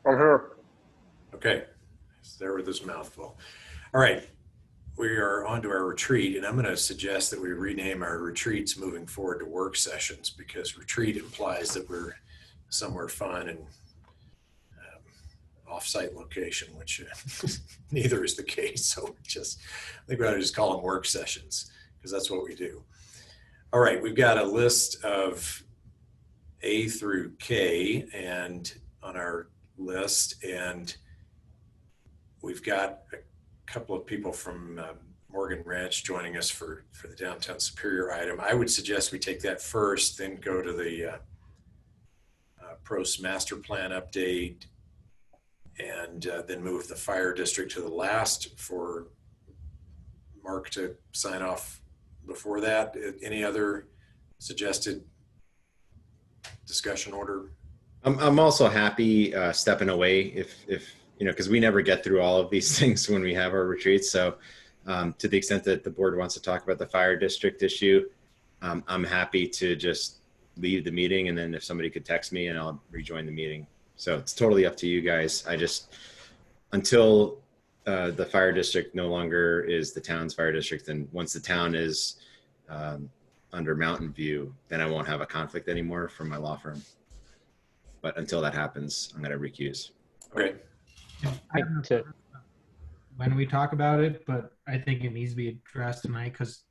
I'm here. Okay, he's there with his mouth full. All right, we are on to our retreat, and I'm going to suggest that we rename our retreats moving forward to work sessions because retreat implies that we're somewhere fun and off-site location, which neither is the case. So I think we ought to just call them work sessions because that's what we do. All right, we've got a list of A through K and on our list, and we've got a couple of people from Morgan Ranch joining us for the downtown Superior item. I would suggest we take that first, then go to the PROS master plan update, and then move the fire district to the last for Mark to sign off before that. Any other suggested discussion order? I'm also happy stepping away if because we never get through all of these things when we have our retreats. So to the extent that the board wants to talk about the fire district issue, I'm happy to just leave the meeting, and then if somebody could text me and I'll rejoin the meeting. So it's totally up to you guys. I just, until the fire district no longer is the town's fire district, and once the town is under Mountain View, then I won't have a conflict anymore from my law firm. But until that happens, I'm going to recuse. Okay. I don't know when we talk about it, but I think it needs to be addressed tonight because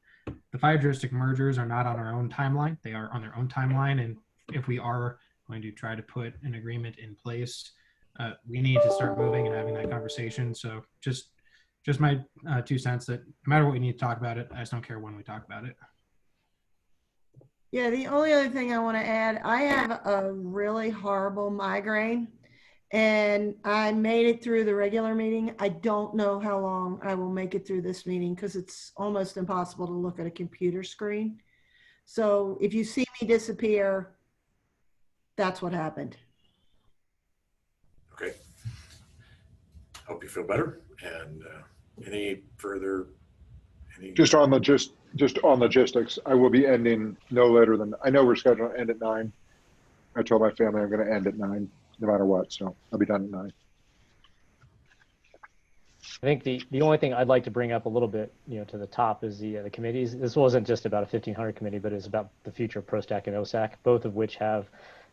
the fire district mergers are not on our own timeline. They are on their own timeline. And if we are going to try to put an agreement in place, we need to start moving and having that conversation. So just my 2 cents that no matter what we need to talk about it, I just don't care when we talk about it. Yeah, the only other thing I want to add, I have a really horrible migraine and I made it through the regular meeting. I don't know how long I will make it through this meeting because it's almost impossible to look at a computer screen. So if you see me disappear, that's what happened. Okay. Hope you feel better. And any further? Just on logistics, I will be ending no later than, I know we're scheduled to end at 9. I told my family I'm going to end at 9 no matter what, so I'll be done at 9. I think the only thing I'd like to bring up a little bit, to the top is the committees. This wasn't just about a 1500 committee, but it's about the future of PROSTAC and OSAC, both of which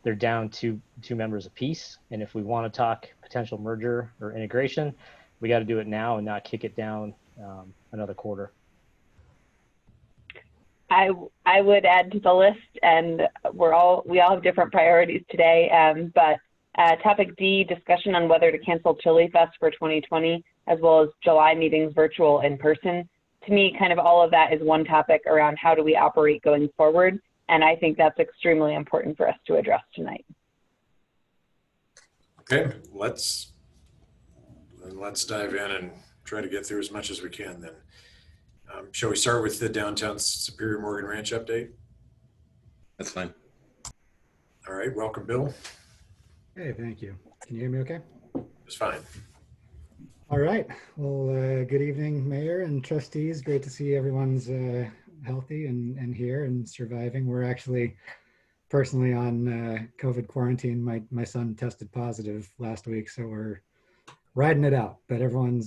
they're down to 2 members apiece. And if we want to talk potential merger or integration, we got to do it now and not kick it down another quarter. I would add to the list, and we all have different priorities today, but topic D, discussion on whether to cancel Chili Fest for 2020, as well as July meetings virtual in person. To me, kind of all of that is one topic around how do we operate going forward, and I think that's extremely important for us to address tonight. Okay, let's dive in and try to get through as much as we can then. Shall we start with the downtown Superior Morgan Ranch update? That's fine. All right, welcome, Bill. Hey, thank you. Can you hear me okay? It's fine. All right. Well, good evening, Mayor and trustees. Great to see everyone's healthy and here and surviving. We're actually personally on COVID quarantine. My son tested positive last week, so we're riding it out. But everyone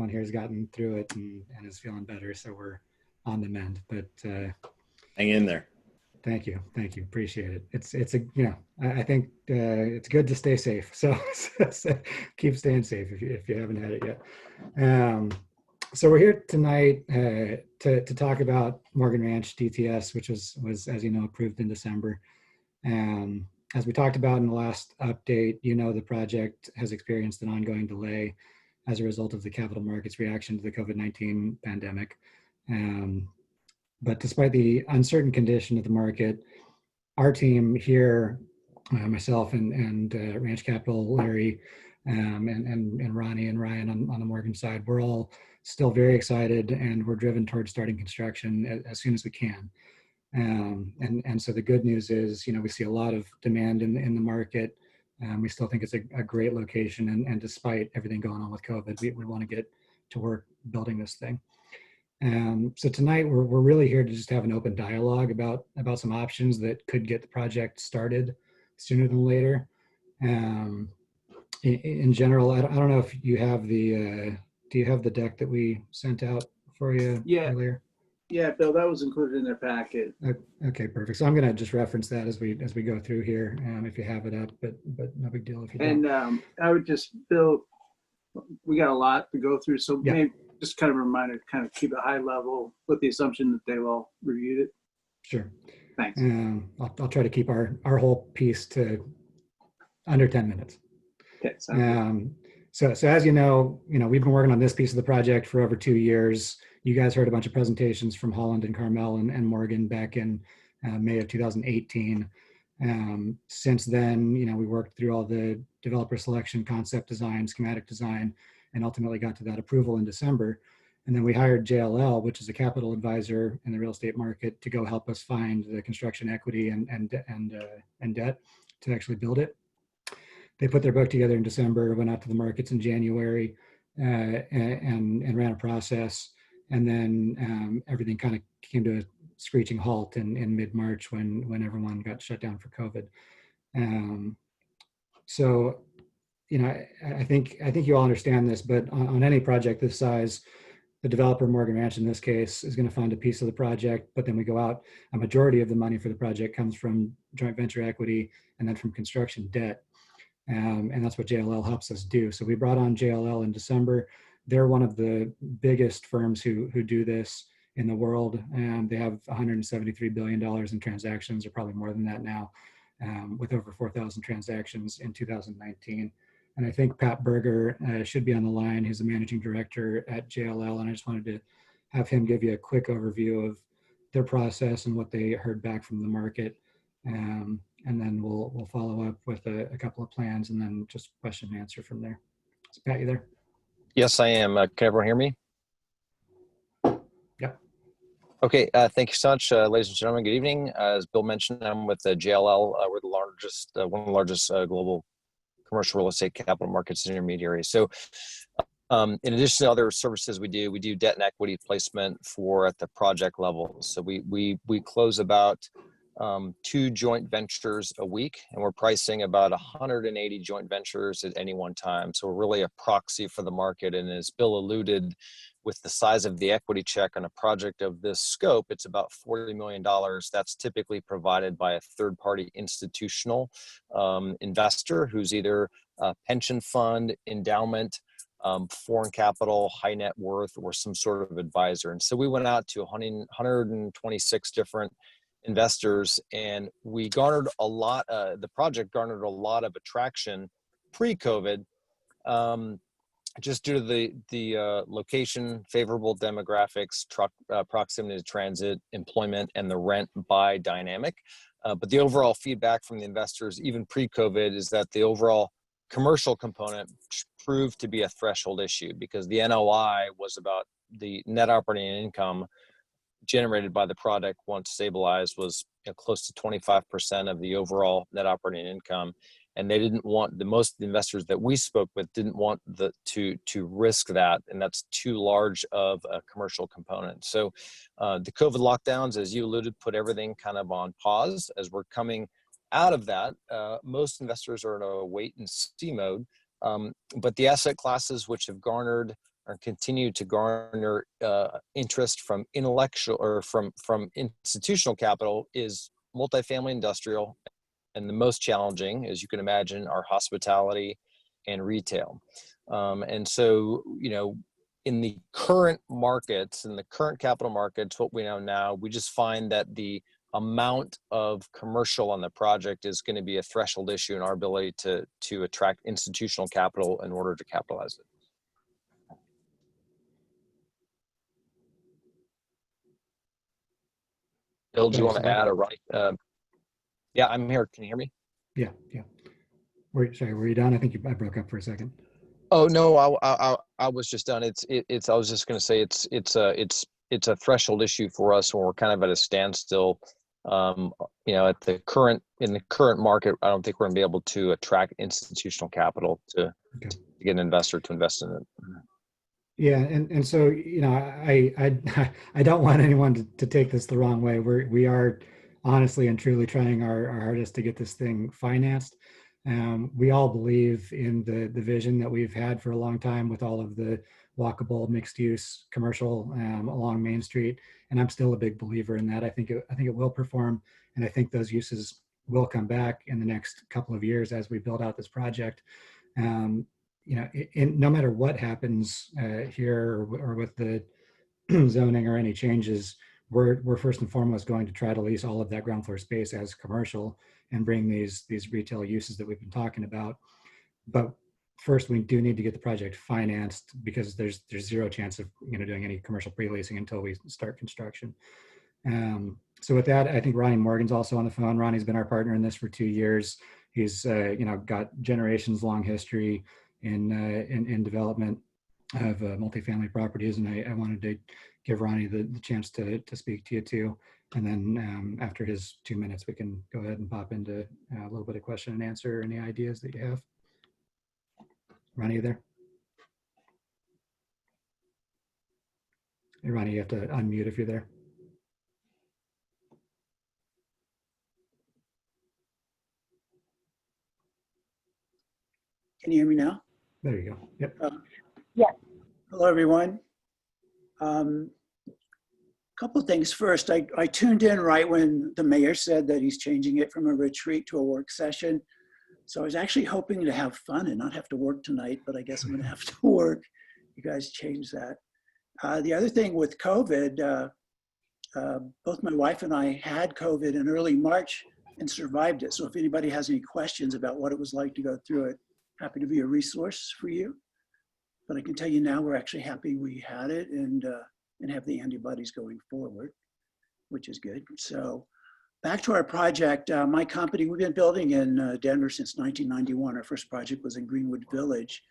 here has gotten through it and is feeling better, so we're on the mend. But hang in there. Thank you, appreciate it. It's a I think it's good to stay safe. So keep staying safe if you haven't had it yet. So we're here tonight to talk about Morgan Ranch DTS, which was as you know approved in December. As we talked about in the last update, the project has experienced an ongoing delay as a result of the capital markets reaction to the COVID-19 pandemic. But despite the uncertain condition of the market, our team here, myself and Ranch Capital, Larry, and Ronnie and Ryan on the Morgan side, we're all still very excited and we're driven towards starting construction as soon as we can. And so the good news is, we see a lot of demand in the market. We still think it's a great location, and despite everything going on with COVID, we want to get to work building this thing. So tonight we're really here to just have an open dialogue about some options that could get the project started sooner than later. in general, I don't know if you have do you have the deck that we sent out for you Yeah. earlier? Yeah, Bill, that was included in their packet. Okay, perfect. So I'm going to just reference that as we go through here, if you have it up, but no big deal if you don't. And I would just, Bill, we got a lot to go through, so Yeah. maybe just kind of a reminder to kind of keep it high level with the assumption that they've all reviewed it. Sure. Thanks. I'll try to keep our whole piece to under 10 minutes. Okay, sounds good. So as you know, we've been working on this piece of the project for over 2 years. You guys heard a bunch of presentations from Holland and Carmel and Morgan back in May of 2018. Since then, we worked through all the developer selection, concept design, schematic design, and ultimately got to that approval in December. And then we hired JLL, which is a capital advisor in the real estate market, to go help us find the construction equity and debt to actually build it. They put their book together in December, went out to the markets in January, and ran a process. And then everything kind of came to a screeching halt in mid-March when everyone got shut down for COVID. So, I think you all understand this, but on any project this size, the developer, Morgan Ranch in this case, is going to fund a piece of the project, but then we go out, a majority of the money for the project comes from joint venture equity and then from construction debt. And that's what JLL helps us do. So we brought on JLL in December. They're one of the biggest firms who do this in the world. They have $173 billion in transactions, or probably more than that now, with over 4,000 transactions in 2019. And I think Pat Berger should be on the line. He's the managing director at JLL. And I just wanted to have him give you a quick overview of their process and what they heard back from the market. And then we'll follow up with a couple of plans and then just question and answer from there. So Pat, you there? Yes, I am. Can everyone hear me? Yep. Okay, thank you so much, ladies and gentlemen. Good evening. As Bill mentioned, I'm with JLL. We're the largest, one of the largest global commercial real estate capital markets intermediaries. So in addition to other services we do debt and equity placement at the project level. So we close about 2 joint ventures a week, and we're pricing about 180 joint ventures at any one time. So we're really a proxy for the market. And as Bill alluded, with the size of the equity check on a project of this scope, it's about $40 million. That's typically provided by a third-party institutional investor who's either a pension fund, endowment, foreign capital, high net worth, or some sort of advisor. And so we went out to 126 different investors, and we garnered the project garnered a lot of attraction pre-COVID, just due to the location, favorable demographics, proximity to transit, employment, and the rent-buy dynamic. But the overall feedback from the investors, even pre-COVID, is that the overall commercial component proved to be a threshold issue, because the NOI was about the net operating income generated by the product once stabilized was close to 25% of the overall net operating income. And they didn't want, most of the investors that we spoke with didn't want to risk that. And that's too large of a commercial component. So the COVID lockdowns, as you alluded, put everything kind of on pause. As we're coming out of that, most investors are in a wait and see mode. But the asset classes which have garnered or continue to garner interest from intellectual or from institutional capital is multifamily industrial, and the most challenging, as you can imagine, are hospitality and retail. And so, in the current markets, in the current capital markets, what we know now, we just find that the amount of commercial on the project is going to be a threshold issue in our ability to attract institutional capital in order to capitalize it. Bill, do you want to add or right? Yeah, I'm here. Can you hear me? Yeah. Were you done? I think I broke up for a second. Oh no, I was just done. It's. I was just going to say it's a threshold issue for us when we're kind of at a standstill. In the current market, I don't think we're going to be able to attract institutional capital to get an investor to invest in it. Yeah, and so I don't want anyone to take this the wrong way. We are honestly and truly trying our hardest to get this thing financed. We all believe in the vision that we've had for a long time with all of the walkable mixed use commercial along Main Street. And I'm still a big believer in that. I think it will perform. And I think those uses will come back in the next couple of years as we build out this project. No matter what happens here or with the zoning or any changes, we're first and foremost going to try to lease all of that ground floor space as commercial and bring these retail uses that we've been talking about. But first, we do need to get the project financed because there's zero chance of doing any commercial pre-leasing until we start construction. So with that, I think Ronnie Morgan's also on the phone. Ronnie's been our partner in this for 2 years. He's got generations long history in development of multifamily properties, and I wanted to give Ronnie the chance to speak to you too. And then after his 2 minutes, we can go ahead and pop into a little bit of question and answer, any ideas that you have. Ronnie, you there? Hey, Ronnie, you have to unmute if you're there. Can you hear me now? There you go. Yep. Yes. Hello, everyone. Couple of things. First, I tuned in right when the mayor said that he's changing it from a retreat to a work session. So I was actually hoping to have fun and not have to work tonight, but I guess I'm going to have to work. You guys changed that. The other thing with COVID, both my wife and I had COVID in early March and survived it. So if anybody has any questions about what it was like to go through it, happy to be a resource for you. But I can tell you now we're actually happy we had it and have the antibodies going forward, which is good. So back to our project, my company, we've been building in Denver since 1991. Our first project was in Greenwood Village.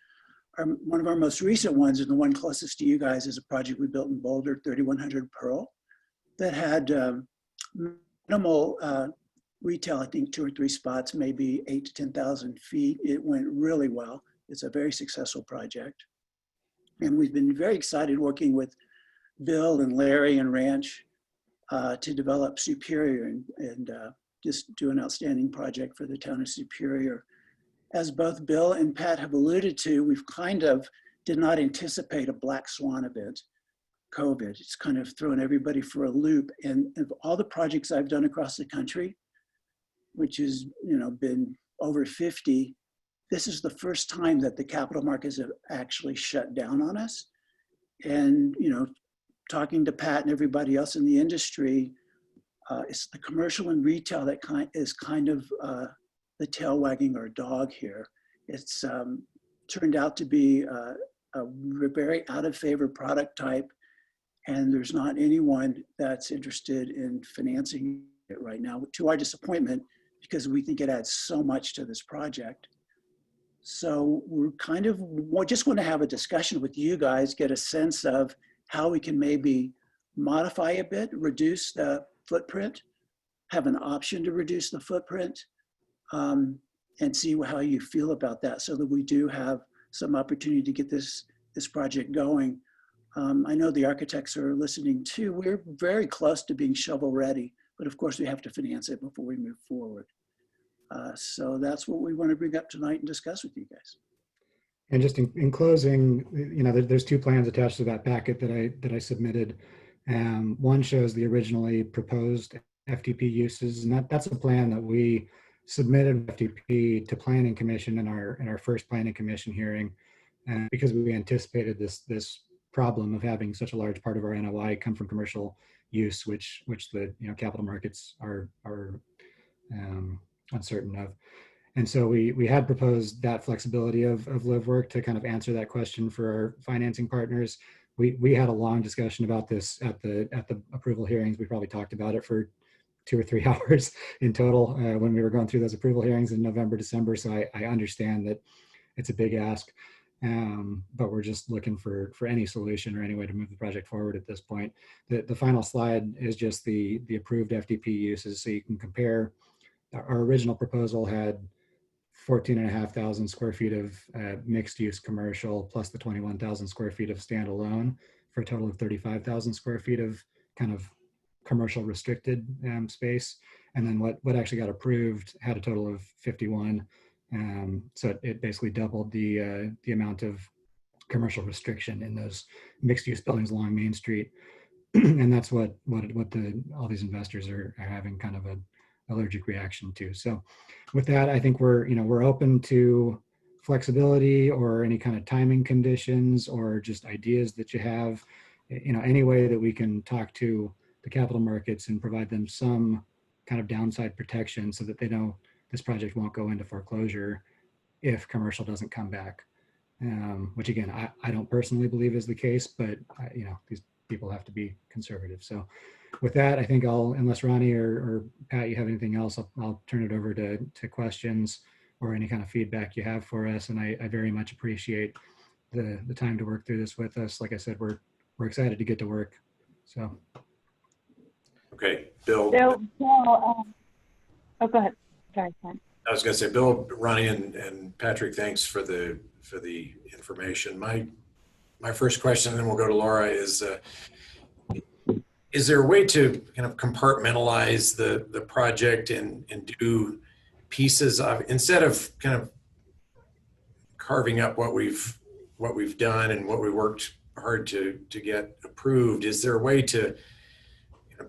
One of our most recent ones, and the one closest to you guys, is a project we built in Boulder, 3100 Pearl, that had minimal retail, I think 2 or 3 spots, maybe 8 to 10,000 feet. It went really well. It's a very successful project. And we've been very excited working with Bill and Larry and Ranch to develop Superior and just do an outstanding project for the town of Superior. As both Bill and Pat have alluded to, we've kind of did not anticipate a black swan event, COVID. It's kind of thrown everybody for a loop. And of all the projects I've done across the country, which has been over 50, this is the first time that the capital markets have actually shut down on us. And talking to Pat and everybody else in the industry, it's the commercial and retail that is kind of the tail wagging our dog here. It's turned out to be a very out of favor product type, and there's not anyone that's interested in financing it right now, to our disappointment, because we think it adds so much to this project. So we're just want to have a discussion with you guys, get a sense of how we can maybe modify a bit, reduce the footprint, have an option to reduce the footprint, and see how you feel about that so that we do have some opportunity to get this project going. I know the architects are listening too. We're very close to being shovel ready, but of course we have to finance it before we move forward. So that's what we want to bring up tonight and discuss with you guys. And just in closing, there's 2 plans attached to that packet that I submitted. One shows the originally proposed FDP uses, and that's a plan that we submitted FDP to Planning Commission in our first Planning Commission hearing, because we anticipated this problem of having such a large part of our NOI come from commercial use, which the capital markets are uncertain of. And so we had proposed that flexibility of live work to kind of answer that question for our financing partners. We had a long discussion about this at the approval hearings. We probably talked about it for 2 or 3 hours in total when we were going through those approval hearings in November, December. So I understand that it's a big ask, but we're just looking for any solution or any way to move the project forward at this point. The final slide is just the approved FDP uses, so you can compare. Our original proposal had 14,500 square feet of mixed use commercial plus the 21,000 square feet of standalone for a total of 35,000 square feet of kind of commercial restricted space. And then what actually got approved had a total of 51 So it basically doubled the amount of commercial restriction in those mixed use buildings along Main Street. And that's what all these investors are having kind of an allergic reaction to. So with that, I think we're open to flexibility or any kind of timing conditions or just ideas that you have, any way that we can talk to the capital markets and provide them some kind of downside protection so that they know this project won't go into foreclosure if commercial doesn't come back. Which again, I don't personally believe is the case, but these people have to be conservative. So with that, I think unless Ronnie or Pat, you have anything else, I'll turn it over to questions or any kind of feedback you have for us. And I very much appreciate the time to work through this with us. Like I said, we're excited to get to work. So. Okay, Bill. So, oh, go ahead. Sorry, Ken. I was going to say, Bill, Ronnie, and Patrick, thanks for the information. My first question, and then we'll go to Laura, is there a way to kind of compartmentalize the project and do pieces of, instead of kind of carving up what we've done and what we worked hard to get approved? Is there a way to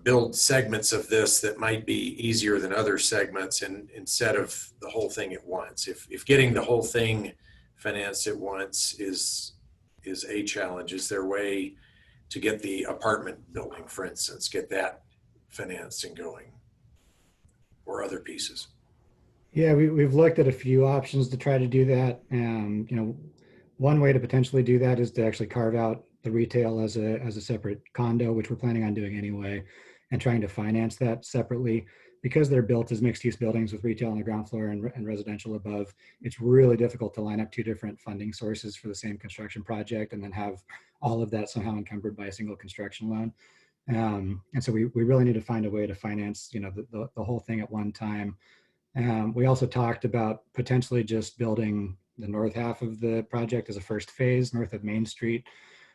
build segments of this that might be easier than other segments, and instead of the whole thing at once? If getting the whole thing financed at once is a challenge, is there a way to get the apartment building, for instance, get that financed and going, or other pieces? Yeah, we've looked at a few options to try to do that. One way to potentially do that is to actually carve out the retail as a separate condo, which we're planning on doing anyway, and trying to finance that separately. Because they're built as mixed use buildings with retail on the ground floor and residential above, it's really difficult to line up two different funding sources for the same construction project and then have all of that somehow encumbered by a single construction loan. And so we really need to find a way to finance the whole thing at one time. We also talked about potentially just building the north half of the project as a first phase north of Main Street.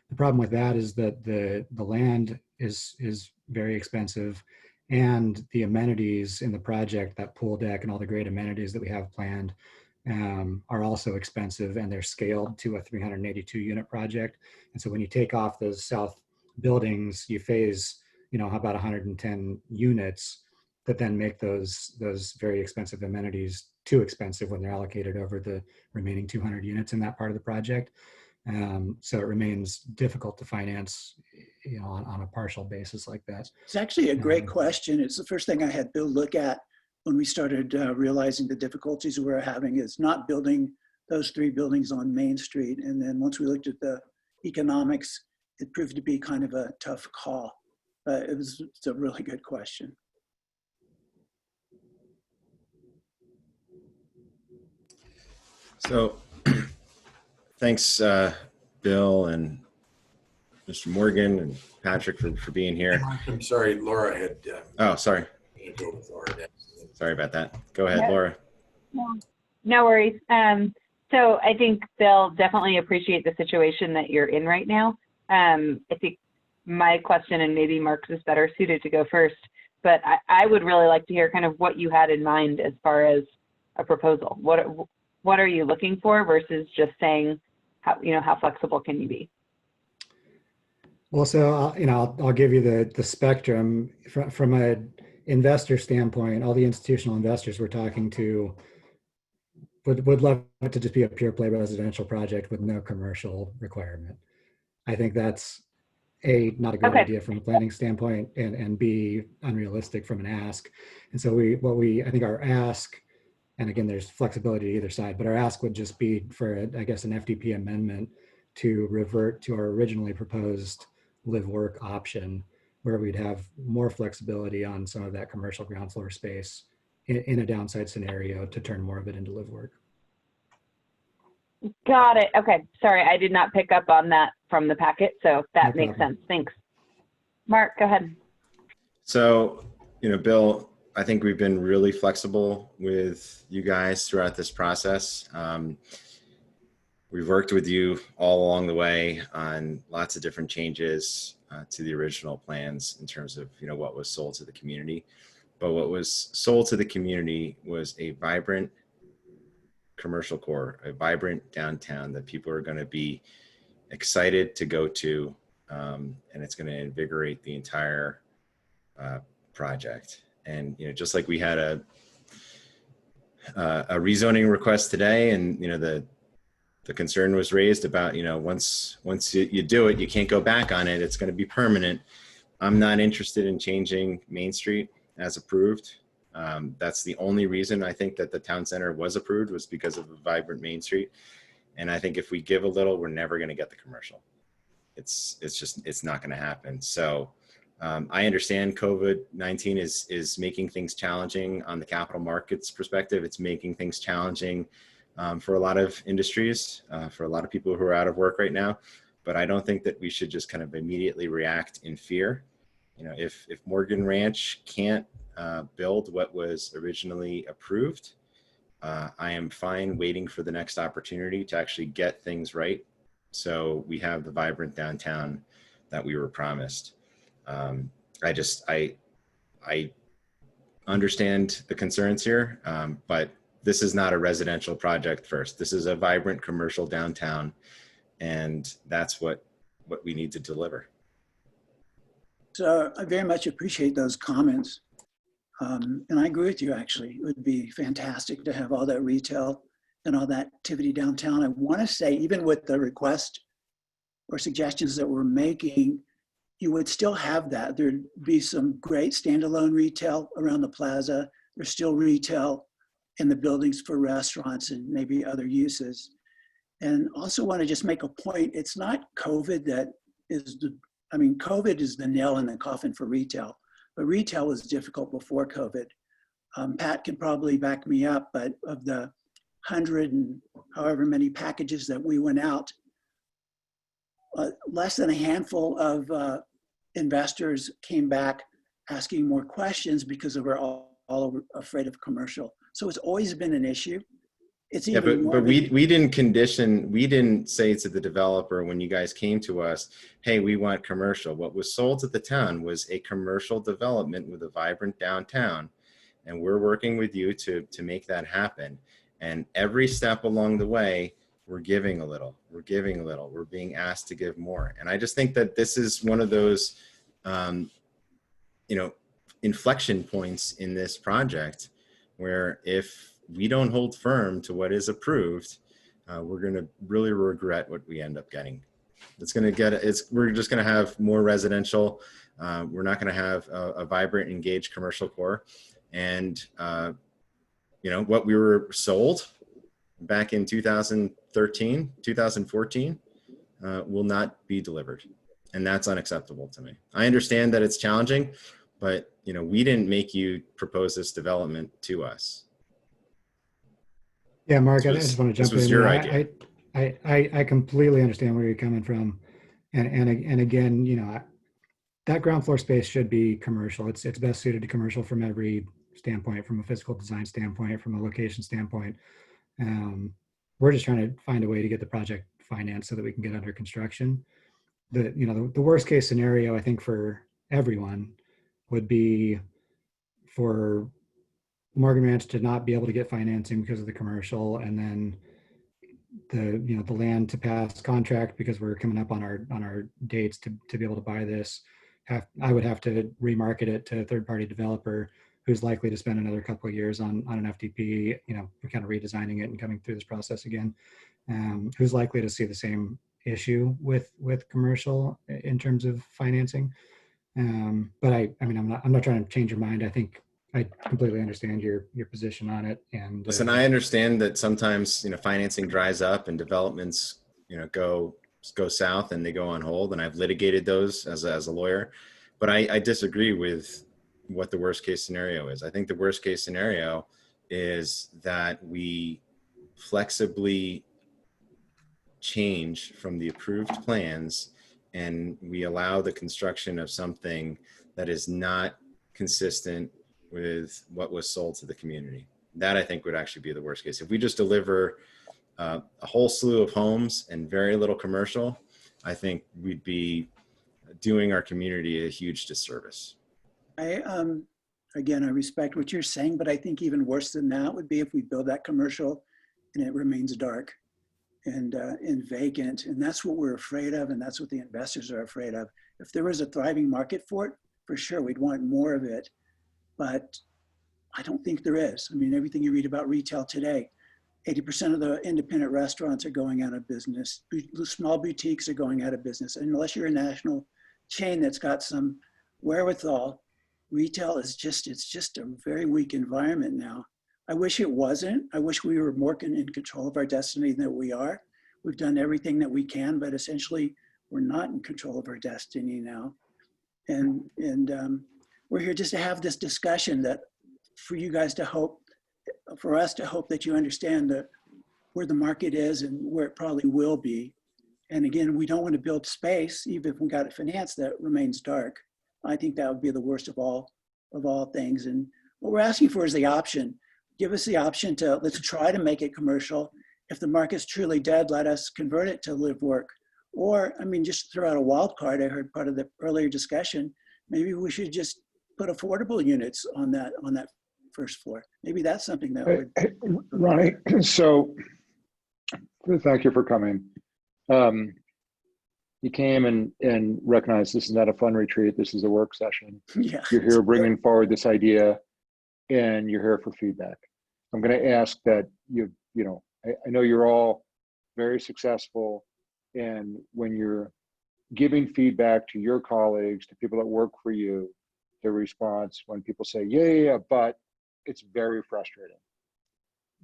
The problem with that is that the land is very expensive, and the amenities in the project, that pool deck and all the great amenities that we have planned, are also expensive, and they're scaled to a 382 unit project. And so when you take off those south buildings, you phase about 110 units that then make those very expensive amenities too expensive when they're allocated over the remaining 200 units in that part of the project. So it remains difficult to finance, on a partial basis like that. It's actually a great question. It's the first thing I had Bill look at when we started realizing the difficulties we were having, is not building those 3 buildings on Main Street. And then once we looked at the economics, it proved to be kind of a tough call. But it's a really good question. So thanks, Bill and Mr. Morgan and Patrick for being here. I'm sorry, Laura had. Oh, sorry. Go with Laura next. Sorry about that. Go ahead, Yeah. Laura. No worries. So I think they'll definitely appreciate the situation that you're in right now. I think my question, and maybe Mark's is better suited to go first, but I would really like to hear kind of what you had in mind as far as a proposal. What are you looking for versus just saying, how flexible can you be? Well, so I'll give you the spectrum from an investor standpoint. All the institutional investors we're talking to would love it to just be a pure play residential project with no commercial requirement. I think that's not a good idea from a planning standpoint, and B, unrealistic from an ask. And so I think our ask, and again, there's flexibility to either side, but our ask would just be for, I guess, an FDP amendment to revert to our originally proposed live work option, where we'd have more flexibility on some of that commercial ground floor space in a downside scenario to turn more of it into live work. Got it. Okay. Sorry, I did not pick up on that from the packet, so that No makes problem. sense. Thanks. Mark, go ahead. So, Bill, I think we've been really flexible with you guys throughout this process. We've worked with you all along the way on lots of different changes to the original plans in terms of, what was sold to the community. But what was sold to the community was a vibrant commercial core, a vibrant downtown that people are going to be excited to go to, and it's going to invigorate the entire project. And just like we had a rezoning request today, and the concern was raised about once you do it, you can't go back on it. It's going to be permanent. I'm not interested in changing Main Street as approved. That's the only reason I think that the town center was approved, was because of a vibrant Main Street. And I think if we give a little, we're never going to get the commercial. It's not going to happen. So I understand COVID-19 is making things challenging on the capital markets perspective. It's making things challenging for a lot of industries, for a lot of people who are out of work right now. But I don't think that we should just kind of immediately react in fear. If Morgan Ranch can't build what was originally approved, I am fine waiting for the next opportunity to actually get things right, so we have the vibrant downtown that we were promised. I understand the concerns here, but this is not a residential project first. This is a vibrant commercial downtown, and that's what we need to deliver. So I very much appreciate those comments. And I agree with you, actually. It would be fantastic to have all that retail and all that activity downtown. I want to say, even with the request or suggestions that we're making, you would still have that. There'd be some great standalone retail around the plaza. There's still retail in the buildings for restaurants and maybe other uses. And also want to just make a point. It's not COVID that is COVID is the nail in the coffin for retail. But retail was difficult before COVID. Pat can probably back me up, but of the 100 and however many packages that we went out, less than a handful of investors came back asking more questions because they were all afraid of commercial. So it's always been an issue. It's even more. But we didn't say to the developer when you guys came to us, hey, we want commercial. What was sold to the town was a commercial development with a vibrant downtown. And we're working with you to make that happen. And every step along the way, we're giving a little, we're being asked to give more. And I just think that this is one of those, inflection points in this project where if we don't hold firm to what is approved, we're going to really regret what we end up getting. We're just going to have more residential. We're not going to have a vibrant, engaged commercial core. And, what we were sold back in 2013, 2014, will not be delivered. And that's unacceptable to me. I understand that it's challenging, but, we didn't make you propose this development to us. Yeah, Mark, I just want to jump in. This was your idea. I completely understand where you're coming from. And again, that ground floor space should be commercial. It's best suited to commercial from every standpoint, from a physical design standpoint, from a location standpoint. We're just trying to find a way to get the project financed so that we can get under construction. The worst case scenario, I think, for everyone would be for Morgan Ranch to not be able to get financing because of the commercial, and then the land to pass contract because we're coming up on our dates to be able to buy this. I would have to remarket it to a third-party developer who's likely to spend another couple of years on an FDP, we're kind of redesigning it and coming through this process again, who's likely to see the same issue with commercial in terms of financing. But I'm not trying to change your mind. I think I completely understand your position on it. And listen, I understand that sometimes financing dries up and developments go south and they go on hold, and I've litigated those as a lawyer. But I disagree with what the worst case scenario is. I think the worst case scenario is that we flexibly change from the approved plans and we allow the construction of something that is not consistent with what was sold to the community. That I think would actually be the worst case. If we just deliver a whole slew of homes and very little commercial, I think we'd be doing our community a huge disservice. Again, I respect what you're saying, but I think even worse than that would be if we build that commercial and it remains dark and vacant. And that's what we're afraid of, and that's what the investors are afraid of. If there was a thriving market for it, for sure, we'd want more of it. But I don't think there is. I mean, everything you read about retail today, 80% of the independent restaurants are going out of business. Small boutiques are going out of business. And unless you're a national chain that's got some wherewithal, retail is it's just a very weak environment now. I wish it wasn't. I wish we were more in control of our destiny than we are. We've done everything that we can, but essentially we're not in control of our destiny now. And we're here just to have this discussion, that for you guys to hope, for us to hope that you understand that where the market is and where it probably will be. And again, we don't want to build space, even if we got it financed, that remains dark. I think that would be the worst of all things. And what we're asking for is the option. Give us the option to, let's try to make it commercial. If the market's truly dead, let us convert it to live work. Or, I mean, just throw out a wild card. I heard part of the earlier discussion. Maybe we should just put affordable units on that first floor. Maybe that's something that would. Hey, Ronnie, so thank you for coming. You came and recognized this is not a fun retreat. This is a work session. Yeah. You're here bringing forward this idea, and you're here for feedback. I'm going to ask that I know you're all very successful, and when you're giving feedback to your colleagues, to people that work for you, the response when people say, yeah, but it's very frustrating.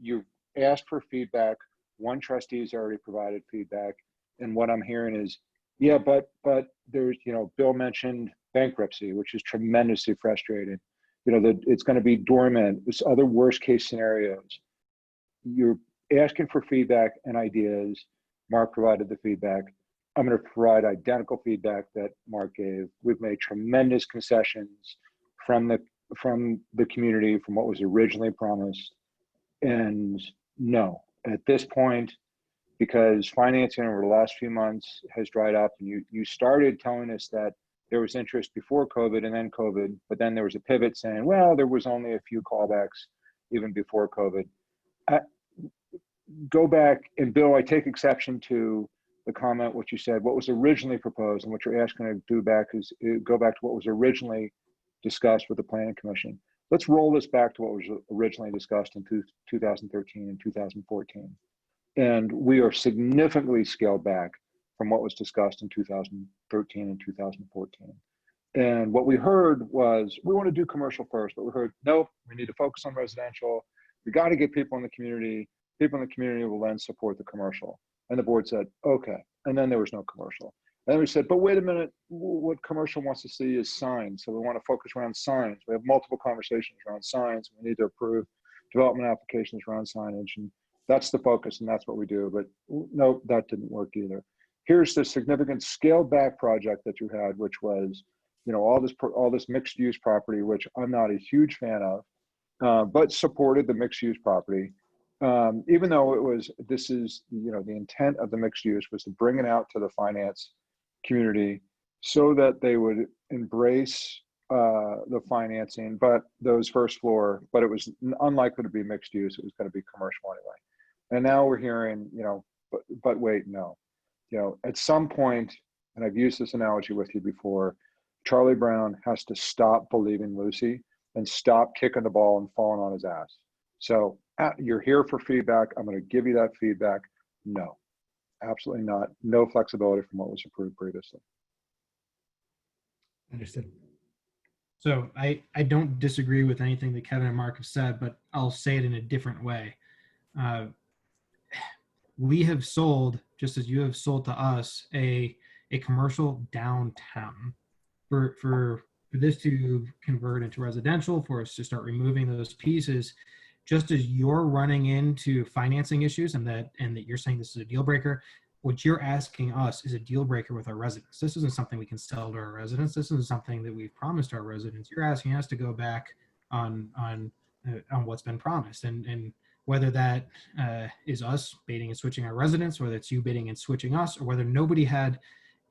You've asked for feedback. One trustee has already provided feedback. And what I'm hearing is, yeah, but there's, Bill mentioned bankruptcy, which is tremendously frustrating. That it's going to be dormant. There's other worst case scenarios. You're asking for feedback and ideas. Mark provided the feedback. I'm going to provide identical feedback that Mark gave. We've made tremendous concessions from the community, from what was originally promised. And no, at this point, because financing over the last few months has dried up, and you started telling us that there was interest before COVID and then COVID, but then there was a pivot saying, well, there was only a few callbacks even before COVID. Go back, and Bill, I take exception to the comment, what you said, what was originally proposed, and what you're asking to do back is go back to what was originally discussed with the Planning Commission. Let's roll this back to what was originally discussed in 2013 and 2014. And we are significantly scaled back from what was discussed in 2013 and 2014. And what we heard was, we want to do commercial first, but we heard, nope, we need to focus on residential. We got to get people in the community. People in the community will then support the commercial. And the board said, okay. And then there was no commercial. And then we said, but wait a minute, what commercial wants to see is signs. So we want to focus around signs. We have multiple conversations around signs. We need to approve development applications around signage. And that's the focus, and that's what we do. But no, that didn't work either. Here's the significant scaled back project that you had, which was, all this mixed use property, which I'm not a huge fan of, but supported the mixed use property. Even though this is the intent of the mixed use was to bring it out to the finance community so that they would embrace the financing, but those first floor, but it was unlikely to be mixed use. It was going to be commercial anyway. And now we're hearing, but wait, no. At some point, and I've used this analogy with you before, Charlie Brown has to stop believing Lucy and stop kicking the ball and falling on his ass. So you're here for feedback. I'm going to give you that feedback. No, absolutely not. No flexibility from what was approved previously. Understood. So I don't disagree with anything that Kevin and Mark have said, but I'll say it in a different way. We have sold, just as you have sold to us, a commercial downtown. For this to convert into residential, for us to start removing those pieces, just as you're running into financing issues and that you're saying this is a deal breaker, what you're asking us is a deal breaker with our residents. This isn't something we can sell to our residents. This isn't something that we've promised our residents. You're asking us to go back on what's been promised, and whether that is us baiting and switching our residents, whether it's you baiting and switching us, or whether nobody had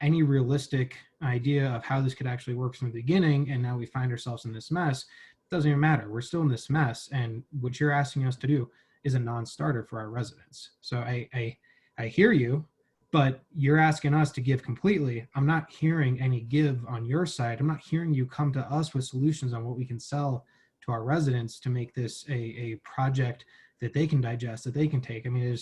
any realistic idea of how this could actually work from the beginning, and now we find ourselves in this mess. It doesn't even matter. We're still in this mess, and what you're asking us to do is a non-starter for our residents. So I hear you, but you're asking us to give completely. I'm not hearing any give on your side. I'm not hearing you come to us with solutions on what we can sell to our residents to make this a project that they can digest, that they can take. I mean,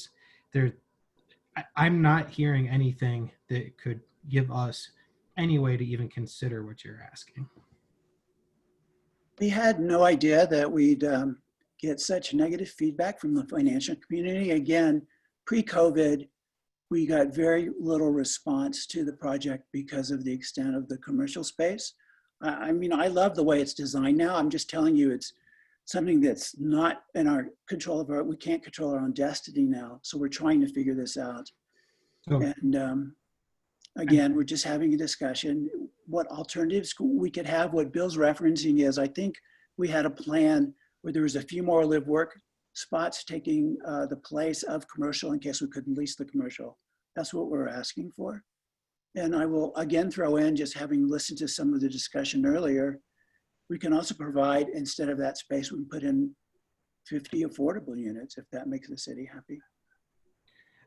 I'm not hearing anything that could give us any way to even consider what you're asking. We had no idea that we'd get such negative feedback from the financial community. Again, pre-COVID, we got very little response to the project because of the extent of the commercial space. I mean, I love the way it's designed now. I'm just telling you, it's something that's not in our control of we can't control our own destiny now. So we're trying to figure this out. Oh. And again, we're just having a discussion. What alternatives we could have, what Bill's referencing is, I think we had a plan where there was a few more live work spots taking the place of commercial in case we couldn't lease the commercial. That's what we're asking for. And I will again throw in, just having listened to some of the discussion earlier, we can also provide, instead of that space, we can put in 50 affordable units if that makes the city happy.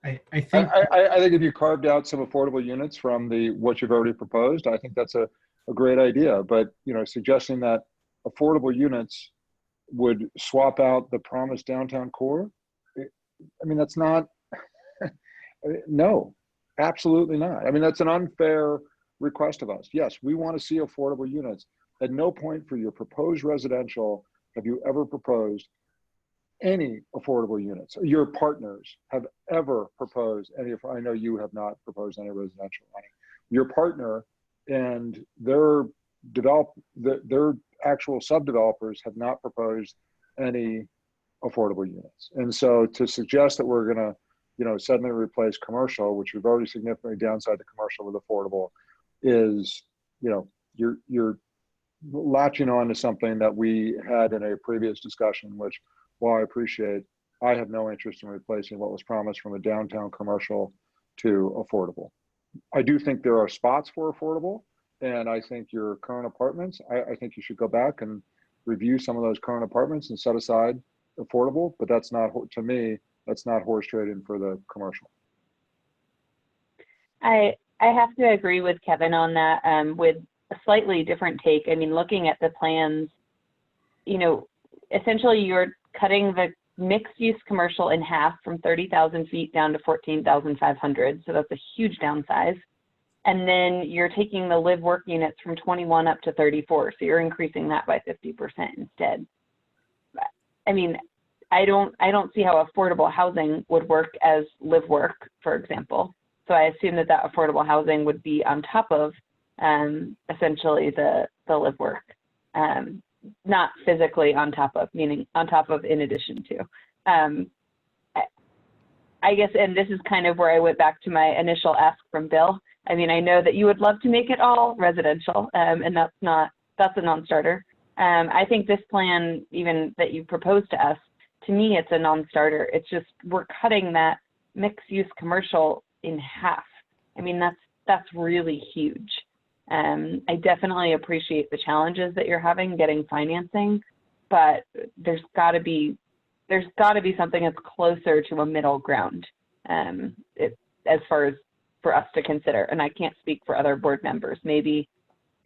I think I think if you carved out some affordable units from what you've already proposed, I think that's a great idea. But suggesting that affordable units would swap out the promised downtown core, I mean, that's not. No, absolutely not. I mean, that's an unfair request of us. Yes, we want to see affordable units. At no point for your proposed residential have you ever proposed any affordable units. Your partners have ever proposed any. I know you have not proposed any residential. Your partner and their actual sub-developers have not proposed any affordable units. And so to suggest that we're going to, suddenly replace commercial, which we've already significantly downside the commercial with affordable, is, you're latching on to something that we had in a previous discussion, which, while I appreciate, I have no interest in replacing what was promised from a downtown commercial to affordable. I do think there are spots for affordable, and I think your current apartments, I think you should go back and review some of those current apartments and set aside affordable, but that's not, to me, that's not horse trading for the commercial. I have to agree with Kevin on that, with a slightly different take. I mean, looking at the plans, essentially you're cutting the mixed use commercial in half from 30,000 feet down to 14,500. So that's a huge downsize. And then you're taking the live work units from 21 up to 34. So you're increasing that by 50% instead. I mean, I don't see how affordable housing would work as live work, for example. So I assume that affordable housing would be on top of essentially the live work, not physically on top of, meaning on top of in addition to. I guess, and this is kind of where I went back to my initial ask from Bill. I mean, I know that you would love to make it all residential, and that's a non-starter. I think this plan, even that you proposed to us, to me, it's a non-starter. It's just, we're cutting that mixed use commercial in half. I mean, that's really huge. I definitely appreciate the challenges that you're having getting financing, but there's got to be something that's closer to a middle ground, as far as for us to consider. And I can't speak for other board members. Maybe,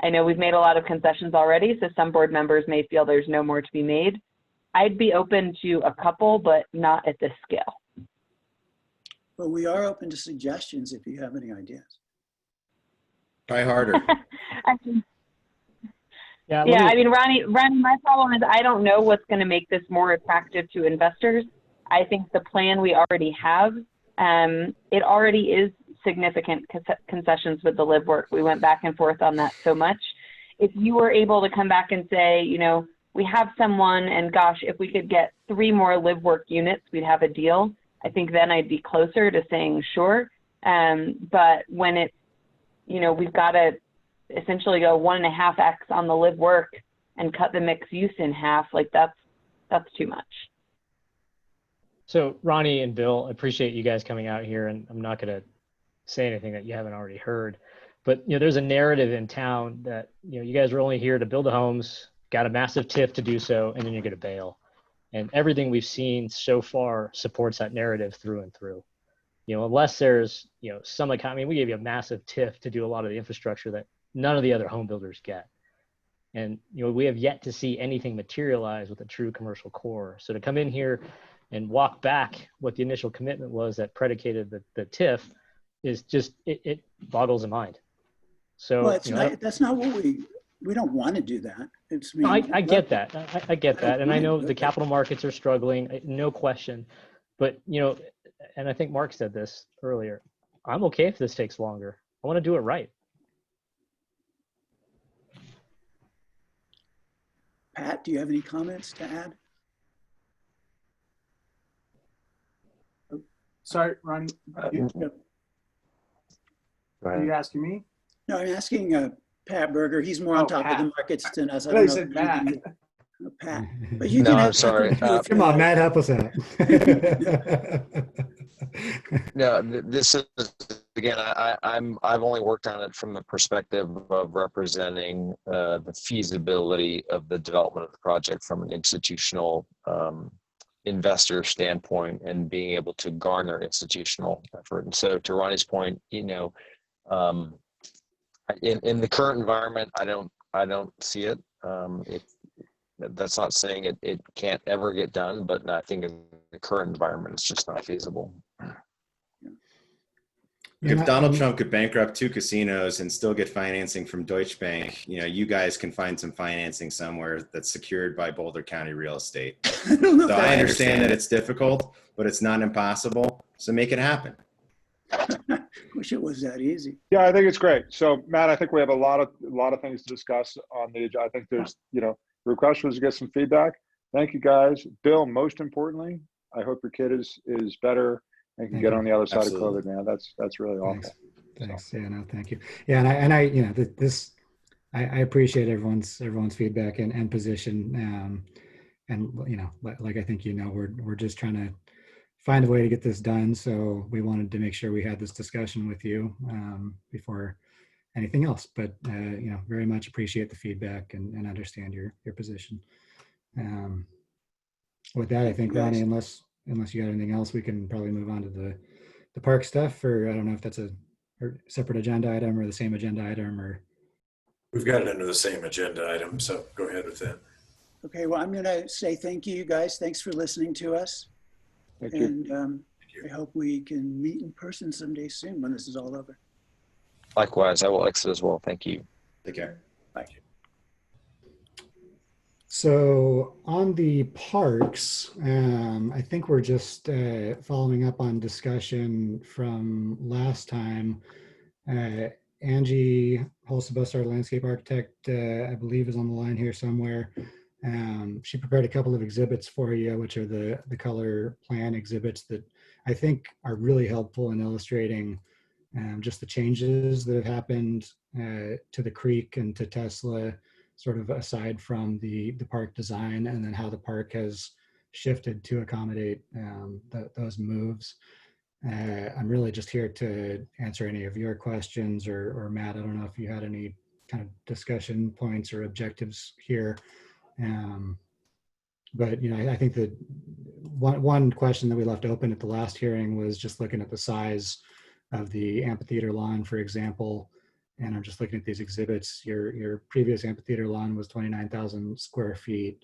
I know we've made a lot of concessions already, so some board members may feel there's no more to be made. I'd be open to a couple, but not at this scale. But we are open to suggestions if you have any ideas. Try harder. Yeah, I mean, Ronnie, my problem is I don't know what's going to make this more attractive to investors. I think the plan we already have, it already is significant concessions with the live work. We went back and forth on that so much. If you were able to come back and say, we have someone, and gosh, if we could get 3 more live work units, we'd have a deal. I think then I'd be closer to saying sure. But when it's, we've got to essentially go 1.5x on the live work and cut the mixed use in half, like that's too much. So Ronnie and Bill, I appreciate you guys coming out here, and I'm not going to say anything that you haven't already heard, but there's a narrative in town that you guys are only here to build the homes, got a massive TIF to do so, and then you're going to bail. And everything we've seen so far supports that narrative through and through. Unless there's, some economy, we gave you a massive TIF to do a lot of the infrastructure that none of the other home builders get. And, we have yet to see anything materialize with a true commercial core. So to come in here and walk back what the initial commitment was that predicated the TIF is just, it boggles the mind. So Well, that's not what we don't want to do that. I get that. I get that. And I know the capital markets are struggling, no question. But, and I think Mark said this earlier, I'm okay if this takes longer. I want to do it right. Pat, do you have any comments to add? Sorry, Ronnie. Are you asking me? No, I'm asking Pat Berger. He's more on top of the markets than us. I thought you said Matt. Pat. But you No, can I'm sorry. Come on, Matt, help us out. No, this is, again, I've only worked on it from the perspective of representing the feasibility of the development of the project from an institutional investor standpoint and being able to garner institutional effort. And so to Ronnie's point, in the current environment, I don't see it. That's not saying it can't ever get done, but I think in the current environment, it's just not feasible. If Donald Trump could bankrupt 2 casinos and still get financing from Deutsche Bank, you guys can find some financing somewhere that's secured by Boulder County real estate. So I understand that it's difficult, but it's not impossible. So make it happen. Wish it was that easy. Yeah, I think it's great. So Matt, I think we have a lot of things to discuss on the agenda. I think there's, the request was to get some feedback. Thank you guys. Bill, most importantly, I hope your kid is better and can get on the other side of COVID, man. That's really awful. Thanks. Yeah, no, thank you. Yeah, and I appreciate everyone's feedback and position. And like I think we're just trying to find a way to get this done. So we wanted to make sure we had this discussion with you before anything else. But very much appreciate the feedback and understand your position. With that, I think Ronnie, unless you got anything else, we can probably move on to the park stuff. Or I don't know if that's a separate agenda item or the same agenda item, or we've got it under the same agenda item. So go ahead with that. Okay. Well, I'm going to say thank you, guys. Thanks for listening to us. Thank you. And I hope we can meet in person someday soon when this is all over. Likewise, I will exit as well. Thank you. Take care. Bye. So on the parks, I think we're just following up on discussion from last time. Angie Holsabus, our landscape architect, I believe is on the line here somewhere. She prepared a couple of exhibits for you, which are the color plan exhibits that I think are really helpful in illustrating just the changes that have happened to the creek and to Tesla, sort of aside from the park design, and then how the park has shifted to accommodate those moves. I'm really just here to answer any of your questions, or Matt, I don't know if you had any kind of discussion points or objectives here. But I think that one question that we left open at the last hearing was just looking at the size of the amphitheater lawn, for example. And I'm just looking at these exhibits. Your previous amphitheater lawn was 29,000 square feet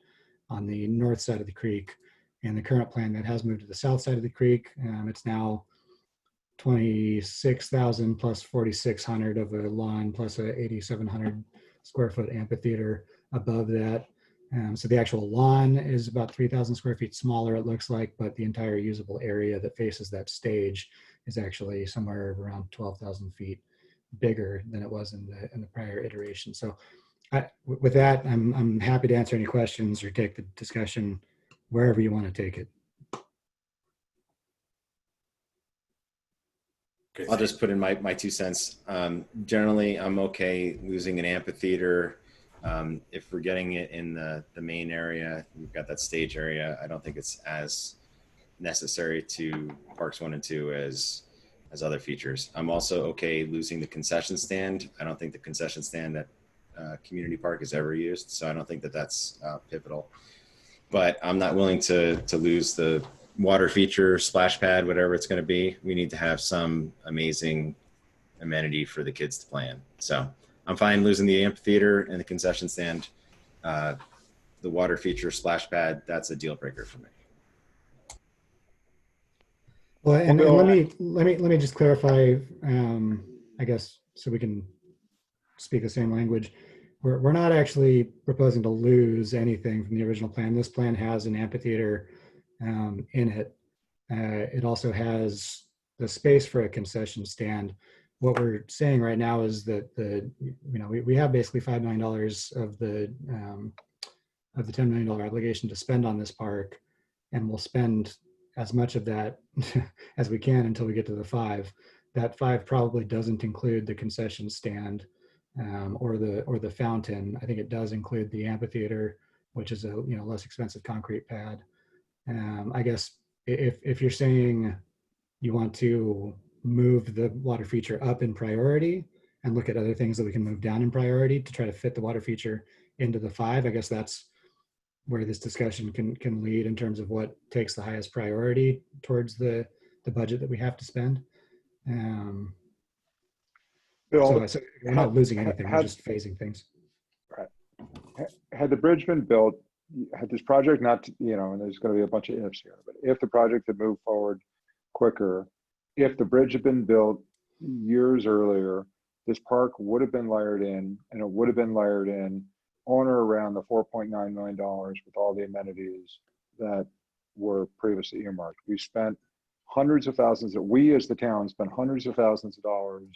on the north side of the creek. And the current plan that has moved to the south side of the creek, it's now 26,000 plus 4,600 of a lawn plus a 8,700 square foot amphitheater above that. So the actual lawn is about 3,000 square feet smaller, it looks like, but the entire usable area that faces that stage is actually somewhere around 12,000 feet bigger than it was in the prior iteration. So with that, I'm happy to answer any questions or take the discussion wherever you want to take it. Okay, I'll just put in my 2 cents. Generally, I'm okay losing an amphitheater. If we're getting it in the main area, we've got that stage area. I don't think it's as necessary to Parks 1 and 2 as other features. I'm also okay losing the concession stand. I don't think the concession stand at Community Park is ever used, so I don't think that that's pivotal. but I'm not willing to lose the water feature, splash pad, whatever it's going to be. We need to have some amazing amenity for the kids to play in. So I'm fine losing the amphitheater and the concession stand. The water feature, splash pad, that's a deal breaker for me. Well, and Bill, let me just clarify, I guess, so we can speak the same language. We're not actually proposing to lose anything from the original plan. This plan has an amphitheater in it. It also has the space for a concession stand. What we're saying right now is that we have basically $5 million of the $10 million obligation to spend on this park, and we'll spend as much of that as we can until we get to the 5. That 5 probably doesn't include the concession stand or the fountain. I think it does include the amphitheater, which is a less expensive concrete pad. I guess if you're saying you want to move the water feature up in priority and look at other things that we can move down in priority to try to fit the water feature into the 5, I guess that's where this discussion can lead in terms of what takes the highest priority towards the budget that we have to spend. Bill, So we're not losing anything, we're just phasing things. Right. Had the bridge been built, had this project not, and there's going to be a bunch of ifs here, but if the project had moved forward quicker, if the bridge had been built years earlier, this park would have been layered in, and it would have been layered in on or around the $4.9 million with all the amenities that were previously earmarked. We spent hundreds of thousands, we as the town spent hundreds of thousands of dollars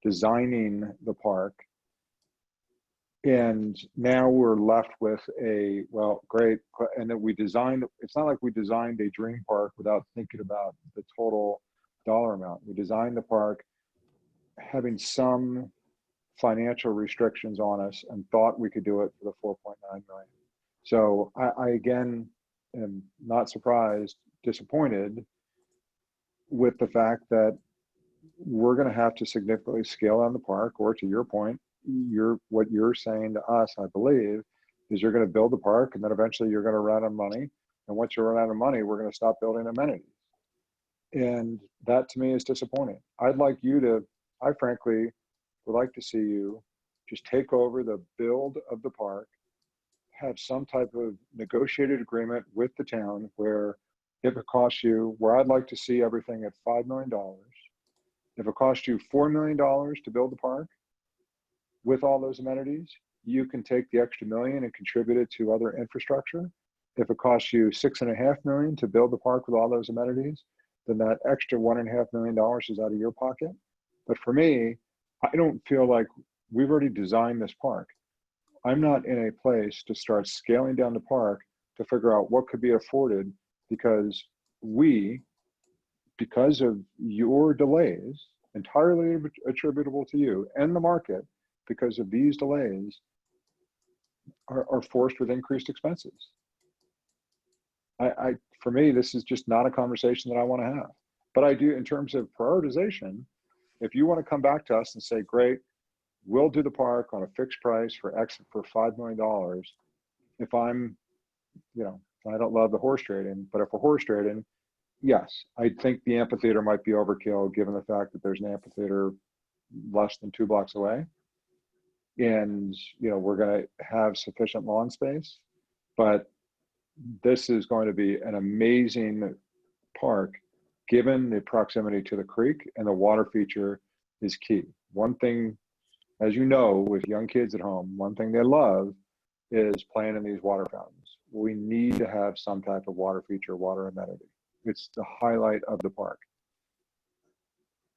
designing the park. And now we're left with great. And then it's not like we designed a dream park without thinking about the total dollar amount. We designed the park having some financial restrictions on us and thought we could do it for the 4.9 million. So I again am not surprised, disappointed with the fact that we're going to have to significantly scale down the park, or to your point, what you're saying to us, I believe, is you're going to build the park and then eventually you're going to run out of money. And once you run out of money, we're going to stop building amenities. And that to me is disappointing. I frankly would like to see you just take over the build of the park, have some type of negotiated agreement with the town where if it costs you, where I'd like to see everything at $5 million, if it costs you $4 million to build the park with all those amenities, you can take the extra $1 million and contribute it to other infrastructure. If it costs you $6.5 million to build the park with all those amenities, then that extra $1.5 million is out of your pocket. But for me, I don't feel like we've already designed this park. I'm not in a place to start scaling down the park to figure out what could be afforded because of your delays, entirely attributable to you and the market, because of these delays, are forced with increased expenses. For me, this is just not a conversation that I want to have. But I do, in terms of prioritization, if you want to come back to us and say, great, we'll do the park on a fixed price for $5 million. If I don't love the horse trading, but if we're horse trading, yes, I think the amphitheater might be overkill given the fact that there's an amphitheater less than 2 blocks away. And, we're going to have sufficient lawn space, but this is going to be an amazing park given the proximity to the creek, and the water feature is key. One thing, as you know, with young kids at home, one thing they love is playing in these water fountains. We need to have some type of water feature, water amenity. It's the highlight of the park.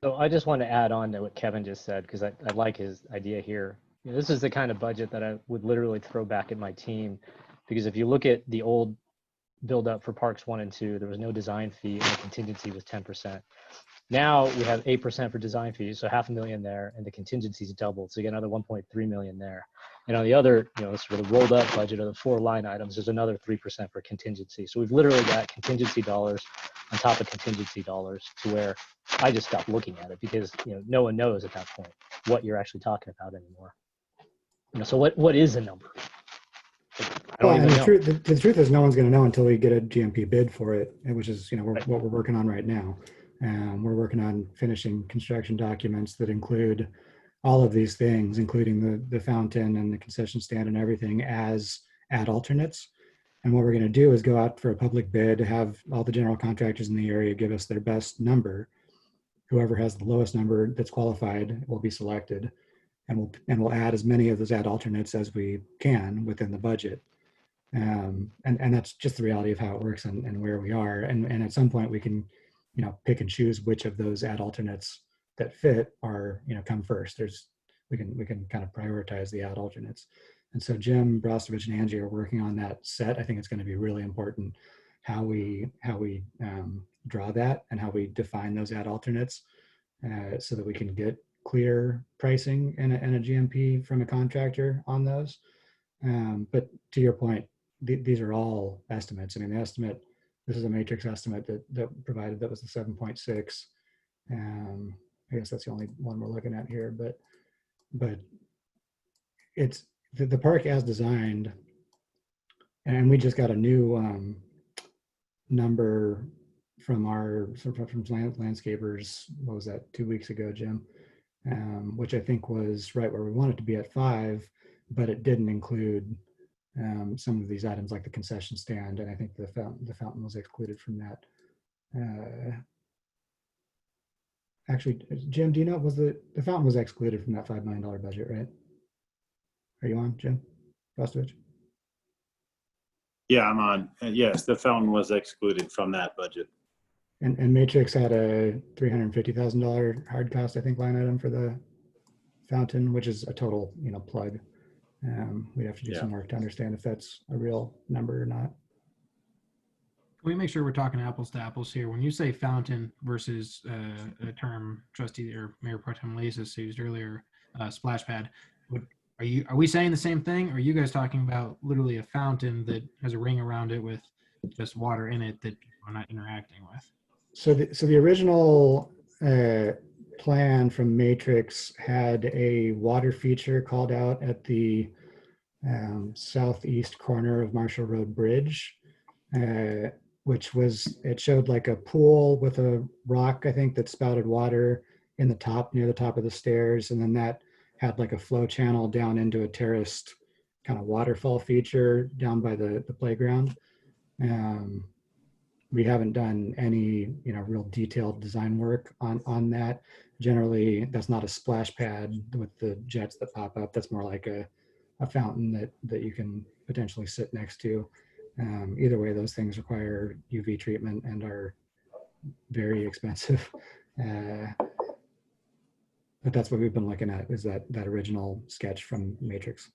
So I just want to add on to what Kevin just said, because I like his idea here. This is the kind of budget that I would literally throw back at my team, because if you look at the old build up for parks 1 and 2, there was no design fee and the contingency was 10%. Now we have 8% for design fees, so $500,000 there, and the contingency is doubled, so you get another 1.3 million there. And on the other, sort of rolled up budget of the 4 line items, there's another 3% for contingency. So we've literally got contingency dollars on top of contingency dollars, to where I just stopped looking at it, because no one knows at that point what you're actually talking about anymore. So what is a number? I don't Well, and even the know. truth is, no one's going to know until we get a GMP bid for it, and which is, what we're working on right now. We're working on finishing construction documents that include all of these things, including the fountain and the concession stand and everything as ad alternates. And what we're going to do is go out for a public bid, have all the general contractors in the area give us their best number. Whoever has the lowest number that's qualified will be selected, and we'll add as many of those ad alternates as we can within the budget. And that's just the reality of how it works and where we are. And at some point we can, pick and choose which of those ad alternates that fit are, come first. We can kind of prioritize the ad alternates. And so Jim Brostovich and Angie are working on that set. I think it's going to be really important how we draw that and how we define those ad alternates so that we can get clear pricing and a GMP from a contractor on those. But to your point, these are all estimates. I mean, the estimate, this is a matrix estimate that provided, that was the 7.6. I guess that's the only one we're looking at here, but it's the park as designed. And we just got a new number from landscapers. What was that, 2 weeks ago, Jim? Which I think was right where we wanted to be at 5, but it didn't include some of these items like the concession stand, and I think the fountain was excluded from that. Actually, Jim, do you know, was the fountain was excluded from that $5 million budget, right? Are you on, Jim Brostovich? Yeah, I'm on. Yes, the fountain was excluded from that budget. And Matrix had a $350,000 hard cost, I think, line item for the fountain, which is a total, plug. We'd have to do some work to understand if that's a real number or not. Can we make sure we're talking apples to apples here? When you say fountain versus a term Trustee or Mayor Pro Tem Lazis used earlier, splash pad, are we saying the same thing? Or are you guys talking about literally a fountain that has a ring around it with just water in it that we're not interacting with? So the original plan from Matrix had a water feature called out at the southeast corner of Marshall Road Bridge, which it showed like a pool with a rock, I think, that spouted water in the top, near the top of the stairs. And then that had like a flow channel down into a terraced kind of waterfall feature down by the playground. We haven't done any, real detailed design work on that. Generally, that's not a splash pad with the jets that pop up. That's more like a fountain that you can potentially sit next to. Either way, those things require UV treatment and are very expensive. But that's what we've been looking at, is that original sketch from Matrix.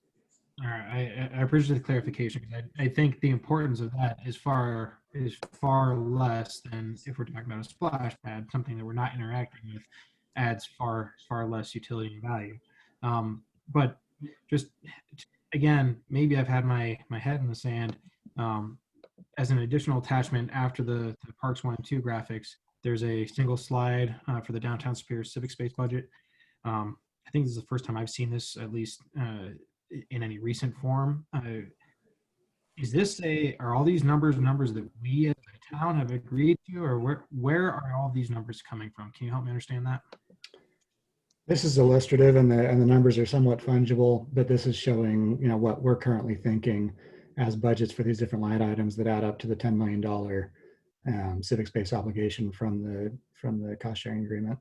All right, I appreciate the clarification. I think the importance of that is far less than if we're talking about a splash pad, something that we're not interacting with, adds far less utility and value. But just again, maybe I've had my head in the sand. As an additional attachment after the Parks 1 and 2 graphics, there's a single slide for the Downtown Superior Civic Space budget. I think this is the first time I've seen this, at least in any recent form. Are all these numbers that we as a town have agreed to, or where are all these numbers coming from? Can you help me understand that? This is illustrative, and the numbers are somewhat fungible, but this is showing, what we're currently thinking as budgets for these different line items that add up to the $10 million civic space obligation from the cost sharing agreement.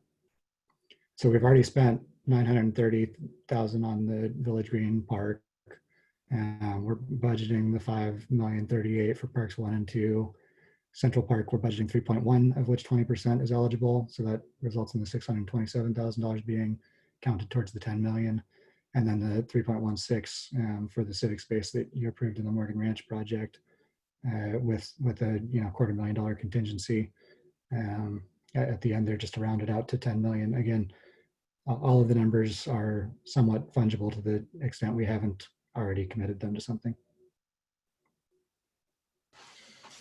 So we've already spent $930,000 on the Village Green Park. We're budgeting the $5,038,000 for Parks 1 and 2. Central Park, we're budgeting 3.1, of which 20% is eligible. So that results in the $627,000 being counted towards the 10 million. And then the 3.16 for the civic space that you approved in the Morgan Ranch project with a $250,000 contingency. At the end, they're just rounded out to 10 million. Again, all of the numbers are somewhat fungible to the extent we haven't already committed them to something.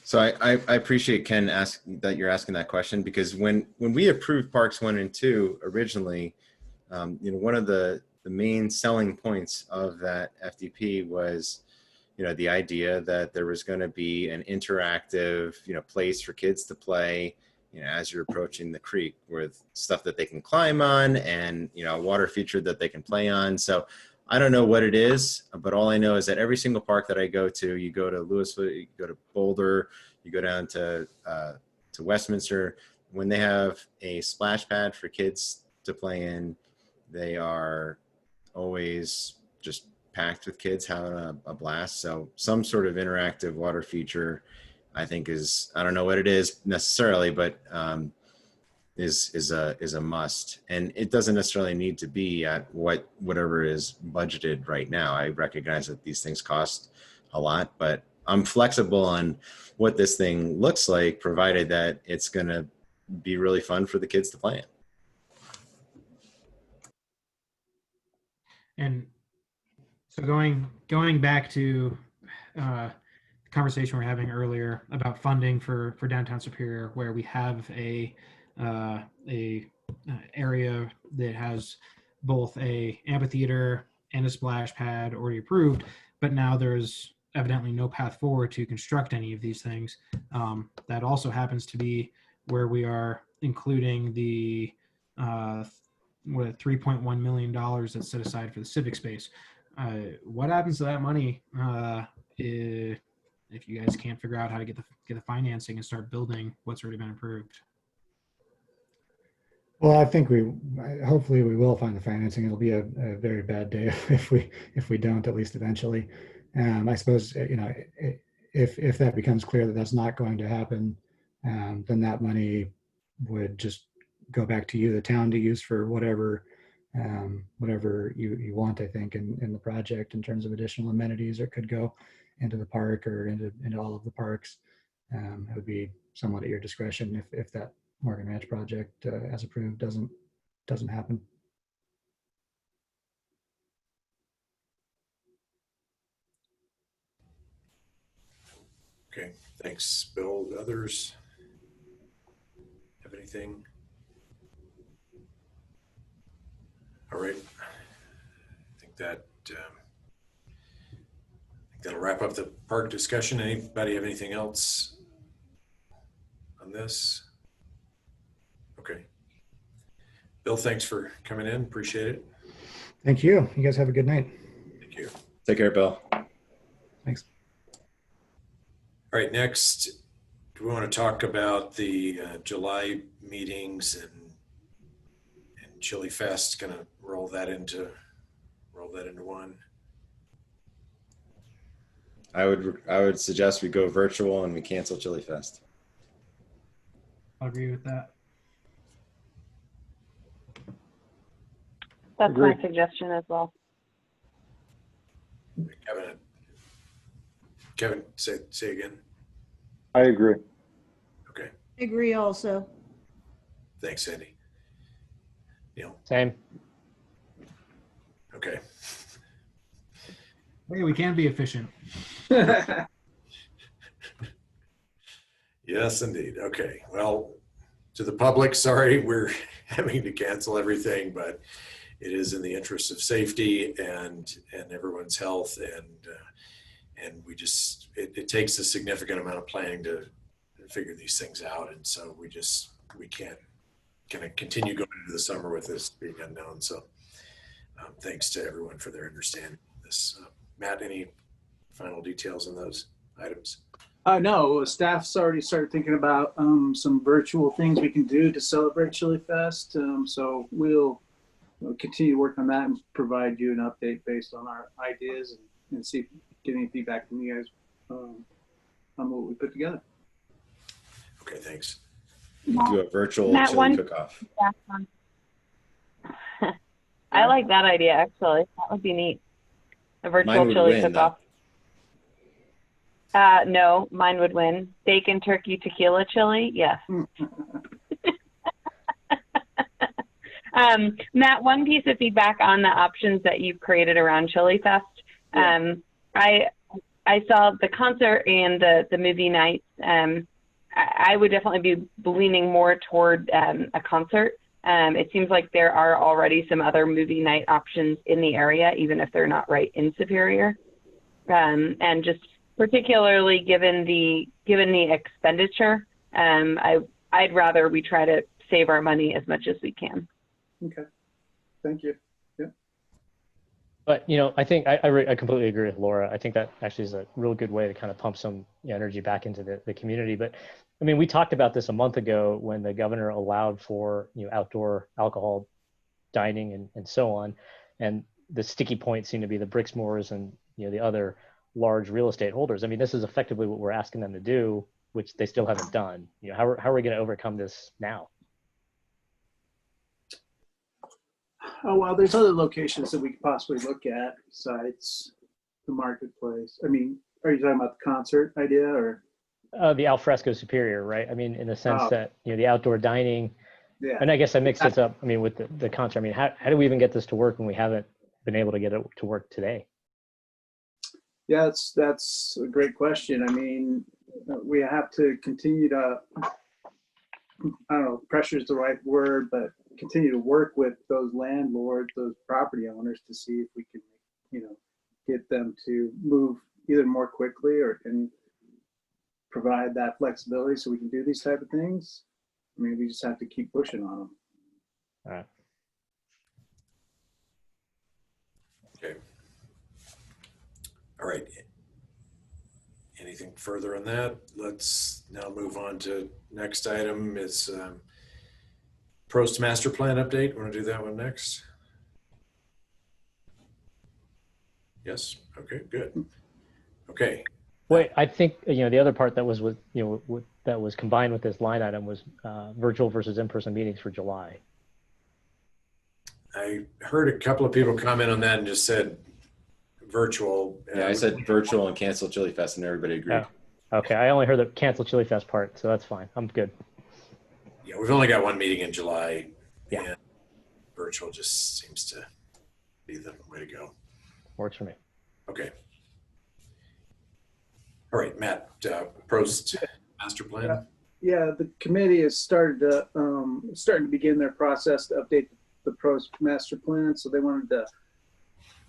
So I appreciate, Ken, that you're asking that question, because when we approved Parks 1 and 2 originally, one of the main selling points of that FDP was the idea that there was going to be an interactive, place for kids to play, as you're approaching the creek, with stuff that they can climb on and, a water feature that they can play on. So I don't know what it is, but all I know is that every single park that I go to, you go to Louisville, you go to Boulder, you go down to Westminster, when they have a splash pad for kids to play in, they are always just packed with kids having a blast. So some sort of interactive water feature, I think I don't know what it is necessarily, but is a must. And it doesn't necessarily need to be at whatever is budgeted right now. I recognize that these things cost a lot, but I'm flexible on what this thing looks like, provided that it's going to be really fun for the kids to play in. And so going back to the conversation we we're having earlier about funding for downtown Superior, where we have a area that has both a amphitheater and a splash pad already approved, but now there's evidently no path forward to construct any of these things. That also happens to be where we are including the $3.1 million that's set aside for the civic space. What happens to that money if you guys can't figure out how to get the financing and start building what's already been approved? Well, I think hopefully we will find the financing. It'll be a very bad day if we don't, at least eventually. I suppose, if that becomes clear that that's not going to happen, then that money would just go back to you, the town, to use for whatever you want, I think, in the project in terms of additional amenities, or it could go into the park or into all of the parks. It would be somewhat at your discretion if that Morgan Ranch project, as approved, doesn't happen. Okay, thanks, Bill. Others have anything? All right. I think that'll wrap up the park discussion. Anybody have anything else on this? Okay. Bill, thanks for coming in. Appreciate it. Thank you. You guys have a good night. Thank you. Take care, Bill. Thanks. All right, next, do we want to talk about the July meetings and Chili Fest? Gonna roll that into one. I would suggest we go virtual and we cancel Chili Fest. I'll agree with that. That's Agreed. my suggestion as well. Kevin, say again. I agree. Okay, Agree also. thanks, Andy. Neil, Same. okay. Hey, we can be efficient. Yes, indeed. Okay. Well, to the public, sorry, we're having to cancel everything, but it is in the interest of safety and everyone's health, and we just it takes a significant amount of planning to figure these things out, and so we can't kind of continue going into the summer with this being unknown. So thanks to everyone for their understanding of this. Matt, any final details on those items? No, staff's already started thinking about some virtual things we can do to celebrate Chili Fest. So we'll continue to work on that and provide you an update based on our ideas and see if get any feedback from you guys on what we put together. Okay, thanks. Do a virtual Matt, chili cook-off. I like that idea, actually. That would be neat. A virtual Mine would chili win, cook-off. No, mine would win. Bacon, turkey, tequila chili, yes. Matt, one piece of feedback on the options that you've created around Chili Fest. I saw the concert and the movie nights. I would definitely be leaning more toward a concert. It seems like there are already some other movie night options in the area, even if they're not right in Superior. And just particularly given the expenditure, I'd rather we try to save our money as much as we can. Okay, thank you. But, you know, I think I completely agree with Laura. I think that actually is a real good way to kind of pump some energy back into the community. But I mean, we talked about this a month ago when the governor allowed for, you know, outdoor alcohol dining and so on. And the sticky point seemed to be the Brixmores and, you know, the other large real estate holders. I mean, this is effectively what we're asking them to do, which they still haven't done. You know, how are we going to overcome this now? Oh, well, there's other locations that we could possibly look at besides the marketplace. I mean, are you talking about the concert idea or? The Alfresco Superior, right? I mean, in the sense Oh. that, you know, the outdoor dining, Yeah. and I guess I mixed this up. I mean, with the concert, I mean, how do we even get this to work when we haven't been able to get it to work today? Yeah, that's a great question. I mean, we have to continue to, I don't know, pressure is the right word, but continue to work with those landlords, those property owners to see if we can, you know, get them to move either more quickly or can provide that flexibility so we can do these type of things. I mean, we just have to keep pushing on them. All right. Okay. All right. Anything further on that? Let's now move on to next item is Prost master plan update. Want to do that one next? Yes. Okay, good. Okay. Wait, I think, you know, the other part that was with, you know, that was combined with this line item was virtual versus in-person meetings for July. I heard a couple of people comment on that and just said virtual. Yeah, I said virtual and cancel Chili Fest, and everybody agreed. Oh, okay, I only heard the cancel Chili Fest part, so that's fine. I'm good. Yeah, we've only got one meeting in July. Yeah. And virtual just seems to be the way to go. Works for me. Okay. All right, Matt, Prost master plan. Yeah, the committee has started to begin their process to update the Prost master plan. So they wanted to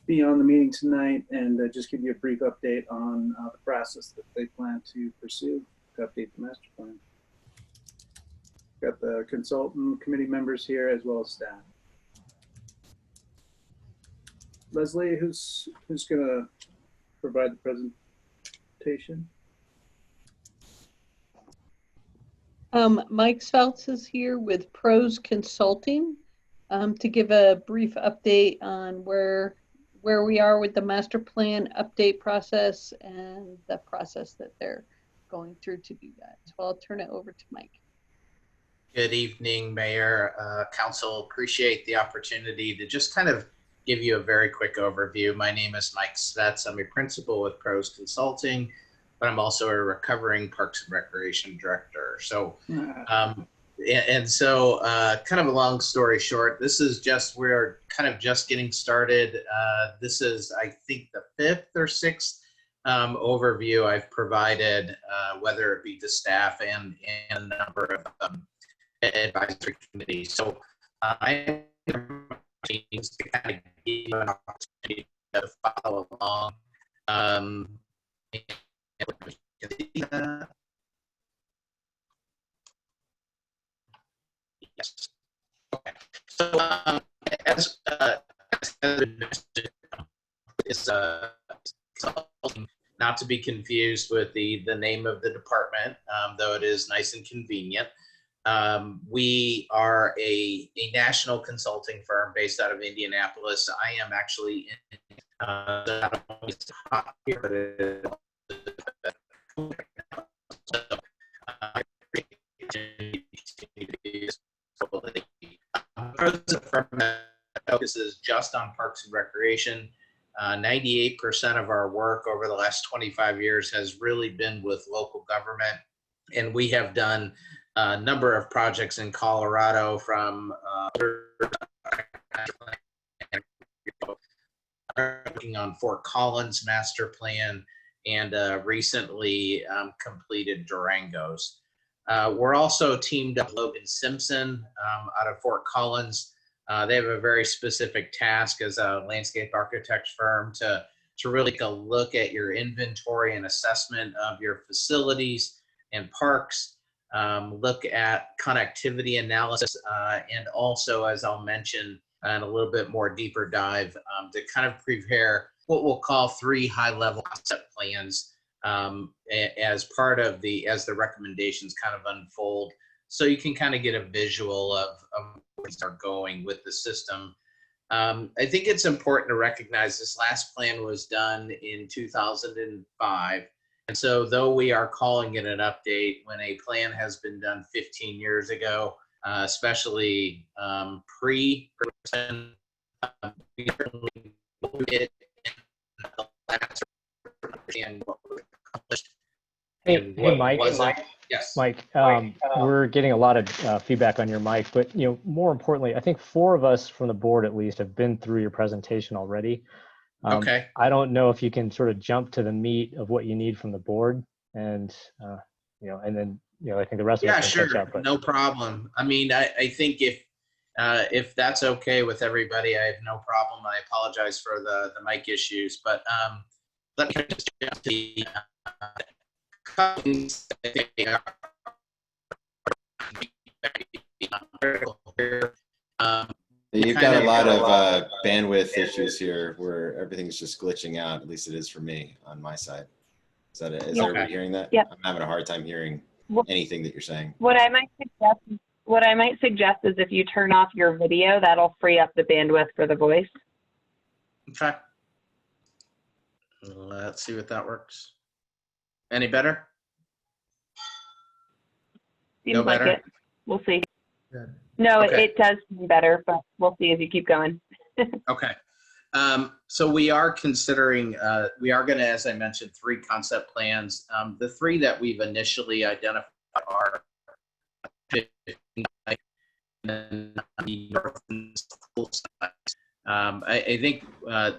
be on the meeting tonight and just give you a brief update on the process that they plan to pursue to update the master plan. Got the consultant committee members here as well as staff. Leslie, who's gonna provide the presentation? Mike Svelts is here with Pros Consulting to give a brief update on where we are with the master plan update process and the process that they're going through to do that. So I'll turn it over to Mike. Good evening, Mayor, Council. Appreciate the opportunity to just kind of give you a very quick overview. My name is Mike Svetz. I'm a principal with Pros Consulting, but I'm also a recovering Parks and Recreation Director. So, so kind of a long story short, this is just, we're kind of just getting started. This is, I think, the 5th or 6th overview I've provided, whether it be to staff and a number of advisory committees. So I to kind of give you an opportunity to follow along. Yes. Okay. So as is not to be confused with the name of the department, though it is nice and convenient. We are a national consulting firm based out of Indianapolis. I am actually in here, but the firm that focuses just on parks and recreation. 98% of our work over the last 25 years has really been with local government, and we have done a number of projects in Colorado from working on Fort Collins master plan and recently completed Durango's. We're also teamed up with Logan Simpson out of Fort Collins. They have a very specific task as a landscape architect firm to to really take a look at your inventory and assessment of your facilities and parks, look at connectivity analysis, and also, as I'll mention, and a little bit more deeper dive to kind of prepare what we'll call 3 high-level concept plans as part of as the recommendations kind of unfold, so you can kind of get a visual of where things are going with the system. I think it's important to recognize this last plan was done in 2005. And so though we are calling it an update, when a plan has been done 15 years ago, especially we certainly it and what was accomplished. Hey, Mike. Yes. Mike, we're getting a lot of feedback on your mic, but more importantly, I think 4 of us from the board at least have been through your presentation already. Okay. I don't know if you can sort of jump to the meat of what you need from the board, and and then I think the rest of us can catch up. But no problem. I mean, I think if that's okay with everybody, I have no problem. I apologize for the mic issues, but let me just jump to the You've got a lot of bandwidth issues here where everything's just glitching out. At least it is for me on my side. Is everybody hearing that? Yep. I'm having a hard time hearing anything that you're saying. What I might suggest is if you turn off your video, that'll free up the bandwidth for the voice. Okay. Let's see what that works. Any better? Seems No like better? it. We'll see. Good. No, Okay. it does seem better, but we'll see as you keep going. Okay. So we are considering, we are going to, as I mentioned, 3 concept plans. The 3 that we've initially identified are I think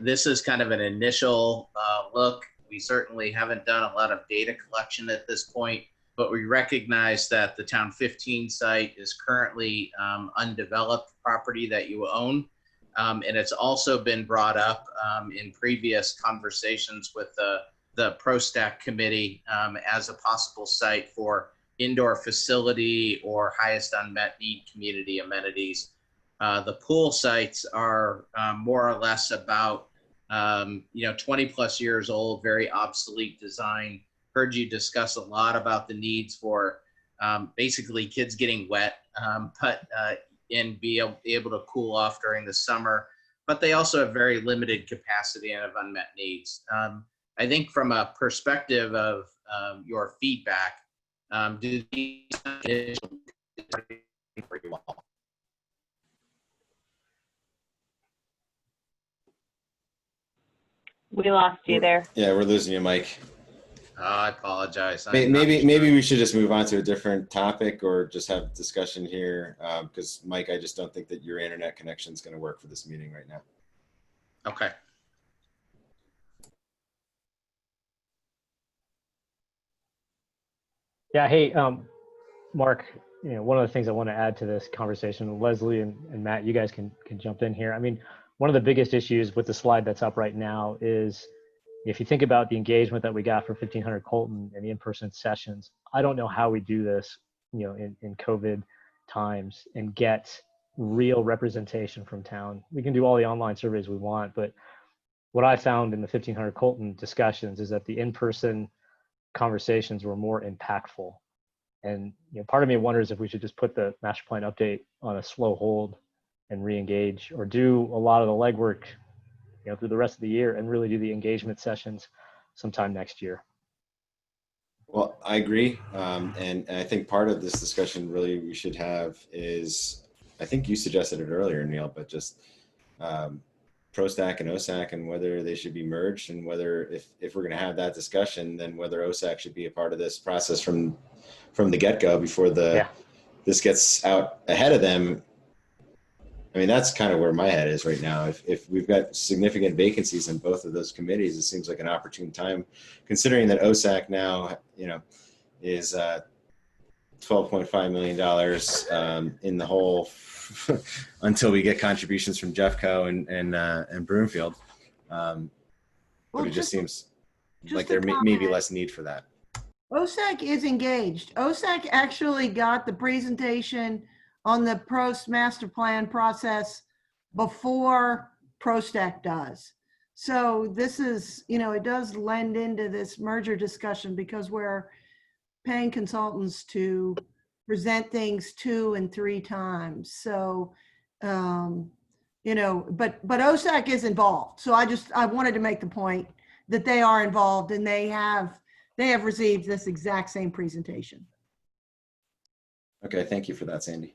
this is kind of an initial look. We certainly haven't done a lot of data collection at this point, but we recognize that the Town 15 site is currently undeveloped property that you own. And it's also been brought up in previous conversations with the ProStack committee as a possible site for indoor facility or highest unmet need community amenities. The pool sites are more or less about 20 plus years old, very obsolete design. Heard you discuss a lot about the needs for basically kids getting wet, and be able to cool off during the summer, but they also have very limited capacity and have unmet needs. I think from a perspective of your feedback, do these We lost you there. Yeah, we're losing you, Mike. I apologize. Maybe we should just move on to a different topic or just have discussion here, because Mike, I just don't think that your internet connection is going to work for this meeting right now. Okay. yeah, hey, Mark. One of the things I want to add to this conversation, Leslie and Matt, you guys can jump in here. I mean, one of the biggest issues with the slide that's up right now is, if you think about the engagement that we got for 1500 Colton and the in-person sessions, I don't know how we do this, in COVID times and get real representation from town. We can do all the online surveys we want, but what I found in the 1500 Colton discussions is that the in-person conversations were more impactful. And part of me wonders if we should just put the master plan update on a slow hold and re-engage, or do a lot of the legwork through the rest of the year and really do the engagement sessions sometime next year. Well, I agree. And I think part of this discussion really we should have is, I think you suggested it earlier, Neil, but just ProStack and OSAC and whether they should be merged, and whether if we're going to have that discussion, then whether OSAC should be a part of this process from the get-go before this gets out ahead of them. I mean, that's kind of where my head is right now. If we've got significant vacancies in both of those committees, it seems like an opportune time, considering that OSAC now, is $12.5 million in the hole until we get contributions from Jeffco and Broomfield. but it just seems like a there may be comment. less need for that. OSAC is engaged. OSAC actually got the presentation on the PROS master plan process before PROSTAC does. So this is, it does lend into this merger discussion because we're paying consultants to present things 2 and 3 times. So, but OSAC is involved. So I wanted to make the point that they are involved and they have received this exact same presentation. Okay, thank you for that, Sandy.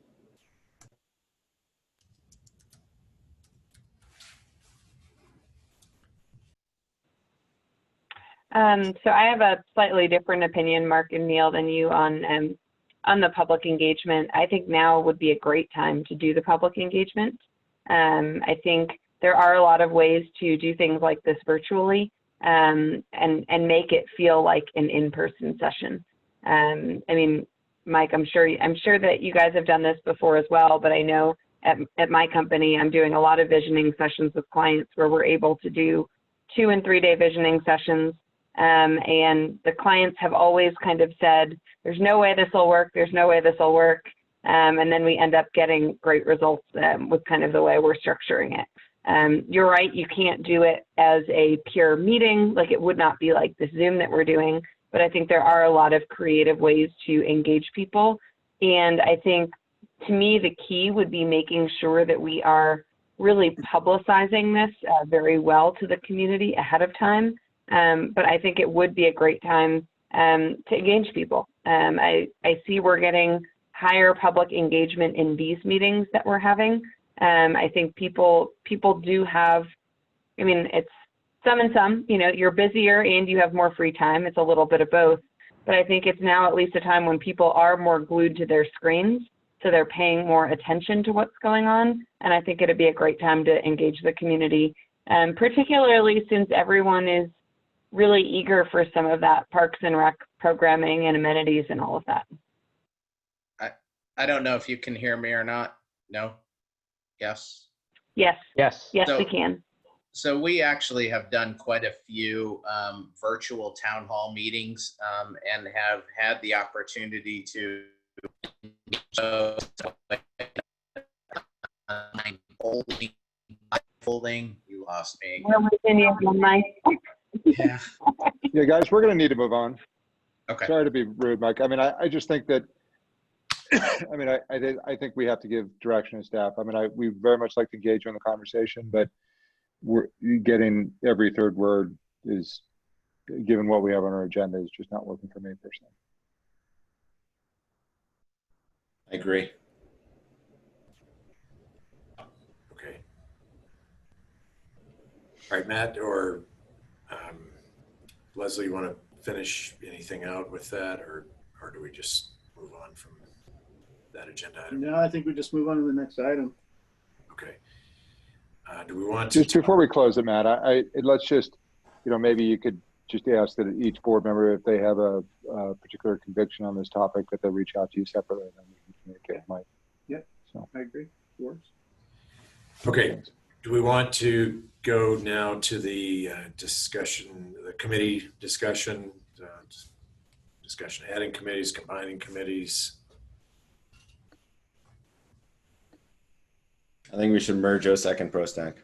So I have a slightly different opinion, Mark and Neil, than you on the public engagement. I think now would be a great time to do the public engagement. I think there are a lot of ways to do things like this virtually and make it feel like an in-person session. I mean, Mike, I'm sure that you guys have done this before as well, but I know at my company, I'm doing a lot of visioning sessions with clients where we're able to do 2 and 3 day visioning sessions. And the clients have always kind of said, there's no way this will work. There's no way this will work. And then we end up getting great results with kind of the way we're structuring it. You're right. You can't do it as a pure meeting. Like it would not be like the Zoom that we're doing, but I think there are a lot of creative ways to engage people. And I think to me, the key would be making sure that we are really publicizing this very well to the community ahead of time. But I think it would be a great time to engage people. I see we're getting higher public engagement in these meetings that we're having. I think people do have, I mean, it's some and some, you're busier and you have more free time. It's a little bit of both. But I think it's now at least a time when people are more glued to their screens. So they're paying more attention to what's going on. And I think it'd be a great time to engage the community, particularly since everyone is really eager for some of that Parks and Rec programming and amenities and all of that. I don't know if you can hear me or not. No? Yes? Yes. Yes. Yes, So- we can. So we actually have done quite a few virtual town hall meetings and have had the opportunity to folding. You lost me. We're within the alumni. Yeah. Yeah, guys, we're going to need to move on. Okay. Sorry to be rude, Mike. I mean, I just think that, I mean, I think we have to give direction to staff. I mean, we very much like to engage in the conversation, but we're getting every third word is, given what we have on our agenda, is just not working for me personally. I agree. Okay. All right, Matt or Leslie, you want to finish anything out with that, or do we just move on from that agenda item? No, I think we just move on to the next item. Okay. Do we want to Just before we close it, Matt, let's just, maybe you could just ask that each board member, if they have a particular conviction on this topic, that they reach out to you separately, and then we can communicate with Mike. Yep. So. I agree. Works. Okay. Do we want to go now to the discussion, the committee discussion, discussion adding committees, combining committees? I think we should merge OSAC and PROSTAC.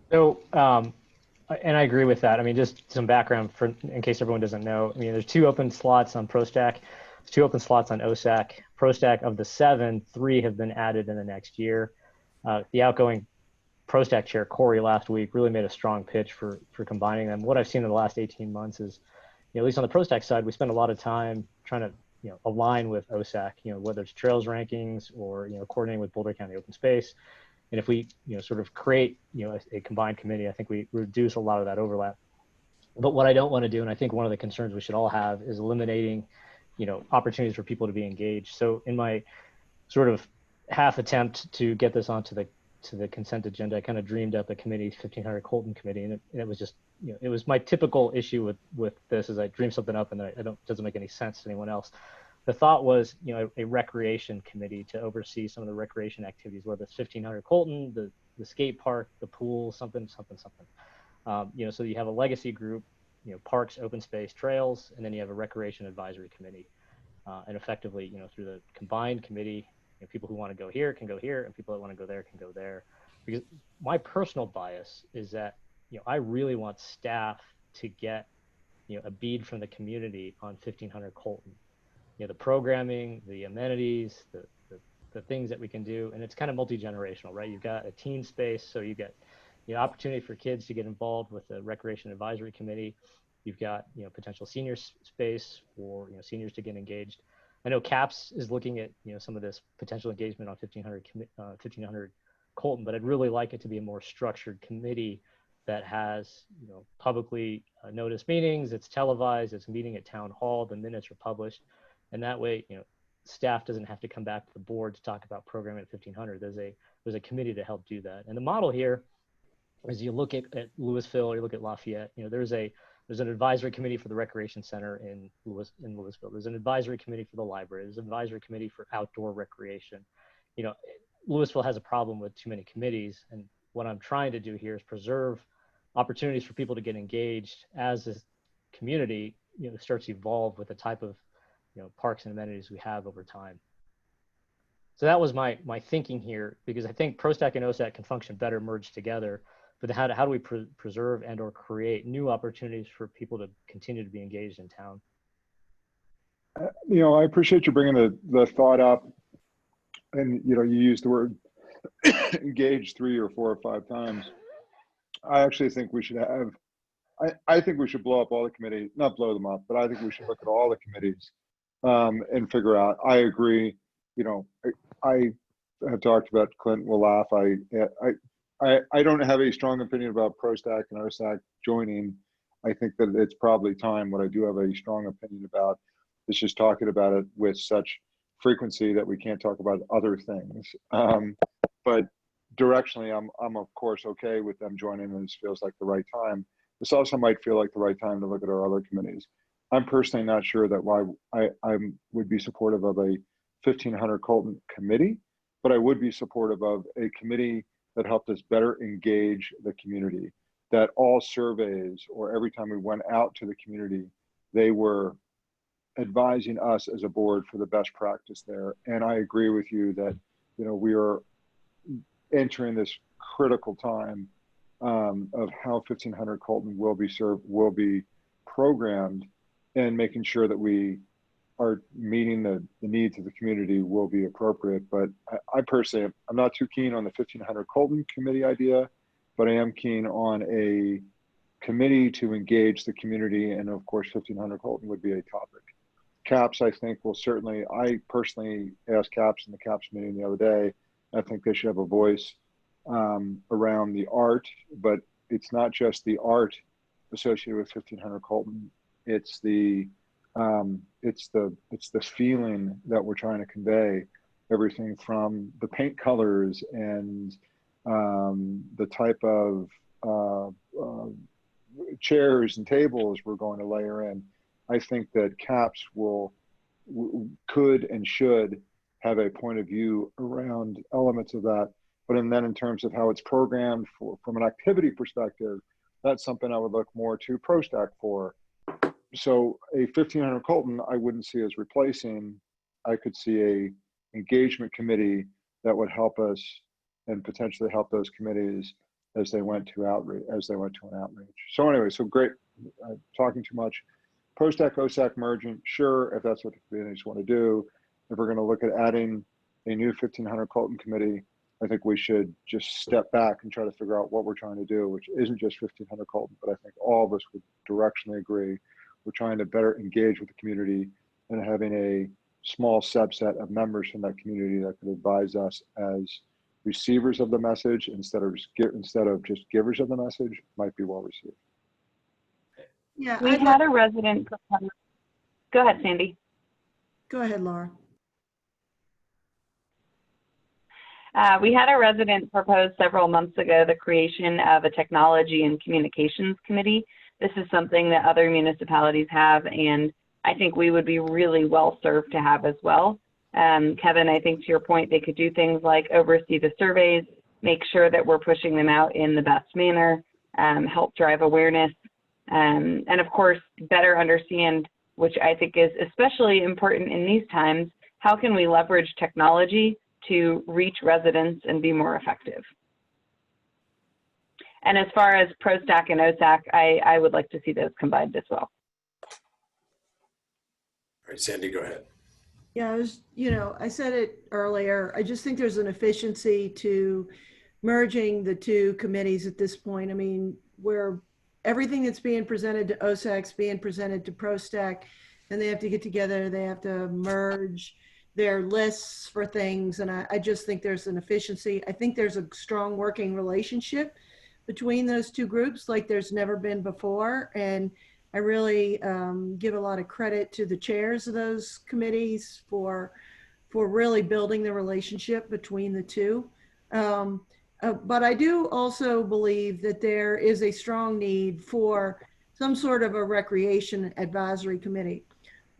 So, and I agree with that. I mean, just some background in case everyone doesn't know. I mean, there's 2 open slots on PROSTAC, 2 open slots on OSAC. PROSTAC, of the 7, 3 have been added in the next year. The outgoing PROSTAC chair, Corey, last week really made a strong pitch for combining them. What I've seen in the last 18 months is, at least on the PROSTAC side, we spend a lot of time trying to align with OSAC, whether it's trails rankings or, coordinating with Boulder County Open Space. And if we, sort of create, a combined committee, I think we reduce a lot of that overlap. But what I don't want to do, and I think one of the concerns we should all have, is eliminating, opportunities for people to be engaged. So in my sort of half attempt to get this onto the consent agenda, I kind of dreamed up a committee, 1500 Colton committee, and it was just, it was my typical issue with this, is I dream something up and then it doesn't make any sense to anyone else. The thought was, a recreation committee to oversee some of the recreation activities, whether it's 1500 Colton, the skate park, the pool, something. So you have a legacy group, parks, open space, trails, and then you have a recreation advisory committee. And effectively, through the combined committee, people who want to go here can go here, and people that want to go there can go there. Because my personal bias is that, I really want staff to get, a bead from the community on 1500 Colton. The programming, the amenities, the things that we can do, and it's kind of multi-generational, right? You've got a teen space, so you get opportunity for kids to get involved with the recreation advisory committee. You've got potential senior space for seniors to get engaged. I know CAPS is looking at some of this potential engagement on 1500 Colton, but I'd really like it to be a more structured committee that has publicly noticed meetings. It's televised. It's meeting at town hall. The minutes are published, and that way staff doesn't have to come back to the board to talk about programming at 1500. There's a committee to help do that. And the model here, as you look at Louisville or you look at Lafayette, there's an advisory committee for the recreation center in Louisville. There's an advisory committee for the library. There's an advisory committee for outdoor recreation. Louisville has a problem with too many committees, and what I'm trying to do here is preserve opportunities for people to get engaged as this community starts to evolve with the type of parks and amenities we have over time. So that was my thinking here, because I think ProStack and OSAC can function better merged together. But how do we preserve and or create new opportunities for people to continue to be engaged in town? I appreciate you bringing the thought up, and you used the word engage 3 or 4 or 5 times. I actually think we should have. I think we should blow up all the committees, not blow them up, but I think we should look at all the committees and figure out. I agree. I have talked about Clinton will laugh. I don't have a strong opinion about ProStack and OSAC joining. I think that it's probably time. What I do have a strong opinion about is just talking about it with such frequency that we can't talk about other things. But directionally, I'm of course okay with them joining, and this feels like the right time. This also might feel like the right time to look at our other committees. I'm personally not sure that why I would be supportive of a 1500 Colton committee, but I would be supportive of a committee that helped us better engage the community, that all surveys or every time we went out to the community, they were advising us as a board for the best practice there. And I agree with you that, we are entering this critical time of how 1500 Colton will be programmed, and making sure that we are meeting the needs of the community will be appropriate. But I personally, I'm not too keen on the 1500 Colton committee idea, but I am keen on a committee to engage the community. And of course, 1500 Colton would be a topic. CAPS, I think, will certainly, I personally asked CAPS in the CAPS meeting the other day, I think they should have a voice around the art, but it's not just the art associated with 1500 Colton. It's the feeling that we're trying to convey, everything from the paint colors and the type of chairs and tables we're going to layer in. I think that CAPS could and should have a point of view around elements of that. But then in terms of how it's programmed from an activity perspective, that's something I would look more to ProStack for. So a 1500 Colton, I wouldn't see as replacing. I could see a engagement committee that would help us and potentially help those committees as they went to outreach, an outreach. So anyway, so great, talking too much. ProStack, OSAC merging, sure, if that's what the communities want to do. If we're going to look at adding a new 1500 Colton committee, I think we should just step back and try to figure out what we're trying to do, which isn't just 1500 Colton, but I think all of us would directionally agree. We're trying to better engage with the community and having a small subset of members from that community that could advise us as receivers of the message instead of just givers of the message might be well received. Yeah, we had a resident. Go ahead, Sandy. Go ahead, Laura. We had a resident propose several months ago the creation of a technology and communications committee. This is something that other municipalities have, and I think we would be really well served to have as well. Kevin, I think to your point, they could do things like oversee the surveys, make sure that we're pushing them out in the best manner, help drive awareness, and of course, better understand, which I think is especially important in these times, how can we leverage technology to reach residents and be more effective? And as far as PROSTAC and OSAC, I would like to see those combined as well. All right, Sandy, go ahead. Yeah, I said it earlier. I just think there's an efficiency to merging the two committees at this point. I mean, where everything that's being presented to OSAC is being presented to PROSTAC, and they have to get together, they have to merge their lists for things. And I just think there's an efficiency. I think there's a strong working relationship between those two groups like there's never been before. And I really give a lot of credit to the chairs of those committees for really building the relationship between the two. But I do also believe that there is a strong need for some sort of a recreation advisory committee.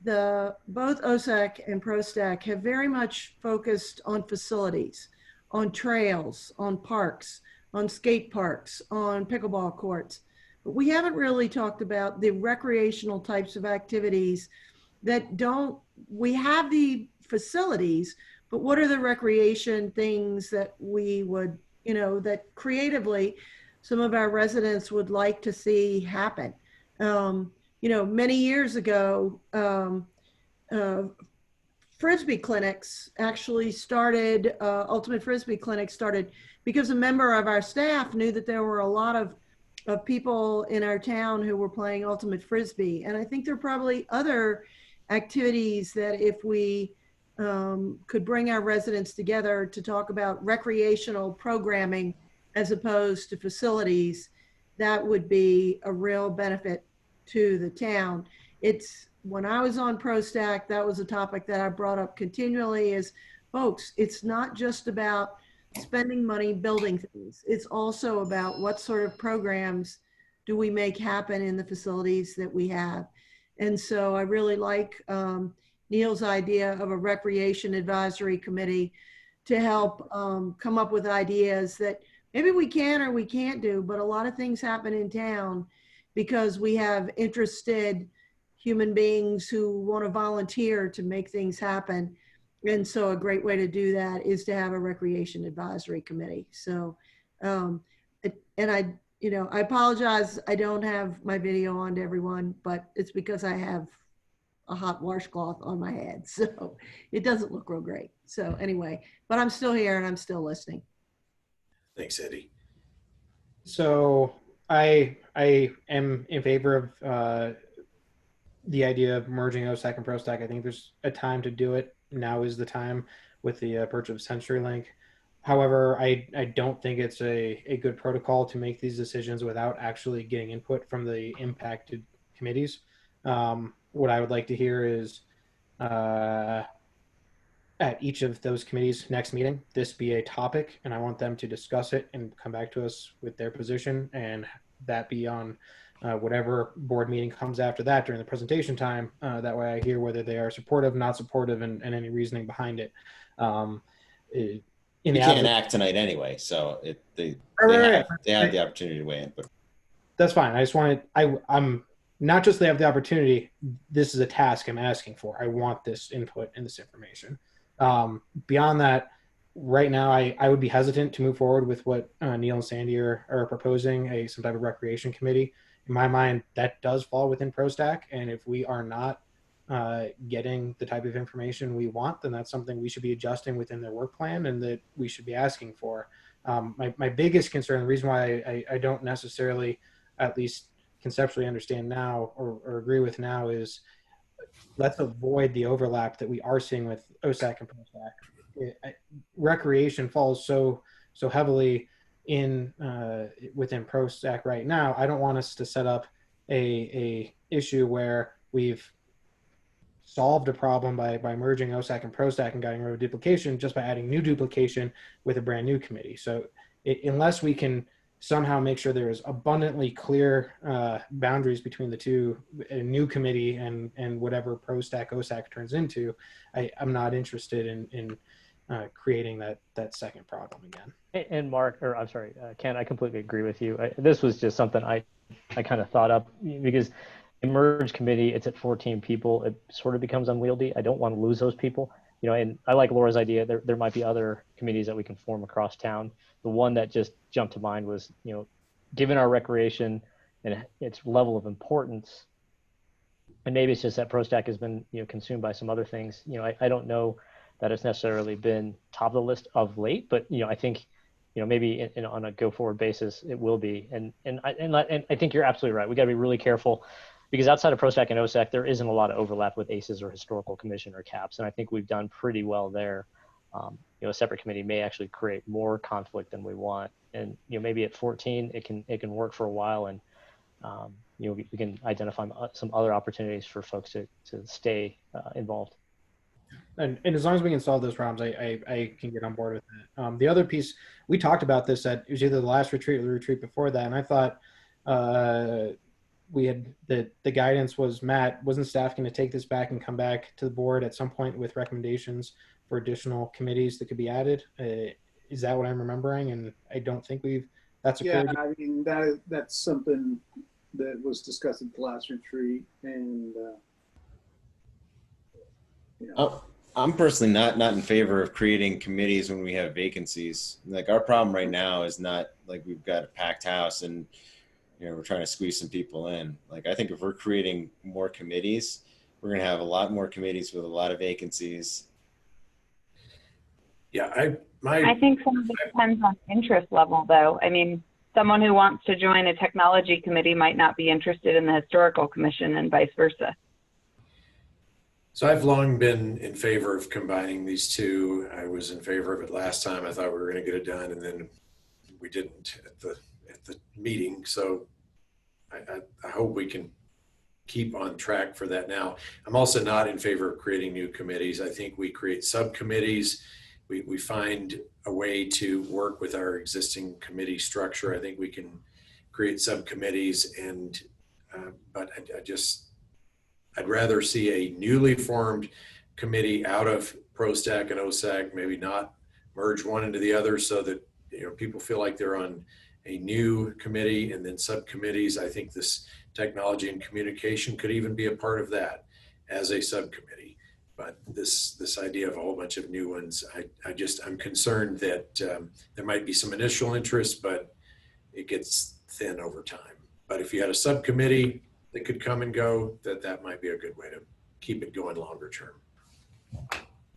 Both OSAC and PROSTAC have very much focused on facilities, on trails, on parks, on skate parks, on pickleball courts. But we haven't really talked about the recreational types of activities we have the facilities, but what are the recreation things that we would, that creatively some of our residents would like to see happen? Many years ago, Frisbee clinics actually started, Ultimate Frisbee clinics started because a member of our staff knew that there were a lot of people in our town who were playing Ultimate Frisbee. And I think there are probably other activities that if we could bring our residents together to talk about recreational programming as opposed to facilities, that would be a real benefit to the town. When I was on PROSTAC, that was a topic that I brought up continually is, folks, it's not just about spending money building things. It's also about what sort of programs do we make happen in the facilities that we have. And so I really like Neil's idea of a recreation advisory committee to help come up with ideas that maybe we can or we can't do, but a lot of things happen in town because we have interested human beings who want to volunteer to make things happen. And so a great way to do that is to have a recreation advisory committee. So, I apologize, I don't have my video on to everyone, but it's because I have a hot washcloth on my head. So it doesn't look real great. So anyway, but I'm still here and I'm still listening. Thanks, Eddie. So I am in favor of the idea of merging OSAC and PROSTAC. I think there's a time to do it. Now is the time with the purchase of CenturyLink. However, I don't think it's a good protocol to make these decisions without actually getting input from the impacted committees. What I would like to hear is at each of those committees' next meeting, this be a topic, and I want them to discuss it and come back to us with their position, and that be on whatever board meeting comes after that during the presentation time. That way I hear whether they are supportive, not supportive, and any reasoning behind it. You can't act tonight anyway, so they have the opportunity to weigh in. But that's fine. I just wanted, I'm not just they have the opportunity, this is a task I'm asking for. I want this input and this information. Beyond that, right now, I would be hesitant to move forward with what Neil and Sandy are proposing, some type of recreation committee. In my mind, that does fall within PROSTAC, and if we are not getting the type of information we want, then that's something we should be adjusting within their work plan and that we should be asking for. My biggest concern, the reason why I don't necessarily, at least conceptually understand now or agree with now, is let's avoid the overlap that we are seeing with OSAC and PROSTAC. Recreation falls so heavily in within PROSTAC right now. I don't want us to set up a issue where we've solved a problem by merging OSAC and PROSTAC and getting rid of duplication just by adding new duplication with a brand new committee. So unless we can somehow make sure there is abundantly clear boundaries between the two, a new committee and whatever PROSTAC OSAC turns into, I'm not interested in creating that second problem again. And Mark, or I'm sorry, Ken, I completely agree with you. This was just something I kind of thought up because the merge committee, it's at 14 people. It sort of becomes unwieldy. I don't want to lose those people, you know, and I like Laura's idea. There might be other committees that we can form across town. The one that just jumped to mind was, you know, given our recreation and its level of importance, and maybe it's just that ProStack has been, you know, consumed by some other things. You know, I don't know that it's necessarily been top of the list of late, but, you know, I think, you know, maybe on a go forward basis, it will be. And I think you're absolutely right. We got to be really careful because outside of ProStack and OSAC, there isn't a lot of overlap with ACES or Historical Commission or CAPS. And I think we've done pretty well there. You know, a separate committee may actually create more conflict than we want. And, you know, maybe at 14, it can work for a while. And, you know, we can identify some other opportunities for folks to stay involved. And as long as we can solve those problems, I can get on board with it. The other piece, we talked about this at, it was either the last retreat or the retreat before that. And I thought we had, the guidance was, Matt, wasn't staff going to take this back and come back to the board at some point with recommendations for additional committees that could be added? Is that what I'm remembering? And I don't think that's occurred. Yeah, I mean, that's something that was discussed at the last retreat, and you know. Oh, I'm personally not in favor of creating committees when we have vacancies. Like, our problem right now is not like we've got a packed house and, you know, we're trying to squeeze some people in. Like, I think if we're creating more committees, we're going to have a lot more committees with a lot of vacancies. Yeah, I think some of it depends on interest level, though. I mean, someone who wants to join a technology committee might not be interested in the historical commission, and vice versa. So I've long been in favor of combining these two. I was in favor of it last time. I thought we were going to get it done, and then we didn't at the meeting. So I hope we can keep on track for that now. I'm also not in favor of creating new committees. I think we create subcommittees. We find a way to work with our existing committee structure. I think we can create subcommittees, and but I'd rather see a newly formed committee out of ProStack and OSAC, maybe not merge one into the other, so that, you know, people feel like they're on a new committee, and then subcommittees. I think this technology and communication could even be a part of that as a subcommittee. But this idea of a whole bunch of new ones, I'm concerned that there might be some initial interest, but it gets thin over time. But if you had a subcommittee that could come and go, that might be a good way to keep it going longer term.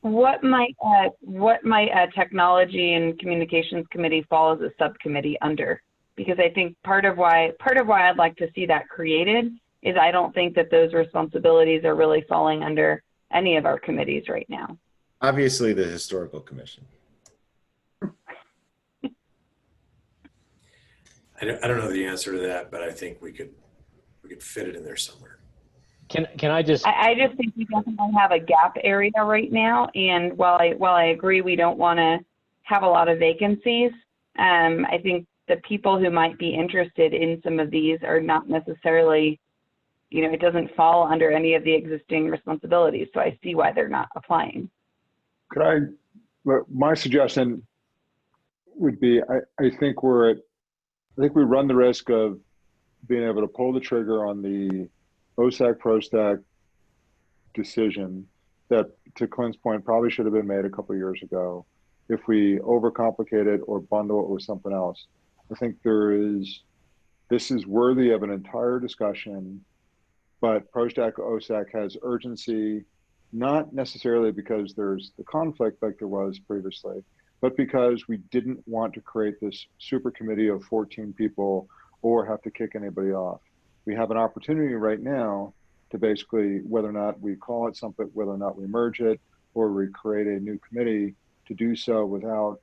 What might a technology and communications committee fall as a subcommittee under? Because I think part of why I'd like to see that created is I don't think that those responsibilities are really falling under any of our committees right now. Obviously, the Historical Commission. I don't know the answer to that, but I think we could fit it in there somewhere. Can I just? I just think we definitely have a gap area right now, and while I agree we don't want to have a lot of vacancies, I think the people who might be interested in some of these are not necessarily, you know, it doesn't fall under any of the existing responsibilities, so I see why they're not applying. My suggestion would be, I think we run the risk of being able to pull the trigger on the OSAC ProStack decision that, to Clint's point, probably should have been made a couple of years ago if we overcomplicate it or bundle it with something else. I think this is worthy of an entire discussion, but ProStack OSAC has urgency, not necessarily because there's the conflict like there was previously, but because we didn't want to create this super committee of 14 people or have to kick anybody off. We have an opportunity right now to basically, whether or not we call it something, whether or not we merge it, or we create a new committee, to do so without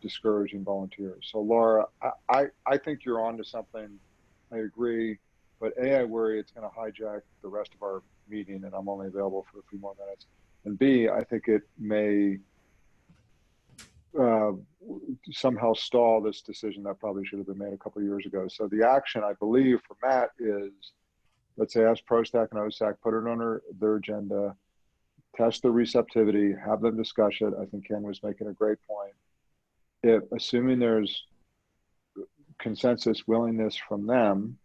discouraging volunteers. So Laura, I think you're on to something. I agree, but A, I worry it's going to hijack the rest of our meeting and I'm only available for a few more minutes. And B, I think it may somehow stall this decision that probably should have been made a couple of years ago. So the action, I believe, for Matt is, let's say, ask ProStack and OSAC, put it on their agenda, test the receptivity, have them discuss it. I think Ken was making a great point. If, assuming there's consensus willingness from them,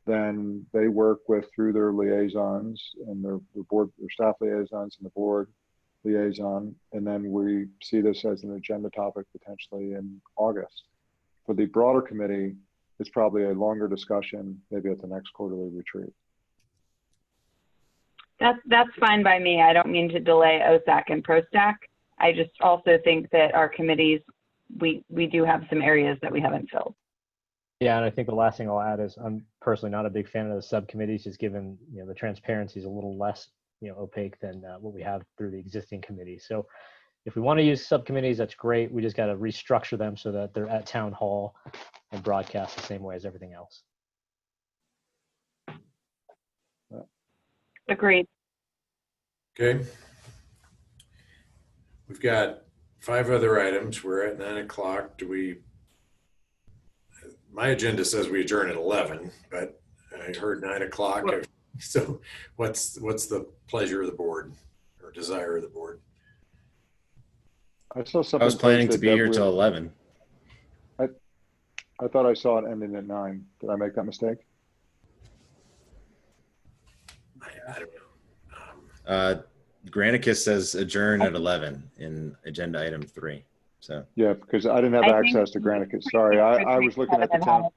then they work with through their liaisons and their board, their staff liaisons and the board liaison, and then we see this as an agenda topic potentially in August. For the broader committee, it's probably a longer discussion, maybe at the next quarterly retreat. That's fine by me. I don't mean to delay OSAC and PROSTAC. I just also think that our committees, we do have some areas that we haven't filled. Yeah, and I think the last thing I'll add is I'm personally not a big fan of the subcommittees, just given the transparency is a little less opaque than what we have through the existing committees. So if we want to use subcommittees, that's great. We just got to restructure them so that they're at town hall and broadcast the same way as everything else. Agreed. Okay. We've got 5 other items. We're at 9 o'clock. My agenda says we adjourn at 11, but I heard 9 o'clock. So what's the pleasure of the board or desire of the board? I saw something. I was planning to be here till 11. I thought I saw it ending at 9. Did I make that mistake? I don't know. Granicus says adjourn at 11 in agenda item 3. So yeah, because I didn't have access to Granicus. Sorry, I was looking at the town.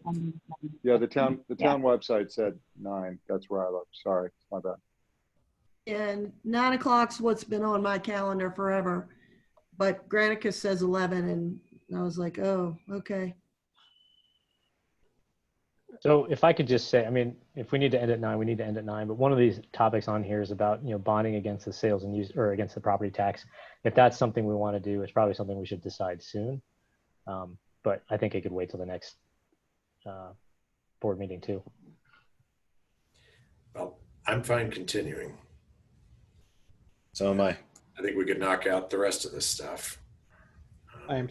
Yeah, the town website said 9. That's where I looked. Sorry, my bad. And 9 o'clock's what's been on my calendar forever, but Granicus says 11, and I was like, oh, okay. So if I could just say, I mean, if we need to end at 9, we need to end at 9. But one of these topics on here is about, bonding against the sales and use or against the property tax. If that's something we want to do, it's probably something we should decide soon. But I think it could wait till the next board meeting too. Well, I'm fine continuing. So am I. I think we could knock out the rest of this stuff. I am.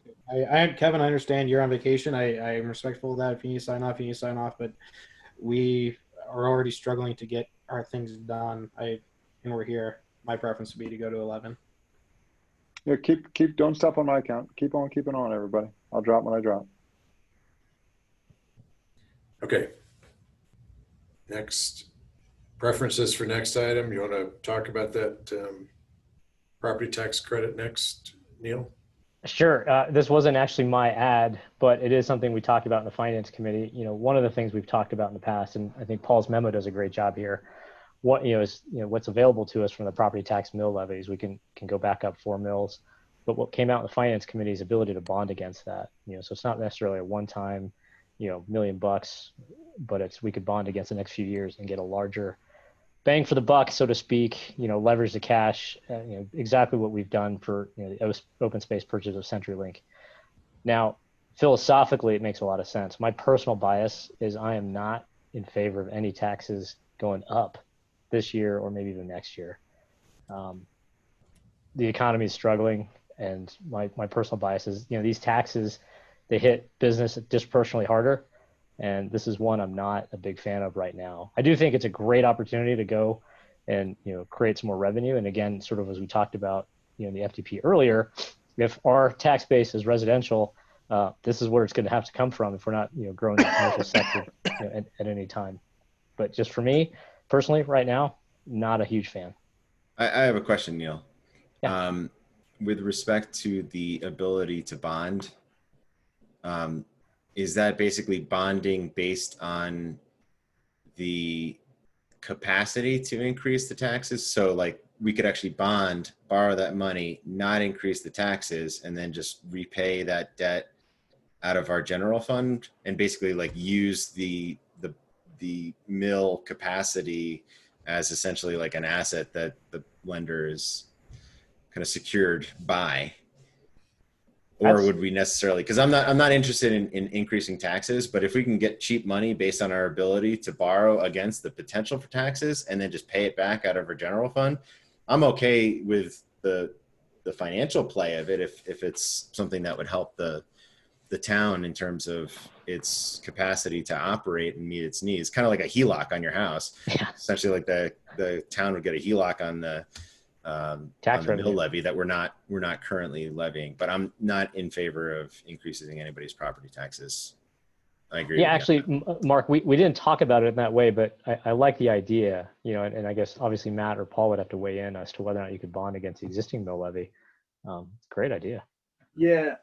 Kevin, I understand you're on vacation. I am respectful of that. If you need to sign off, you need to sign off. But we are already struggling to get our things done. And we're here. My preference would be to go to 11. Yeah, don't stop on my account. Keep on keeping on, everybody. I'll drop when I drop. Okay. Next, preferences for next item. You want to talk about that property tax credit next, Neil? Sure. This wasn't actually my ad, but it is something we talked about in the finance committee. One of the things we've talked about in the past, and I think Paul's memo does a great job here. Is what's available to us from the property tax mill levies. We can go back up 4 mills, but what came out in the finance committee is ability to bond against that. So it's not necessarily a one-time, $1 million, but we could bond against the next few years and get a larger bang for the buck, so to speak, leverage the cash, exactly what we've done for the open space purchase of CenturyLink. Now, philosophically, it makes a lot of sense. My personal bias is I am not in favor of any taxes going up this year or maybe even next year. The economy is struggling, and my personal bias is, these taxes, they hit business disproportionately harder. And this is one I'm not a big fan of right now. I do think it's a great opportunity to go and create some more revenue. And again, sort of as we talked about in the FDP earlier, if our tax base is residential, this is where it's going to have to come from if we're not growing the commercial sector at any time. But just for me personally, right now, not a huge fan. I have a question, Neil. Yeah. With respect to the ability to bond, is that basically bonding based on the capacity to increase the taxes? So like we could actually borrow that money, not increase the taxes, and then just repay that debt out of our general fund and basically like use the mill capacity as essentially like an asset that the lender is kind of secured by. Or would we necessarily, because I'm not interested in increasing taxes, but if we can get cheap money based on our ability to borrow against the potential for taxes and then just pay it back out of our general fund, I'm okay with the financial play of it if it's something that would help the town in terms of its capacity to operate and meet its needs. Kind of like a HELOC on your house. Yeah. Essentially like the town would get a HELOC on the Tax on the mill revenue. levy that we're not currently levying. But I'm not in favor of increasing anybody's property taxes. I agree. Yeah, with you. actually, Mark, we didn't talk about it in that way, but I like the idea, you know, and I guess obviously Matt or Paul would have to weigh in as to whether or not you could bond against the existing mill levy. Great idea. Yeah,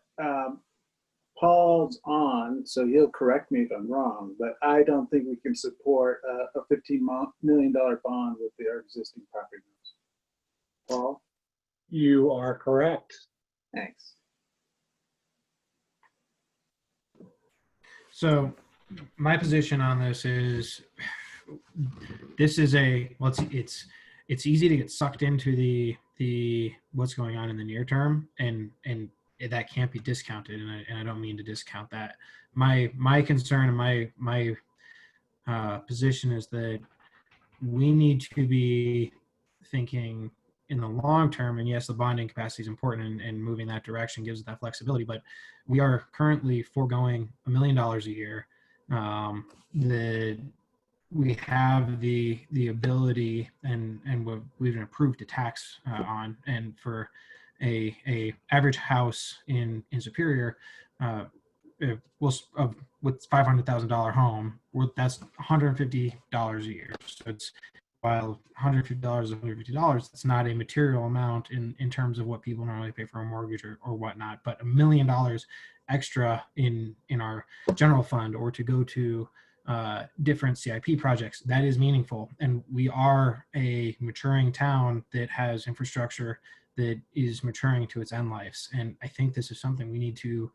Paul's on, so he'll correct me if I'm wrong, but I don't think we can support a $15 million bond with our existing property mills. Paul? You are correct. Thanks. So my position on this is it's easy to get sucked into the what's going on in the near term, and that can't be discounted, and I don't mean to discount that. My concern and my position is that we need to be thinking in the long term, and yes, the bonding capacity is important, and moving that direction gives that flexibility, but we are currently foregoing $1 million a year. That we have the ability, and we've been approved to tax on, and for a average house in Superior, with $500,000 home, that's $150 a year. So it's, while $150 is $150, it's not a material amount in terms of what people normally pay for a mortgage or whatnot. But $1 million extra in our general fund, or to go to different CIP projects, that is meaningful. And we are a maturing town that has infrastructure that is maturing to its end lives. And I think this is something we need to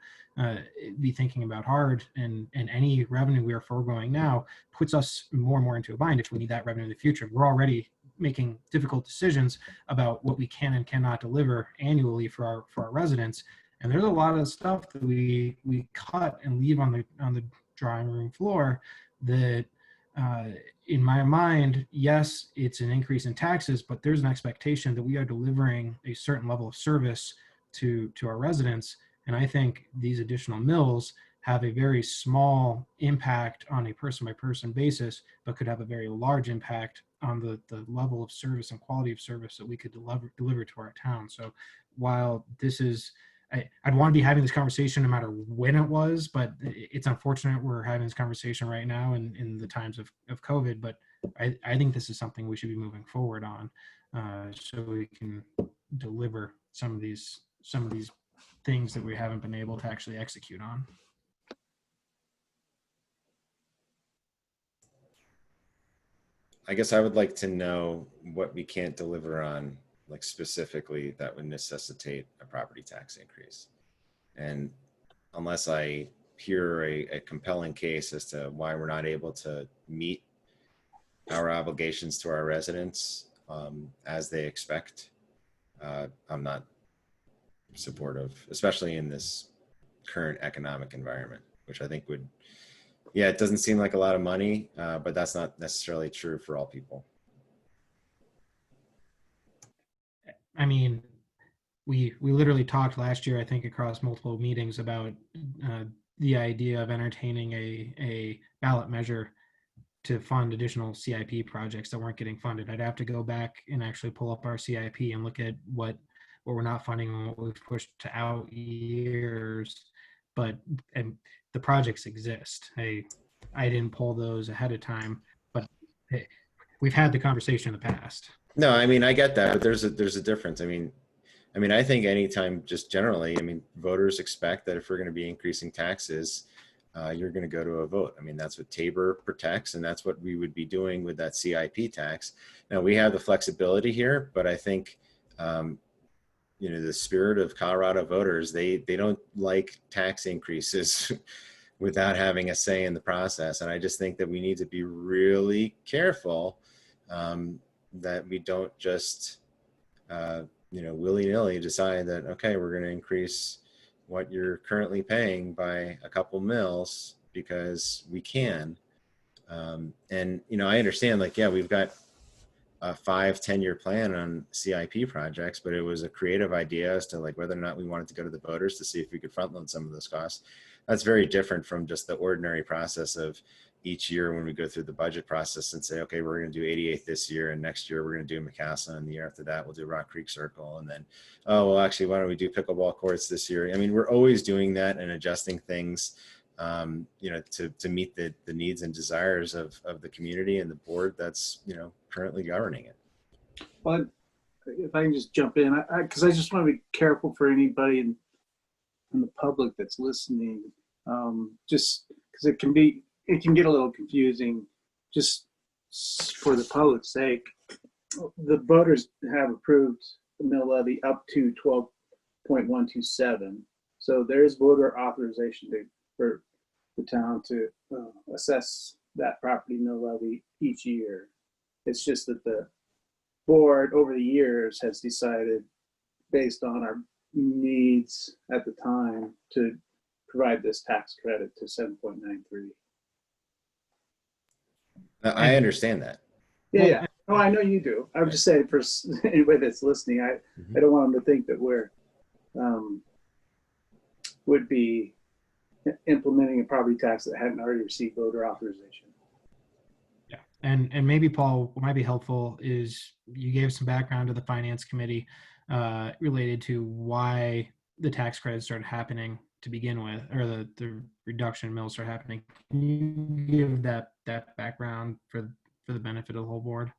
be thinking about hard, and any revenue we are foregoing now puts us more and more into a bind if we need that revenue in the future. We're already making difficult decisions about what we can and cannot deliver annually for our residents. And there's a lot of stuff that we cut and leave on the drawing room floor that, in my mind, yes, it's an increase in taxes, but there's an expectation that we are delivering a certain level of service to our residents. And I think these additional mills have a very small impact on a person-by-person basis, but could have a very large impact on the level of service and quality of service that we could deliver to our town. So while this is, I'd want to be having this conversation no matter when it was, but it's unfortunate we're having this conversation right now in the times of COVID. But I think this is something we should be moving forward on, so we can deliver some of these things that we haven't been able to actually execute on. I guess I would like to know what we can't deliver on, like specifically that would necessitate a property tax increase. And unless I hear a compelling case as to why we're not able to meet our obligations to our residents as they expect, I'm not supportive, especially in this current economic environment, which I think would, yeah, it doesn't seem like a lot of money, but that's not necessarily true for all people. I mean, we literally talked last year, I think, across multiple meetings about the idea of entertaining a ballot measure to fund additional CIP projects that weren't getting funded. I'd have to go back and actually pull up our CIP and look at what we're not funding and what we've pushed to out years. But the projects exist. I didn't pull those ahead of time, but we've had the conversation in the past. No, I mean, I get that, but there's a difference. I mean, I think anytime, just generally, I mean, voters expect that if we're going to be increasing taxes, you're going to go to a vote. I mean, that's what Tabor protects, and that's what we would be doing with that CIP tax. Now, we have the flexibility here, but I think, you know, the spirit of Colorado voters, they don't like tax increases without having a say in the process. And I just think that we need to be really careful that we don't just, you know, willy-nilly decide that, okay, we're going to increase what you're currently paying by a couple mils because we can. And, you know, I understand, like, yeah, we've got a 5-10-year plan on CIP projects, but it was a creative idea as to like whether or not we wanted to go to the voters to see if we could front load some of those costs. That's very different from just the ordinary process of each year when we go through the budget process and say, okay, we're going to do 88th this year, and next year we're going to do McCaslin, and the year after that we'll do Rock Creek Circle, and then, oh, well, actually, why don't we do pickleball courts this year? I mean, we're always doing that and adjusting things, to meet the needs and desires of the community and the board that's, currently governing it. Well, if I can just jump in, because I just want to be careful for anybody in the public that's listening, just because it can get a little confusing. Just for the public's sake, the voters have approved the mill levy up to 12.127. So there is voter authorization for the town to assess that property mill levy each year. It's just that the board over the years has decided, based on our needs at the time, to provide this tax credit to 7.93. I understand that. Yeah. Oh, I know you do. I'm just saying for anybody that's listening, I don't want them to think that we're would be implementing a property tax that hadn't already received voter authorization. Yeah, and maybe Paul, what might be helpful is you gave some background to the finance committee related to why the tax credits started happening to begin with, or the reduction in mills started happening. Can you give that background for the benefit of the whole board?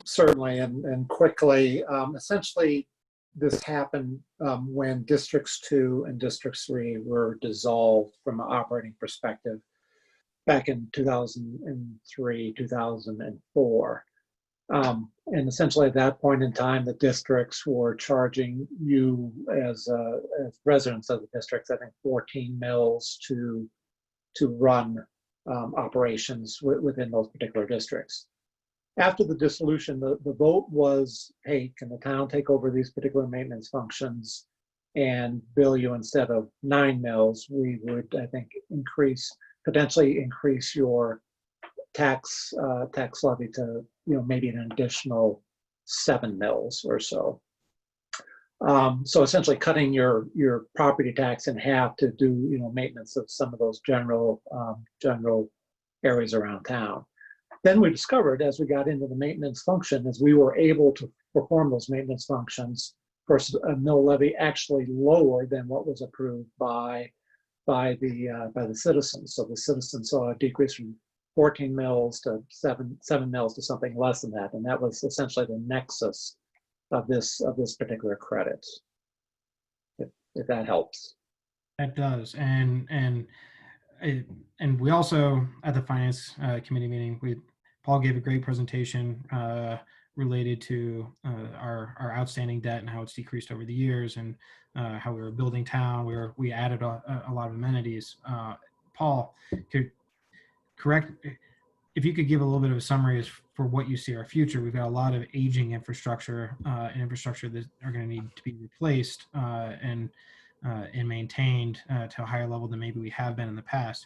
Certainly, and quickly. Essentially, this happened when Districts 2 and District 3 were dissolved from an operating perspective back in 2003, 2004. And essentially at that point in time, the districts were charging you as residents of the districts, I think 14 mills to run operations within those particular districts. After the dissolution, the vote was, hey, can the town take over these particular maintenance functions and bill you instead of 9 mills? We would, I think, potentially increase your tax levy to, maybe an additional 7 mills or so. So essentially cutting your property tax in half to do, maintenance of some of those general areas around town. Then we discovered, as we got into the maintenance function, as we were able to perform those maintenance functions, of course, a mill levy actually lower than what was approved by the citizens. So the citizens saw a decrease from 14 mills to 7 mills to something less than that, and that was essentially the nexus of this particular credit. If that helps. That does, and we also at the finance committee meeting, Paul gave a great presentation related to our outstanding debt and how it's decreased over the years, and how we were building town. We added a lot of amenities. Paul, if you could give a little bit of a summary for what you see our future. We've got a lot of aging infrastructure and infrastructure that are going to need to be replaced and maintained to a higher level than maybe we have been in the past.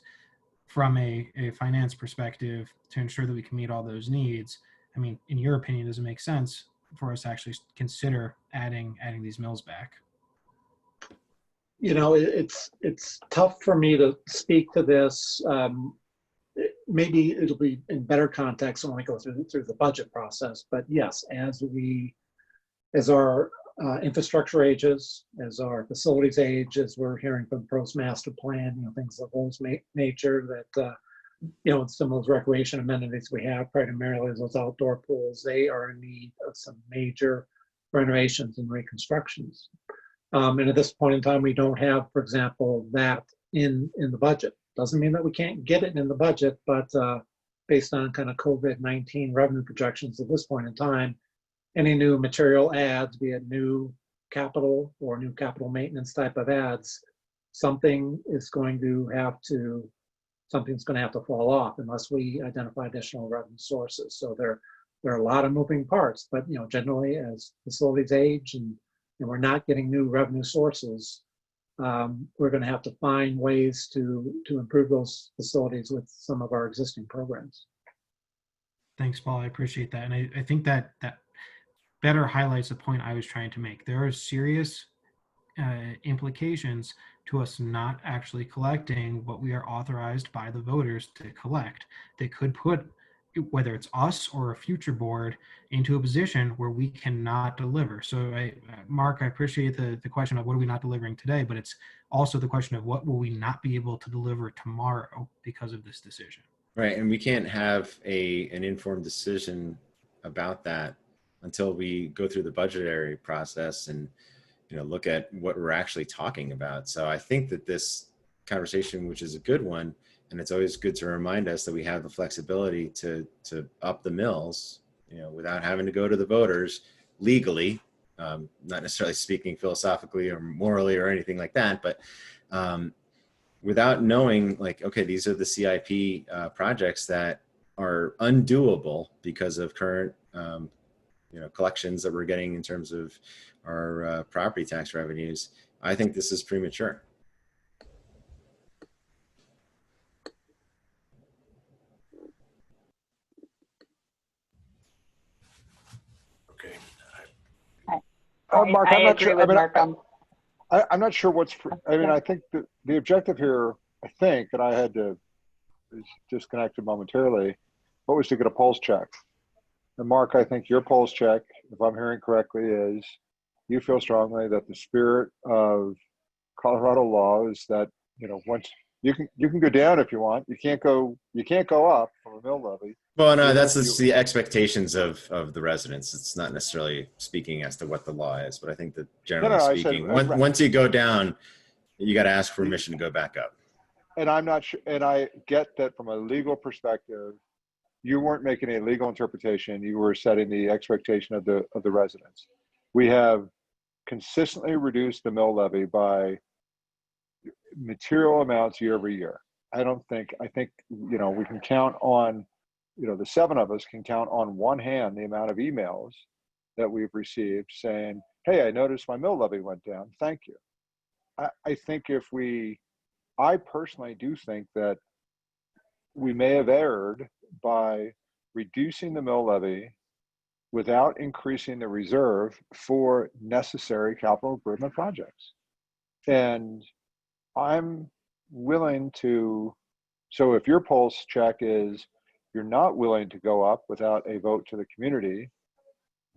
From a finance perspective, to ensure that we can meet all those needs, I mean, in your opinion, does it make sense for us to actually consider adding these mills back? It's tough for me to speak to this. Maybe it'll be in better context when we go through the budget process. But yes, as our infrastructure ages, as our facilities age, as we're hearing from PRO's master plan, things of those nature that, some of those recreation amenities we have, primarily those outdoor pools, they are in need of some major renovations and reconstructions. And at this point in time, we don't have, for example, that in the budget. Doesn't mean that we can't get it in the budget, but based on kind of COVID-19 revenue projections at this point in time, any new material adds, be it new capital or new capital maintenance type of adds, something's going to have to fall off unless we identify additional revenue sources. So there are a lot of moving parts, but generally as facilities age and we're not getting new revenue sources, we're going to have to find ways to improve those facilities with some of our existing programs. Thanks, Paul. I appreciate that. And I think that better highlights the point I was trying to make. There are serious implications to us not actually collecting what we are authorized by the voters to collect. They could put, whether it's us or a future board, into a position where we cannot deliver. So Mark, I appreciate the question of what are we not delivering today, but it's also the question of what will we not be able to deliver tomorrow because of this decision. Right, and we can't have an informed decision about that until we go through the budgetary process and look at what we're actually talking about. So I think that this conversation, which is a good one, and it's always good to remind us that we have the flexibility to up the mills, without having to go to the voters legally, not necessarily speaking philosophically or morally or anything like that, but without knowing, like, okay, these are the CIP projects that are undoable because of current collections that we're getting in terms of our property tax revenues. I think this is premature. Okay. Mark, I I'm not agree sure. with Mark on. I'm not sure what's. I think the objective here, I think, and I had to disconnected momentarily, what was to get a pulse check. And Mark, I think your pulse check, if I'm hearing correctly, is you feel strongly that the spirit of Colorado law is that once you can go down if you want, you can't go up from a mill levy. Well, no, that's the expectations of the residents. It's not necessarily speaking as to what the law is, but I think that generally speaking, once you go down, you got to ask permission to go back up. And I'm not sure, and I get that from a legal perspective, you weren't making a legal interpretation. You were setting the expectation of the residents. We have consistently reduced the mill levy by material amounts year over year. I think we can count on, the seven of us can count on one hand the amount of emails that we've received saying, hey, I noticed my mill levy went down. Thank you. I think I personally do think that we may have erred by reducing the mill levy without increasing the reserve for necessary capital improvement projects. And I'm willing to, so if your pulse check is you're not willing to go up without a vote to the community,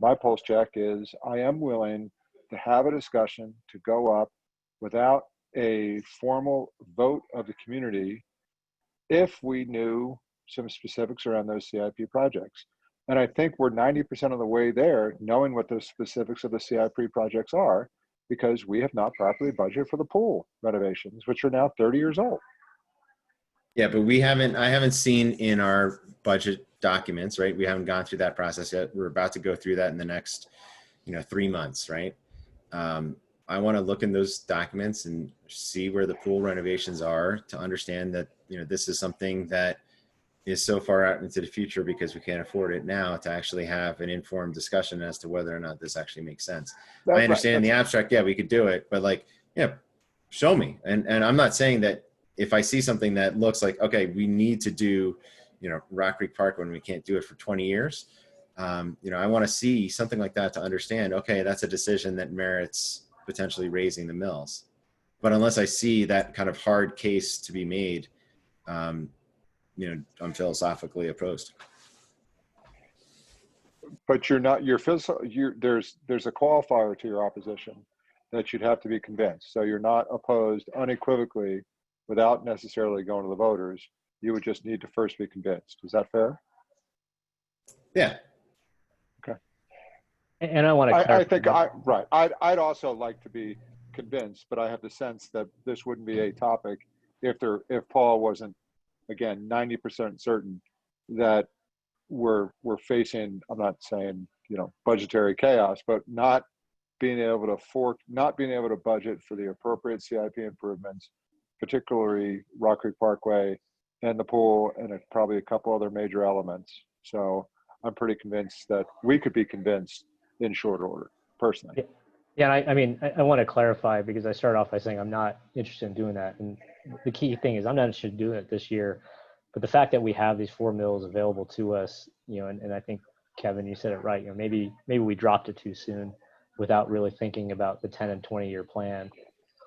my pulse check is I am willing to have a discussion to go up without a formal vote of the community if we knew some specifics around those CIP projects. And I think we're 90% of the way there, knowing what the specifics of the CIP projects are, because we have not properly budgeted for the pool renovations, which are now 30 years old. Yeah, but I haven't seen in our budget documents, right? We haven't gone through that process yet. We're about to go through that in the next, 3 months, right? I want to look in those documents and see where the pool renovations are to understand that, this is something that is so far out into the future because we can't afford it now to actually have an informed discussion as to whether or not this actually makes sense. I understand in the abstract, yeah, we could do it, but show me. And I'm not saying that if I see something that looks like, okay, we need to do, Rock Creek Park when we can't do it for 20 years. I want to see something like that to understand, okay, that's a decision that merits potentially raising the mills. But unless I see that kind of hard case to be made, I'm philosophically opposed. But there's a qualifier to your opposition that you'd have to be convinced. So you're not opposed unequivocally without necessarily going to the voters. You would just need to first be convinced. Is that fair? Yeah. Okay. And I want to. I'd also like to be convinced, but I have the sense that this wouldn't be a topic if Paul wasn't, again, 90% certain that we're facing, I'm not saying, budgetary chaos, but not being able to budget for the appropriate CIP improvements, particularly Rock Creek Parkway and the pool and probably a couple other major elements. So I'm pretty convinced that we could be convinced in short order, personally. Yeah, I want to clarify because I started off by saying I'm not interested in doing that. And the key thing is I'm not interested in doing it this year. But the fact that we have these 4 mills available to us, and I think, Kevin, you said it right, maybe we dropped it too soon without really thinking about the 10 and 20 year plan.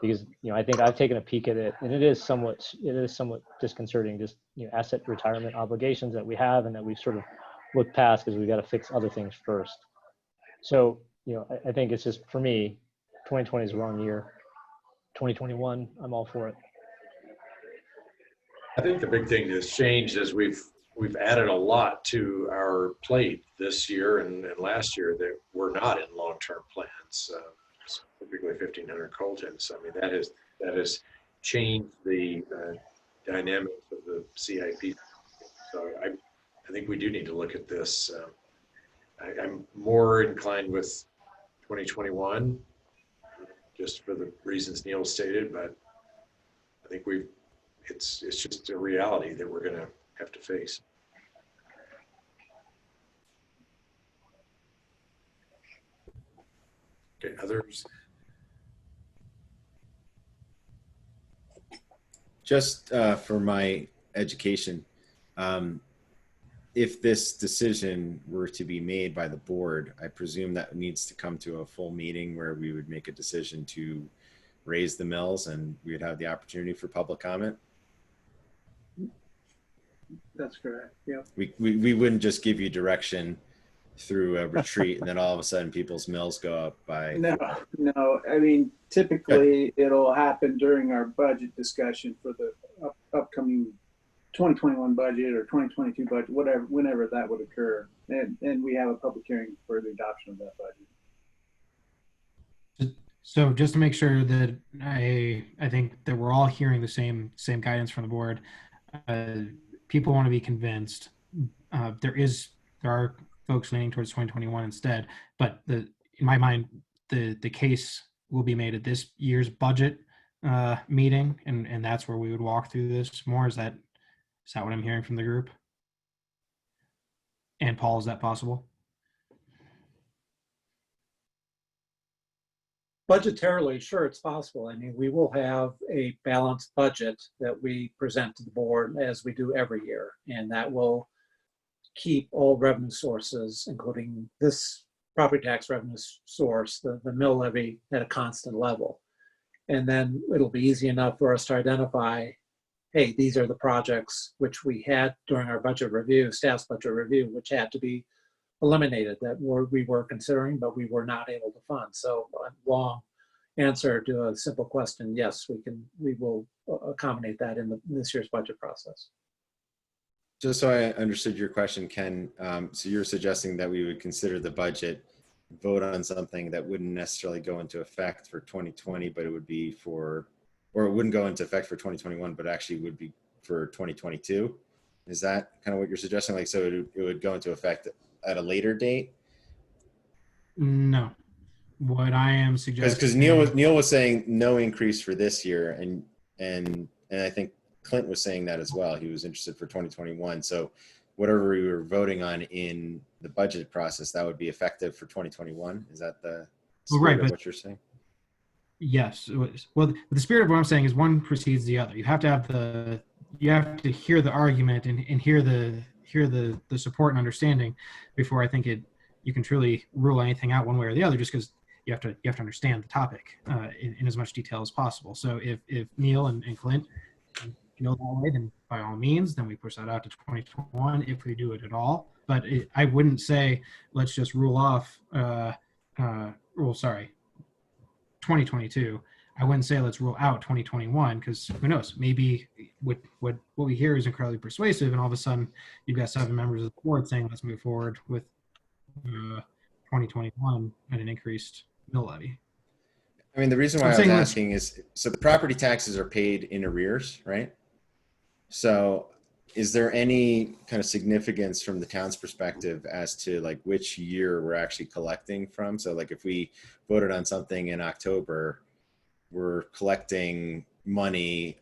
because I think I've taken a peek at it, and it is somewhat disconcerting. Just asset retirement obligations that we have and that we've sort of looked past because we got to fix other things first. So I think it's just, for me, 2020 is the wrong year. 2021, I'm all for it. I think the big thing that's changed is we've added a lot to our plate this year and last year that were not in long-term plans, specifically 1,500 Coltons. I mean, that has changed the dynamics of the CIP. So I think we do need to look at this. I'm more inclined with 2021, just for the reasons Neil stated, but I think it's just a reality that we're going to have to face. Okay, others? Just for my education, if this decision were to be made by the board, I presume that needs to come to a full meeting where we would make a decision to raise the mills and we would have the opportunity for public comment. That's correct. Yeah. We wouldn't just give you direction through a retreat and then all of a sudden people's mills go up by. No. I mean, typically it'll happen during our budget discussion for the upcoming 2021 budget or 2022 budget, whenever that would occur. And we have a public hearing for the adoption of that budget. So just to make sure that I think that we're all hearing the same guidance from the board, people want to be convinced. There are folks leaning towards 2021 instead, but in my mind, the case will be made at this year's budget meeting, and that's where we would walk through this more. Is that what I'm hearing from the group? And Paul, is that possible? Budgetarily, sure, it's possible. I mean, we will have a balanced budget that we present to the board as we do every year, and that will keep all revenue sources, including this property tax revenue source, the mill levy, at a constant level. And then it'll be easy enough for us to identify, hey, these are the projects which we had during our budget review, staff's budget review, which had to be eliminated, that we were considering, but we were not able to fund. So a long answer to a simple question, yes, we will accommodate that in this year's budget process. Just so I understood your question, Ken, so you're suggesting that we would consider the budget, vote on something that wouldn't necessarily go into effect for 2020, but it would be or it wouldn't go into effect for 2021, but actually would be for 2022. Is that kind of what you're suggesting? Like, so it would go into effect at a later date? No. What I am suggesting, because Neil was saying no increase for this year, and I think Clint was saying that as well. He was interested for 2021. So whatever we were voting on in the budget process, that would be effective for 2021. Is that the spirit of what you're saying? Yes. Well, the spirit of what I'm saying is one precedes the other. You have to hear the argument and hear the support and understanding before I think you can truly rule anything out one way or the other, just because you have to understand the topic in as much detail as possible. So if Neil and Clint feel that way, then by all means, then we push that out to 2021 if we do it at all. But I wouldn't say let's just rule off 2022. I wouldn't say let's rule out 2021, because who knows, maybe what we hear is incredibly persuasive, and all of a sudden you've got 7 members of the board saying let's move forward with 2021 at an increased mill levy. I mean, the reason why I was asking is, so the property taxes are paid in arrears, right? So is there any kind of significance from the town's perspective as to like which year we're actually collecting from? So like if we voted on something in October, we're collecting money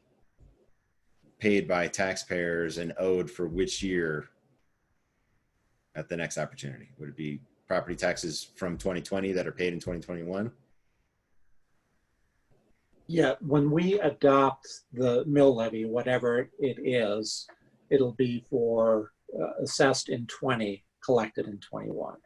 paid by taxpayers and owed for which year at the next opportunity? Would it be property taxes from 2020 that are paid in 2021? Yeah, when we adopt the mill levy, whatever it is, it'll be for assessed in 20, collected in 21.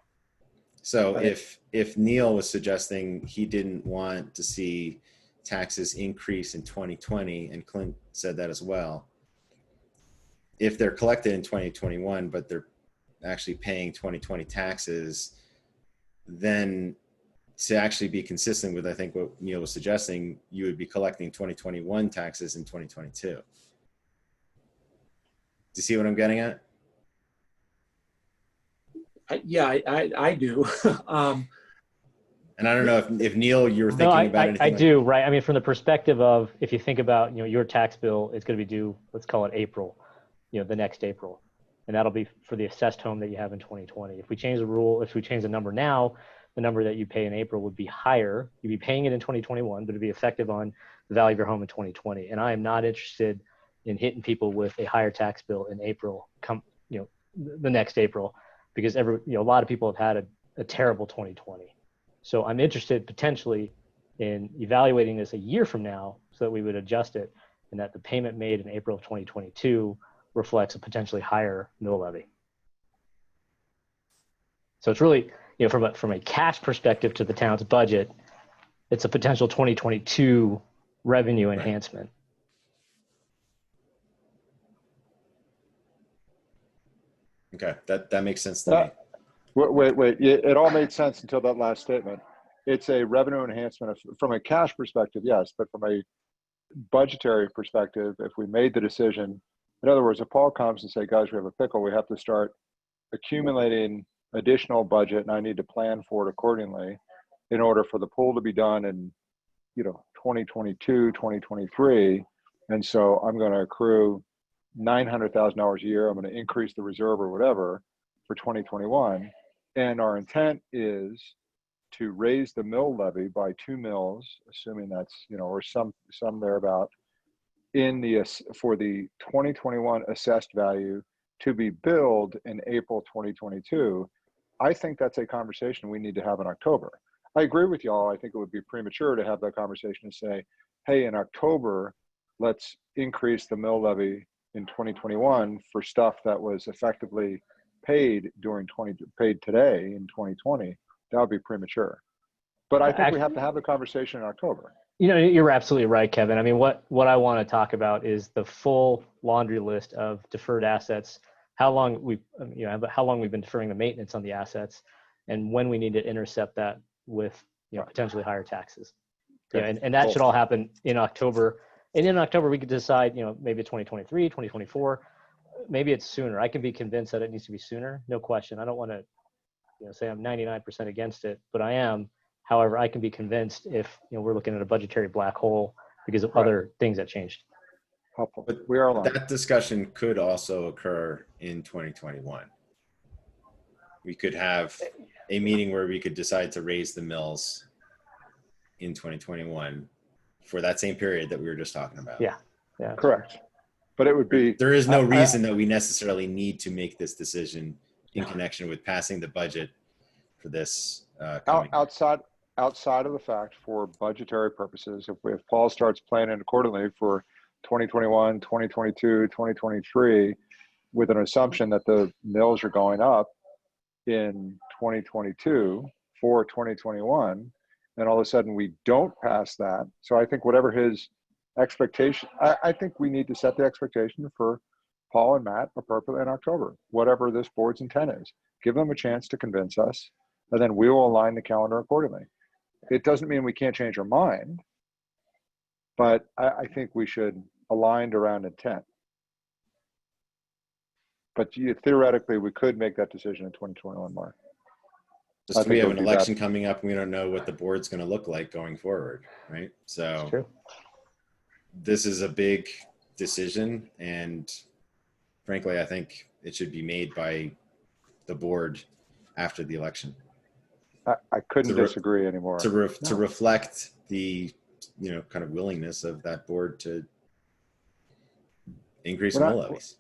So if Neil was suggesting he didn't want to see taxes increase in 2020, and Clint said that as well. If they're collected in 2021, but they're actually paying 2020 taxes, then to actually be consistent with, I think, what Neil was suggesting, you would be collecting 2021 taxes in 2022. Do you see what I'm getting at? Yeah, I do. And I don't know if Neil, you were thinking about anything. I do, right? I mean, from the perspective of, if you think about, your tax bill is going to be due, let's call it April, the next April. And that'll be for the assessed home that you have in 2020. If we change the rule, if we change the number now, the number that you pay in April would be higher. You'd be paying it in 2021, but it'd be effective on the value of your home in 2020. And I am not interested in hitting people with a higher tax bill in April, the next April, because a lot of people have had a terrible 2020. So I'm interested potentially in evaluating this a year from now so that we would adjust it and that the payment made in April of 2022 reflects a potentially higher mill levy. So it's really, from a cash perspective to the town's budget, it's a potential 2022 revenue enhancement. Okay, that makes sense to me. Wait. It all made sense until that last statement. It's a revenue enhancement from a cash perspective, yes, but from a budgetary perspective, if we made the decision, in other words, if Paul comes and say, guys, we have a pickle, we have to start accumulating additional budget, and I need to plan for it accordingly in order for the pool to be done in 2022, 2023. And so I'm going to accrue $900,000 a year. I'm going to increase the reserve or whatever for 2021. And our intent is to raise the mill levy by 2 mills, assuming that's, or some thereabout, for the 2021 assessed value to be billed in April 2022. I think that's a conversation we need to have in October. I agree with y'all. I think it would be premature to have that conversation and say, hey, in October, let's increase the mill levy in 2021 for stuff that was effectively paid paid today in 2020. That would be premature. But I think we have to have the conversation in October. You're absolutely right, Kevin. I mean, what I want to talk about is the full laundry list of deferred assets, how long we've been deferring the maintenance on the assets, and when we need to intercept that with potentially higher taxes. And that should all happen in October. And in October, we could decide, maybe 2023, 2024, maybe it's sooner. I can be convinced that it needs to be sooner, no question. I don't want to say I'm 99% against it, but I am. However, I can be convinced if we're looking at a budgetary black hole because of other things that changed. Helpful. But we are alone. That discussion could also occur in 2021. We could have a meeting where we could decide to raise the mills in 2021 for that same period that we were just talking about. Yeah. Correct. But it would be. There is no reason that we necessarily need to make this decision in connection with passing the budget for this. Outside of the fact, for budgetary purposes, if Paul starts planning accordingly for 2021, 2022, 2023, with an assumption that the mills are going up in 2022 for 2021, and all of a sudden we don't pass that. So I think whatever his expectation, I think we need to set the expectation for Paul and Matt appropriately in October, whatever this board's intent is. Give them a chance to convince us, and then we will align the calendar accordingly. It doesn't mean we can't change our mind, but I think we should align around intent. But theoretically, we could make that decision in 2021, Mark. Just we have an election coming up, and we don't know what the board's going to look like going forward, right? So this is a big decision, and frankly, I think it should be made by the board after the election. I couldn't disagree anymore. To reflect the kind of willingness of that board to increase mill levies.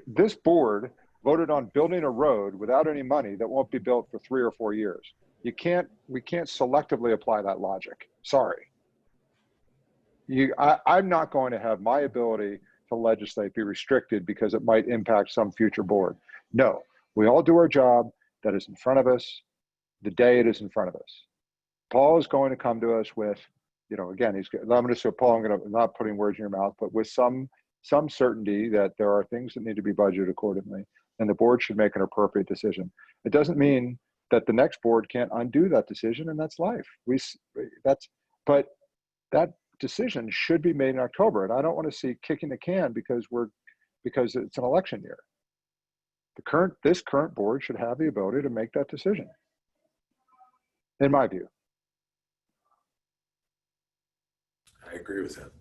This board voted on building a road without any money that won't be built for 3 or 4 years. We can't selectively apply that logic. Sorry. I'm not going to have my ability to legislate be restricted because it might impact some future board. No, we all do our job that is in front of us the day it is in front of us. Paul is going to come to us with again, I'm going to say, Paul, I'm not putting words in your mouth, but with some certainty that there are things that need to be budgeted accordingly, and the board should make an appropriate decision. It doesn't mean that the next board can't undo that decision, and that's life. But that decision should be made in October, and I don't want to see kicking the can because it's an election year. This current board should have the ability to make that decision, in my view. I agree with that.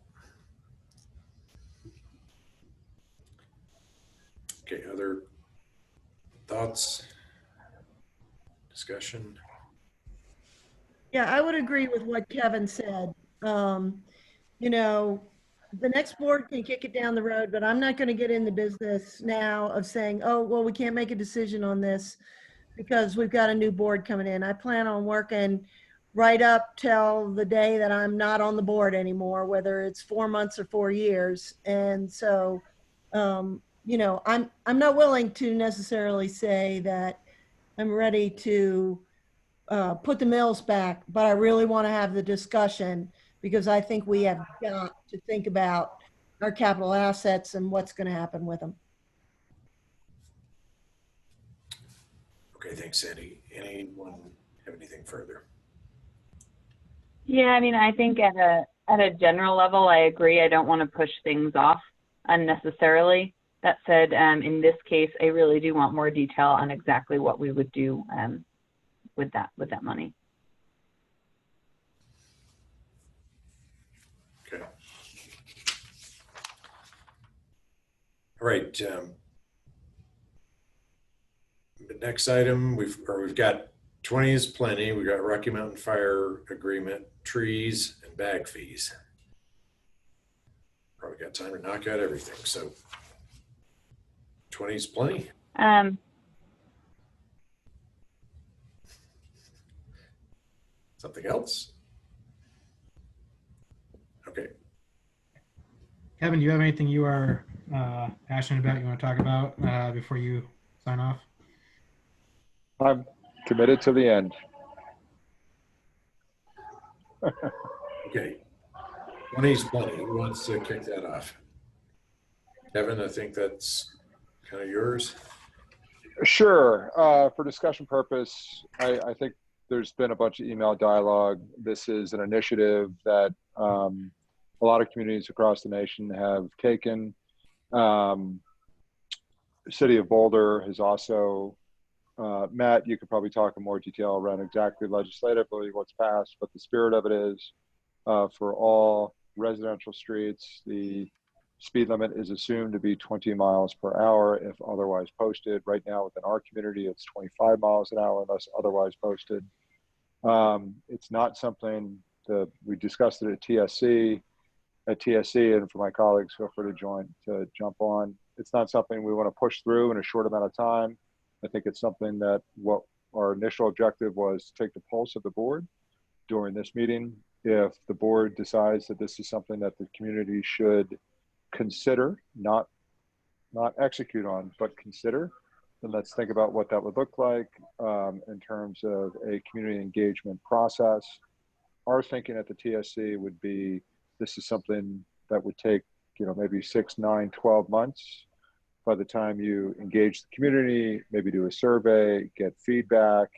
Okay, other thoughts, discussion? Yeah, I would agree with what Kevin said. The next board can kick it down the road, but I'm not going to get in the business now of saying, oh, well, we can't make a decision on this because we've got a new board coming in. I plan on working right up till the day that I'm not on the board anymore, whether it's 4 months or 4 years. And so, I'm not willing to necessarily say that I'm ready to put the mills back, but I really want to have the discussion because I think we have got to think about our capital assets and what's going to happen with them. Okay, thanks, Sandy. Anyone have anything further? Yeah, I mean, I think at a general level, I agree. I don't want to push things off unnecessarily. That said, in this case, I really do want more detail on exactly what we would do with that money. Okay. All right. The next item we've got 20 is plenty. We got Rocky Mountain Fire Agreement, trees, and bag fees. Probably got time to knock out everything. So 20 is plenty. Something else? Okay. Kevin, do you have anything you are passionate about you want to talk about before you sign off? I'm committed to the end. Okay. 20 is plenty. Who wants to kick that off? Kevin, I think that's kind of yours. Sure. For discussion purpose, I think there's been a bunch of email dialogue. This is an initiative that a lot of communities across the nation have taken. The City of Boulder has also, Matt, you could probably talk in more detail around exactly legislatively what's passed, but the spirit of it is for all residential streets, the speed limit is assumed to be 20 miles per hour if otherwise posted. Right now within our community, it's 25 miles an hour unless otherwise posted. It's not something that we discussed it at TSC, and for my colleagues, feel free to jump on. It's not something we want to push through in a short amount of time. I think it's something that what our initial objective was to take the pulse of the board during this meeting. If the board decides that this is something that the community should consider, not execute on, but consider, then let's think about what that would look like in terms of a community engagement process. Our thinking at the TSC would be this is something that would take, maybe 6, 9, 12 months by the time you engage the community, maybe do a survey, get feedback,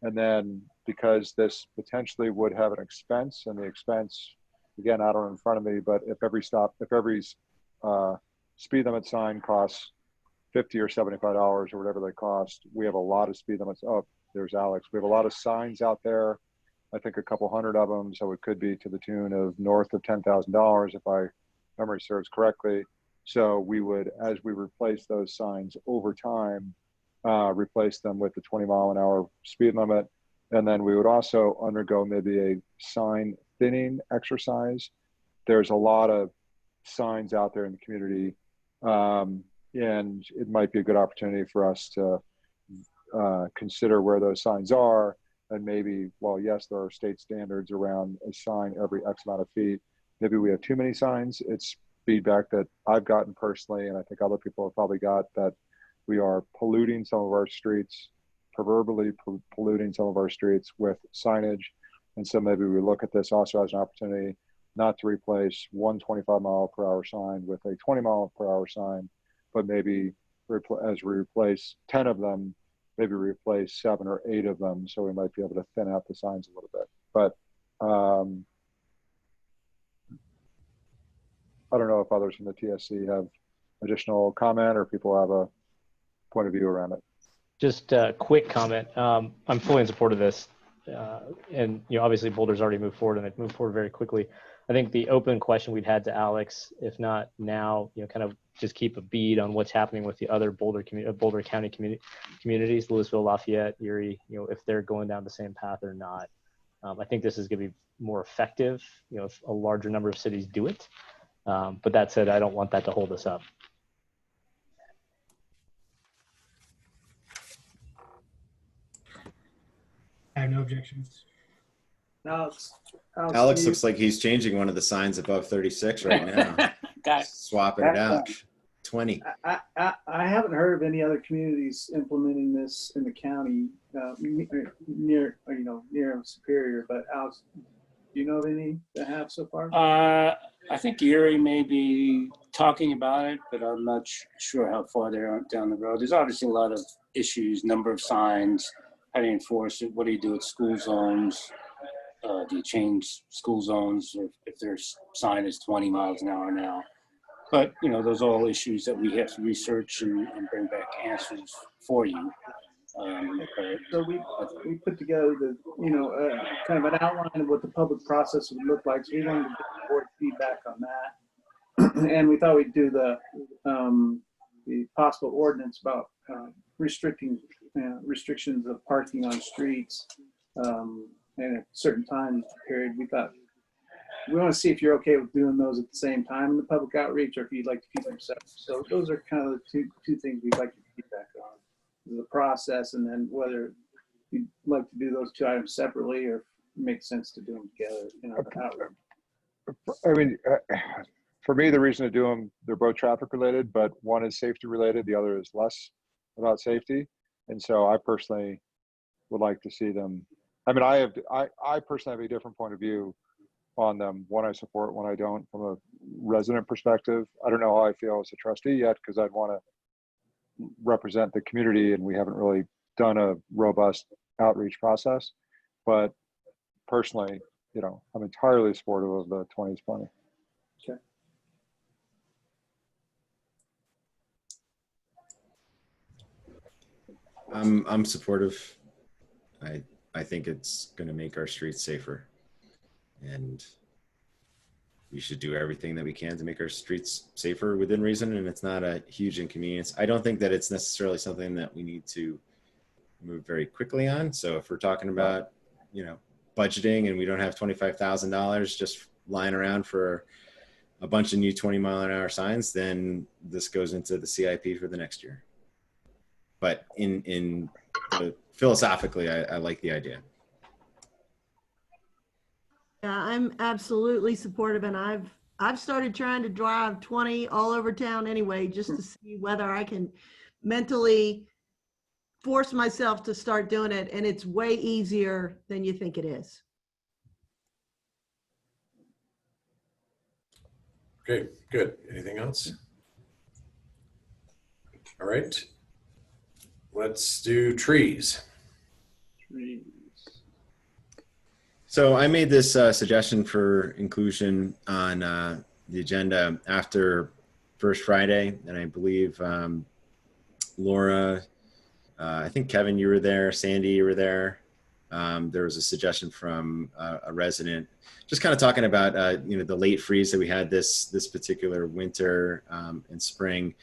and then because this potentially would have an expense, and the expense, again, I don't have in front of me, but if every speed limit sign costs $50 or $75 or whatever they cost, we have a lot of speed limits. Oh, there's Alex. We have a lot of signs out there. I think a couple hundred of them, so it could be to the tune of north of $10,000 if my memory serves correctly. So we would, as we replace those signs over time, replace them with the 20-mile-an-hour speed limit. And then we would also undergo maybe a sign thinning exercise. There's a lot of signs out there in the community, and it might be a good opportunity for us to consider where those signs are. And maybe, well, yes, there are state standards around a sign every X amount of feet. Maybe we have too many signs. It's feedback that I've gotten personally, and I think other people have probably got, that we are polluting some of our streets, proverbially polluting some of our streets with signage. And so maybe we look at this also as an opportunity not to replace one 25-mile-per-hour sign with a 20-mile-per-hour sign, but maybe as we replace 10 of them, maybe replace 7 or 8 of them. So we might be able to thin out the signs a little bit. But I don't know if others from the TSC have additional comment or people have a point of view around it. Just a quick comment. I'm fully in support of this. And, obviously Boulder's already moved forward and they've moved forward very quickly. I think the open question we'd had to Alex, if not now, kind of just keep a bead on what's happening with the other Boulder County communities, Louisville, Lafayette, Erie, if they're going down the same path or not. I think this is going to be more effective, if a larger number of cities do it. But that said, I don't want that to hold us up. I have no objections. Alex looks like he's changing one of the signs above 36 right now. Swapping it out. 20. I haven't heard of any other communities implementing this in the county near Superior. But Alex, do you know of any that have so far? I think Erie may be talking about it, but I'm not sure how far they're down the road. There's obviously a lot of issues, number of signs, how do you enforce it? What do you do at school zones? Do you change school zones if their sign is 20 miles an hour now? But, those are all issues that we have to research and bring back answers for you. So we put together kind of an outline of what the public process would look like. So we wanted to get board feedback on that. And we thought we'd do the possible ordinance about restrictions of parking on streets in a certain time period. We thought we want to see if you're okay with doing those at the same time in the public outreach, or if you'd like to keep them separate. So those are kind of the two things we'd like to feedback on: the process, and then whether you'd like to do those 2 items separately, or if it makes sense to do them together in our outreach. I mean, for me, the reason to do them, they're both traffic related, but one is safety related, the other is less about safety. And so I personally would like to see them. I mean, I personally have a different point of view on them. One I support, one I don't, from a resident perspective. I don't know how I feel as a trustee yet, because I'd want to represent the community, and we haven't really done a robust outreach process. But personally, I'm entirely supportive of the 20/20. Okay. I'm supportive. I think it's going to make our streets safer, and we should do everything that we can to make our streets safer within reason. And it's not a huge inconvenience. I don't think that it's necessarily something that we need to move very quickly on. So if we're talking about, budgeting and we don't have $25,000 just lying around for a bunch of new 20-mile-an-hour signs, then this goes into the CIP for the next year. But philosophically, I like the idea. Yeah, I'm absolutely supportive, and I've started trying to drive 20 all over town anyway, just to see whether I can mentally force myself to start doing it, and it's way easier than you think it is. Okay, good. Anything else? All right. Let's do trees. So I made this suggestion for inclusion on the agenda after First Friday, and I believe Laura, I think Kevin, you were there, Sandy, you were there. There was a suggestion from a resident, just kind of talking about the late freeze that we had this particular winter and spring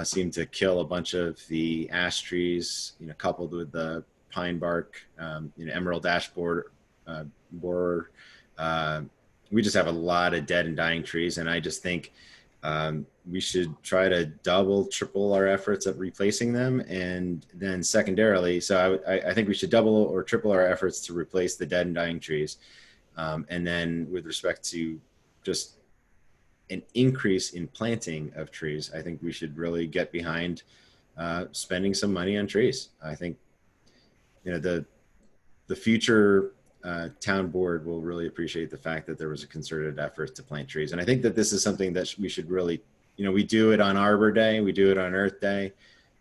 seemed to kill a bunch of the ash trees, coupled with the pine bark, emerald ash borer. We just have a lot of dead and dying trees, and I just think we should try to double, triple our efforts at replacing them. And then secondarily, so I think we should double or triple our efforts to replace the dead and dying trees. And then with respect to just an increase in planting of trees, I think we should really get behind spending some money on trees. I think, the future town board will really appreciate the fact that there was a concerted effort to plant trees. And I think that this is something that we should really, we do it on Arbor Day, we do it on Earth Day,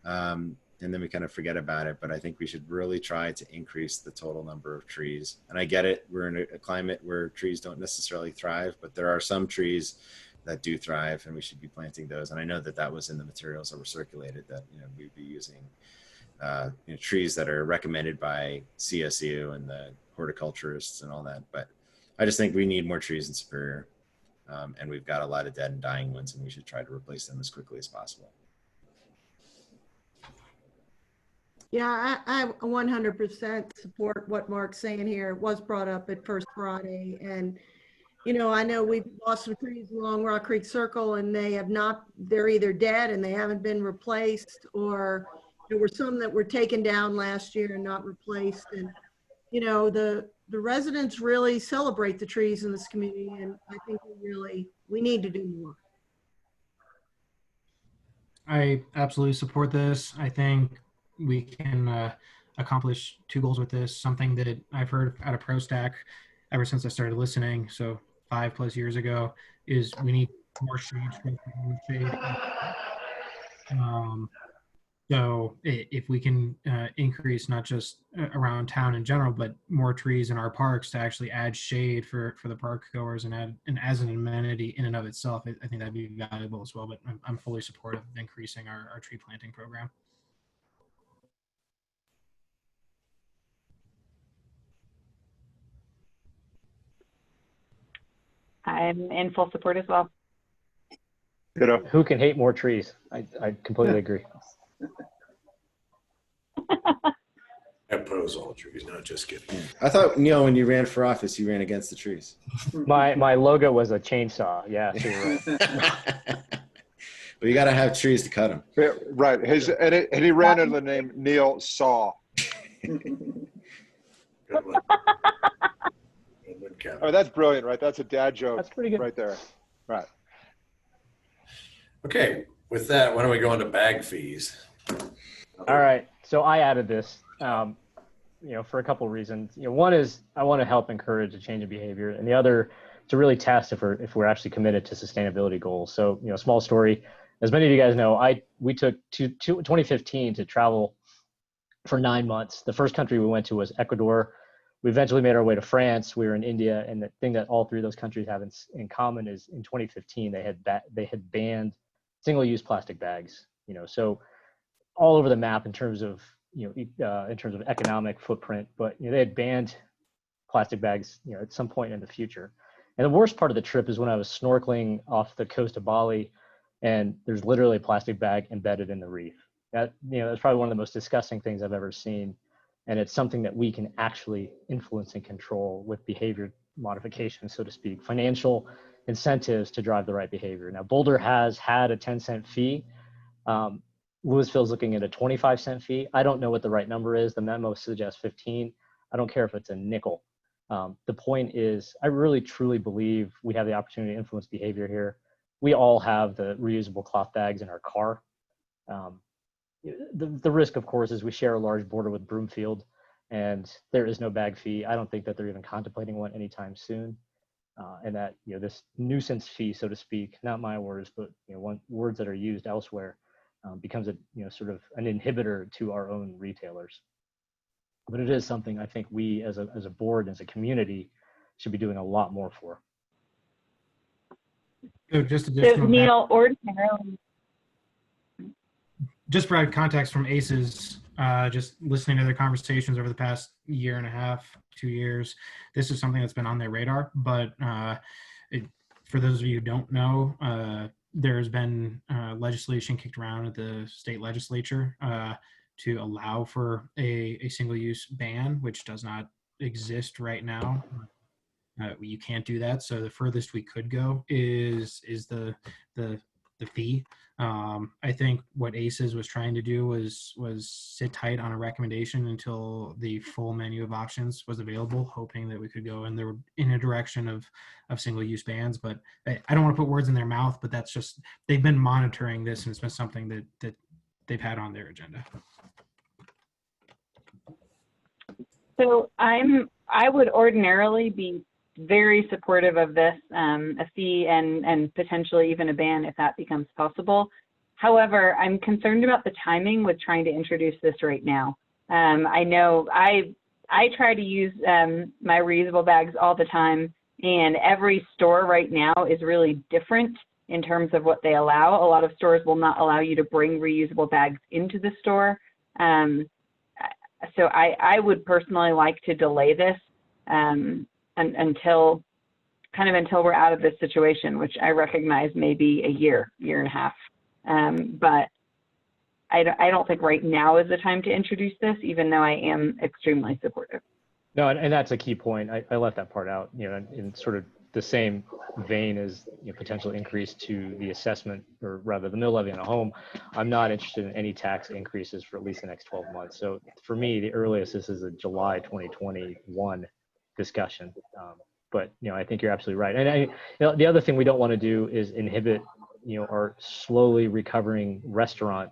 and then we kind of forget about it. But I think we should really try to increase the total number of trees. And I get it, we're in a climate where trees don't necessarily thrive, but there are some trees that do thrive, and we should be planting those. And I know that that was in the materials that were circulated, that we'd be using trees that are recommended by CSU and the horticulturists and all that. But I just think we need more trees in Superior, and we've got a lot of dead and dying ones, and we should try to replace them as quickly as possible. Yeah, I 100% support what Mark's saying here. It was brought up at First Friday, and I know we've lost some trees along Rock Creek Circle, and they're either dead and they haven't been replaced, or there were some that were taken down last year and not replaced. And the residents really celebrate the trees in this community, and I think we need to do more. I absolutely support this. I think we can accomplish two goals with this. Something that I've heard out of ProStack ever since I started listening, so 5+ years ago, is we need more shade. So if we can increase not just around town in general, but more trees in our parks to actually add shade for the park goers and as an amenity in and of itself, I think that'd be valuable as well. But I'm fully supportive of increasing our tree planting program. I'm in full support as well. Who can hate more trees? I completely agree. I oppose all trees, not just kidding. I thought, Neil, when you ran for office, you ran against the trees. My logo was a chainsaw. Yeah, so you're right. But you got to have trees to cut them. Yeah, right. And he ran under the name Neil Saw. Good one. Good one, Kevin. Oh, that's brilliant, right? That's a dad joke. That's pretty good. Right there. Right. Okay, with that, why don't we go on to bag fees? All right. So I added this, for a couple of reasons. One is I want to help encourage a change in behavior, and the other to really test if we're actually committed to sustainability goals. So, small story. As many of you guys know, we took 2015 to travel for 9 months. The first country we went to was Ecuador. We eventually made our way to France. We were in India, and the thing that all three of those countries have in common is in 2015 they had banned single-use plastic bags. So all over the map in terms of economic footprint, but they had banned plastic bags at some point in the future. And the worst part of the trip is when I was snorkeling off the coast of Bali, and there's literally a plastic bag embedded in the reef. That's probably one of the most disgusting things I've ever seen, and it's something that we can actually influence and control with behavior modification, so to speak, financial incentives to drive the right behavior. Now, Boulder has had a 10-cent fee. Louisville's looking at a 25-cent fee. I don't know what the right number is. The memo suggests 15. I don't care if it's a nickel. The point is, I really truly believe we have the opportunity to influence behavior here. We all have the reusable cloth bags in our car. The risk, of course, is we share a large border with Broomfield, and there is no bag fee. I don't think that they're even contemplating one anytime soon. And that this nuisance fee, so to speak, not my words, but words that are used elsewhere, becomes a sort of an inhibitor to our own retailers. But it is something I think we as a board, as a community, should be doing a lot more for. So just So Neil, ordinarily, just provide context from ACES, just listening to their conversations over the past 1.5 to 2 years, this is something that's been on their radar. But for those of you who don't know, there's been legislation kicked around at the state legislature to allow for a single-use ban, which does not exist right now. You can't do that. So the furthest we could go is the fee. I think what ACES was trying to do was sit tight on a recommendation until the full menu of options was available, hoping that we could go in a direction of single-use bans. But I don't want to put words in their mouth, but that's just, they've been monitoring this, and it's been something that they've had on their agenda. So I would ordinarily be very supportive of this, a fee and potentially even a ban if that becomes possible. However, I'm concerned about the timing with trying to introduce this right now. I know I try to use my reusable bags all the time, and every store right now is really different in terms of what they allow. A lot of stores will not allow you to bring reusable bags into the store. So I would personally like to delay this until we're out of this situation, which I recognize may be a year and a half. But I don't think right now is the time to introduce this, even though I am extremely supportive. No, and that's a key point. I left that part out, in sort of the same vein as potential increase to the assessment, or rather the mill levy on a home. I'm not interested in any tax increases for at least the next 12 months. So for me, the earliest, this is a July 2021 discussion. But I think you're absolutely right. And the other thing we don't want to do is inhibit our slowly recovering restaurant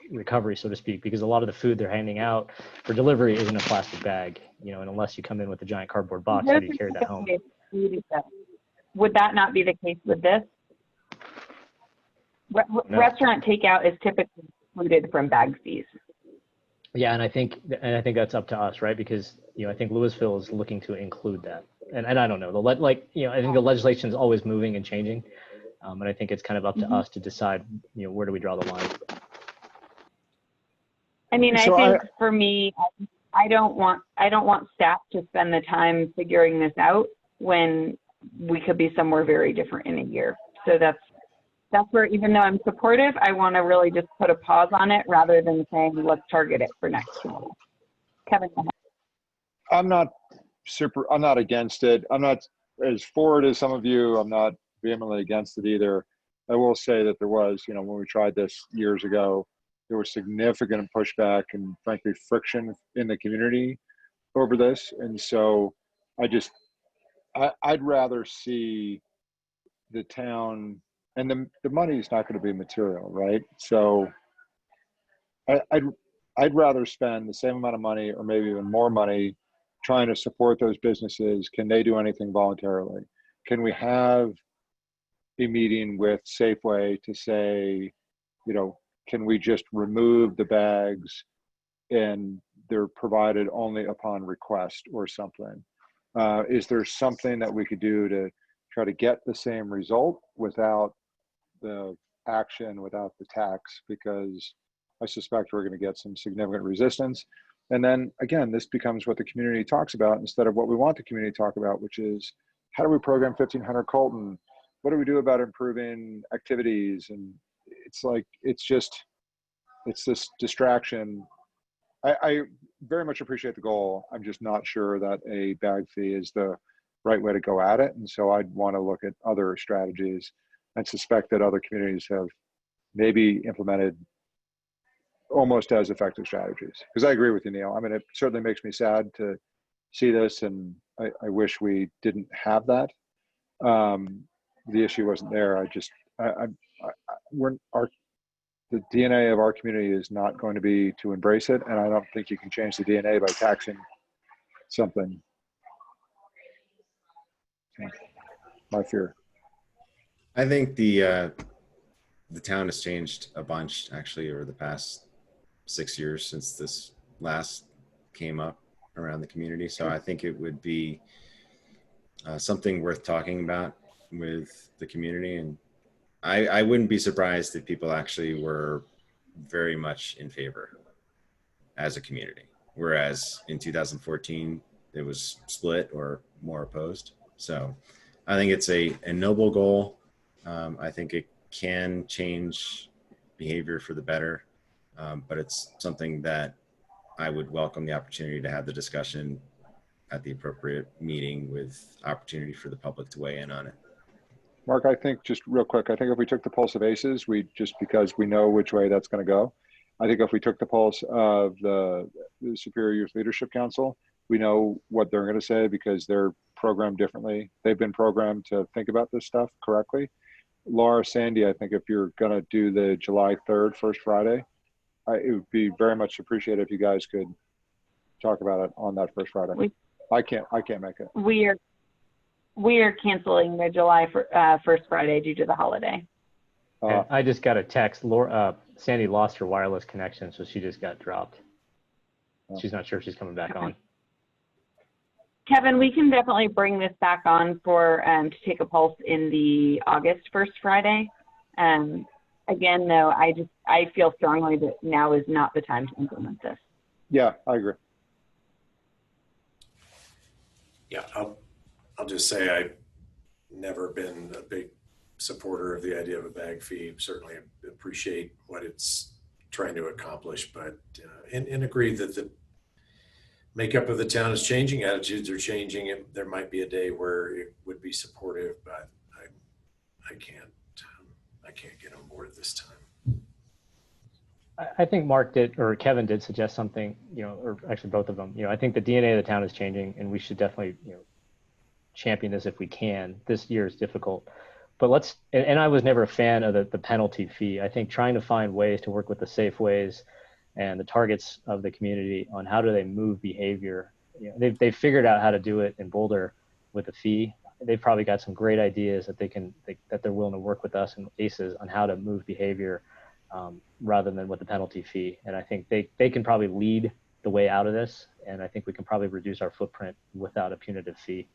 recovery, so to speak, because a lot of the food they're handing out for delivery is in a plastic bag, and unless you come in with a giant cardboard box, how do you carry that home? Would that not be the case with this? No. Restaurant takeout is typically excluded from bag fees. Yeah, and I think that's up to us, right? Because I think Louisville is looking to include that, and I don't know, I think the legislation is always moving and changing, and I think it's kind of up to us to decide, where do we draw the line. I mean, So I think for me, I don't want staff to spend the time figuring this out when we could be somewhere very different in a year. So that's where, even though I'm supportive, I want to really just put a pause on it rather than saying, let's target it for next year. Kevin, go ahead. I'm not against it. I'm not as for it as some of you. I'm not vehemently against it either. I will say that there was, when we tried this years ago, there was significant pushback and frankly friction in the community over this. And so I'd rather see the town, and the money is not going to be material, right? So I'd rather spend the same amount of money or maybe even more money trying to support those businesses. Can they do anything voluntarily? Can we have a meeting with Safeway to say, can we just remove the bags and they're provided only upon request or something? Is there something that we could do to try to get the same result without the action, without the tax? Because I suspect we're going to get some significant resistance. And then again, this becomes what the community talks about instead of what we want the community to talk about, which is how do we program 1,500 Colton? What do we do about improving activities? And it's this distraction. I very much appreciate the goal. I'm just not sure that a bag fee is the right way to go at it. And so I'd want to look at other strategies and suspect that other communities have maybe implemented almost as effective strategies. Because I agree with you, Neil. I mean, it certainly makes me sad to see this, and I wish we didn't have that. The issue wasn't there. The DNA of our community is not going to be to embrace it, and I don't think you can change the DNA by taxing something. My fear. I think the town has changed a bunch actually over the past 6 years since this last came up around the community. So I think it would be something worth talking about with the community. And I wouldn't be surprised if people actually were very much in favor as a community. Whereas in 2014, it was split or more opposed. So I think it's a noble goal. I think it can change behavior for the better, but it's something that I would welcome the opportunity to have the discussion at the appropriate meeting with opportunity for the public to weigh in on it. Mark, I think just real quick, I think if we took the pulse of ACES, just because we know which way that's going to go, I think if we took the pulse of the Superior Youth Leadership Council, we know what they're going to say because they're programmed differently. They've been programmed to think about this stuff correctly. Laura, Sandy, I think if you're going to do the July 3rd, First Friday, it would be very much appreciated if you guys could talk about it on that first Friday. I can't make it. We are canceling the July 1st Friday due to the holiday. And I just got a text. Sandy lost her wireless connection, so she just got dropped. She's not sure if she's coming back on. Kevin, we can definitely bring this back on for to take a pulse in the August 1st Friday. Again, though, I feel strongly that now is not the time to implement this. Yeah, I agree. Yeah, I'll just say I've never been a big supporter of the idea of a bag fee. Certainly appreciate what it's trying to accomplish, but and agree that the makeup of the town is changing, attitudes are changing, and there might be a day where it would be supportive, but I can't get on board at this time. I think Mark did, or Kevin did suggest something, or actually both of them. I think the DNA of the town is changing, and we should definitely, champion this if we can. This year is difficult, but and I was never a fan of the penalty fee. I think trying to find ways to work with the Safeways and the Targets of the community on how do they move behavior. They've figured out how to do it in Boulder with a fee. They've probably got some great ideas that that they're willing to work with us and ACES on how to move behavior rather than with the penalty fee. And I think they can probably lead the way out of this. And I think we can probably reduce our footprint without a punitive fee.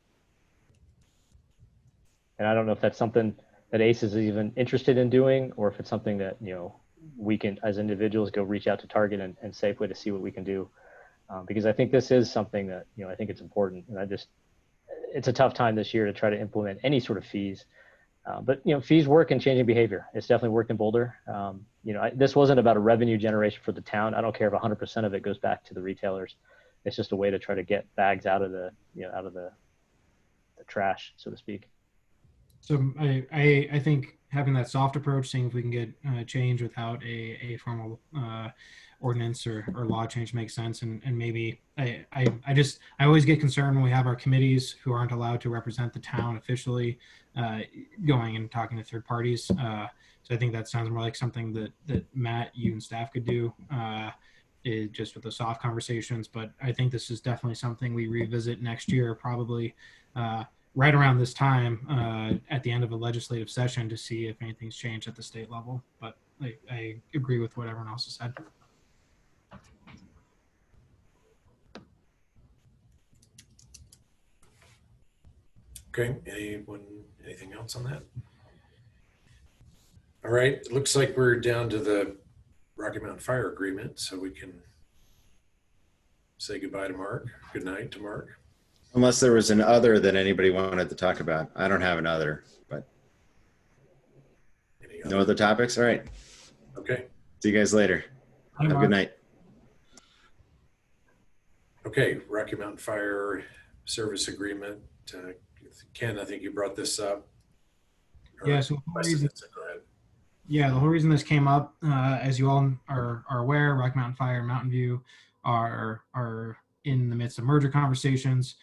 And I don't know if that's something that ACES is even interested in doing, or if it's something that, we can, as individuals, go reach out to Target and Safeway to see what we can do. Because I think this is something that, I think it's important. And it's a tough time this year to try to implement any sort of fees. But fees work in changing behavior. It's definitely worked in Boulder. This wasn't about a revenue generation for the town. I don't care if 100% of it goes back to the retailers. It's just a way to try to get bags out of the trash, so to speak. So I think having that soft approach, seeing if we can get change without a formal ordinance or law change makes sense. And maybe I always get concerned when we have our committees who aren't allowed to represent the town officially going and talking to third parties. So I think that sounds more like something that Matt, you and staff could do just with the soft conversations. But I think this is definitely something we revisit next year, probably right around this time at the end of a legislative session to see if anything's changed at the state level. But I agree with what everyone else has said. Okay, anything else on that? All right, it looks like we're down to the Rocky Mountain Fire Agreement, so we can say goodbye to Mark. Good night to Mark. Unless there was an other that anybody wanted to talk about. I don't have an other, but no other topics? All right. Okay. See you guys later. Have a good night. Okay, Rocky Mountain Fire Service Agreement. Ken, I think you brought this up. Yeah, so go ahead. Yeah, the whole reason this came up, as you all are aware, Rocky Mountain Fire and Mountain View are in the midst of merger conversations.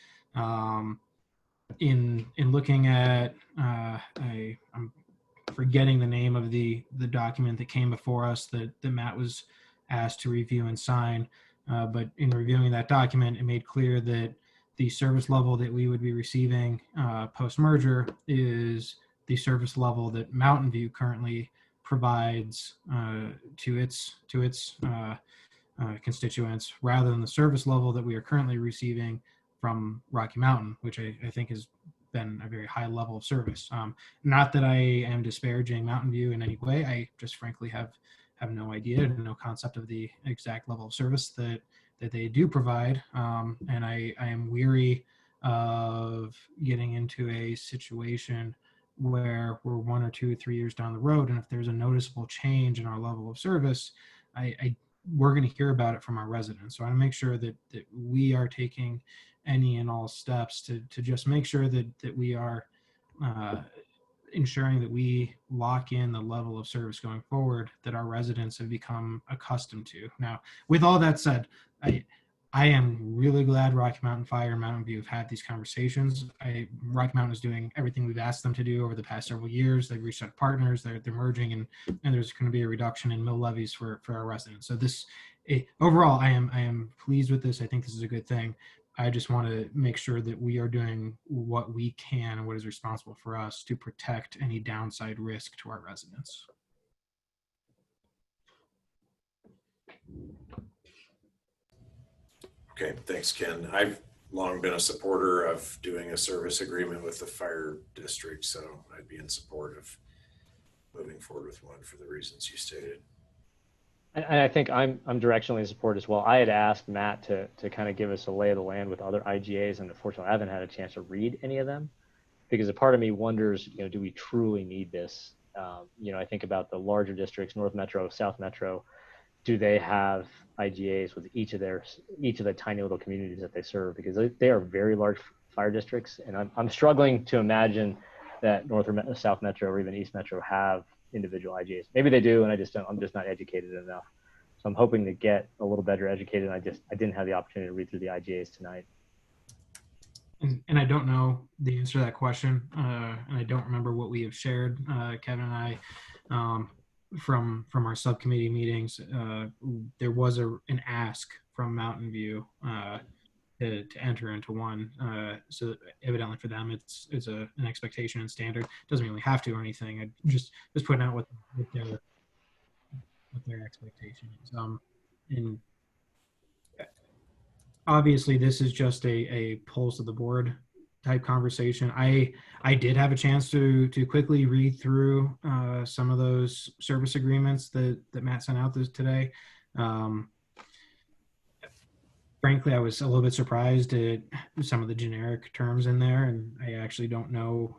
In looking at, I'm forgetting the name of the document that came before us that Matt was asked to review and sign. But in reviewing that document, it made clear that the service level that we would be receiving post-merger is the service level that Mountain View currently provides to its constituents, rather than the service level that we are currently receiving from Rocky Mountain, which I think has been a very high level of service. Not that I am disparaging Mountain View in any way. I just frankly have no idea, no concept of the exact level of service that they do provide. And I am weary of getting into a situation where we're 1 or 2 or 3 years down the road, and if there's a noticeable change in our level of service, we're going to hear about it from our residents. So I want to make sure that we are taking any and all steps to just make sure that we are ensuring that we lock in the level of service going forward that our residents have become accustomed to. Now, with all that said, I am really glad Rocky Mountain Fire and Mountain View have had these conversations. Rocky Mountain is doing everything we've asked them to do over the past several years. They've reached out to partners. They're merging, and there's going to be a reduction in mill levies for our residents. So overall, I am pleased with this. I think this is a good thing. I just want to make sure that we are doing what we can and what is responsible for us to protect any downside risk to our residents. Okay, thanks, Ken. I've long been a supporter of doing a service agreement with the fire district, so I'd be in support of moving forward with one for the reasons you stated. And I think I'm directionally in support as well. I had asked Matt to kind of give us a lay of the land with other IGAs, and unfortunately I haven't had a chance to read any of them, because a part of me wonders, do we truly need this? I think about the larger districts, North Metro, South Metro. Do they have IGAs with each of the tiny little communities that they serve? Because they are very large fire districts, and I'm struggling to imagine that North or South Metro or even East Metro have individual IGAs. Maybe they do, and I'm just not educated enough. So I'm hoping to get a little better educated. I didn't have the opportunity to read through the IGAs tonight. And I don't know the answer to that question, and I don't remember what we have shared, Kevin and I, from our subcommittee meetings. There was an ask from Mountain View to enter into one. So evidently for them, it's an expectation and standard. Doesn't mean we have to or anything. I just putting out what their expectation is. And obviously this is just a pulse of the board type conversation. I did have a chance to quickly read through some of those service agreements that Matt sent out today. Frankly, I was a little bit surprised at some of the generic terms in there, and I actually don't know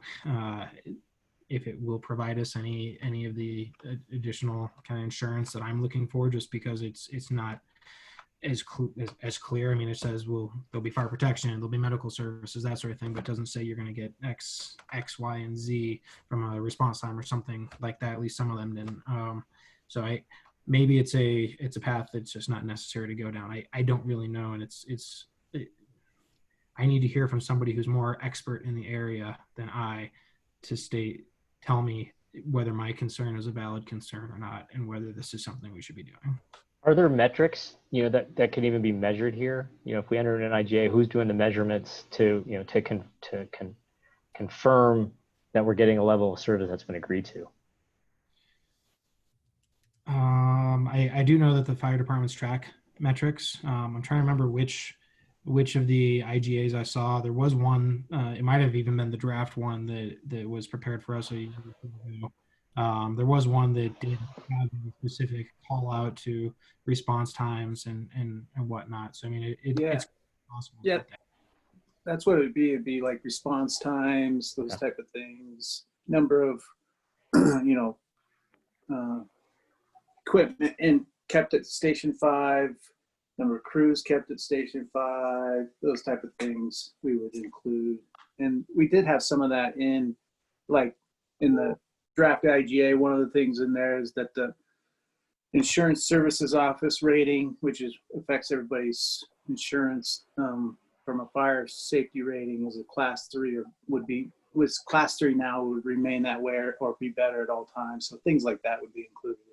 if it will provide us any of the additional kind of insurance that I'm looking for, just because it's not as clear. I mean, it says there'll be fire protection, there'll be medical services, that sort of thing, but it doesn't say you're going to get X, Y, and Z from a response time or something like that. At least some of them didn't. So maybe it's a path that's just not necessary to go down. I don't really know, and I need to hear from somebody who's more expert in the area than I to tell me whether my concern is a valid concern or not, and whether this is something we should be doing. Are there metrics, that can even be measured here? If we enter in an IGA, who's doing the measurements to confirm that we're getting a level of service that's been agreed to? I do know that the fire departments track metrics. I'm trying to remember which of the IGAs I saw. There was one, it might have even been the draft one that was prepared for us a year ago. There was one that did have a specific call out to response times and whatnot. So I mean, it's possible. Yeah, that's what it would be. It'd be like response times, those type of things, number of, equipment and kept at Station 5, number of crews kept at Station 5, those type of things we would include. And we did have some of that in the draft IGA. One of the things in there is that the Insurance Services Office rating, which affects everybody's insurance, from a fire safety rating, is a Class 3, or was Class 3 now, would remain that way or be better at all times. So things like that would be included in it.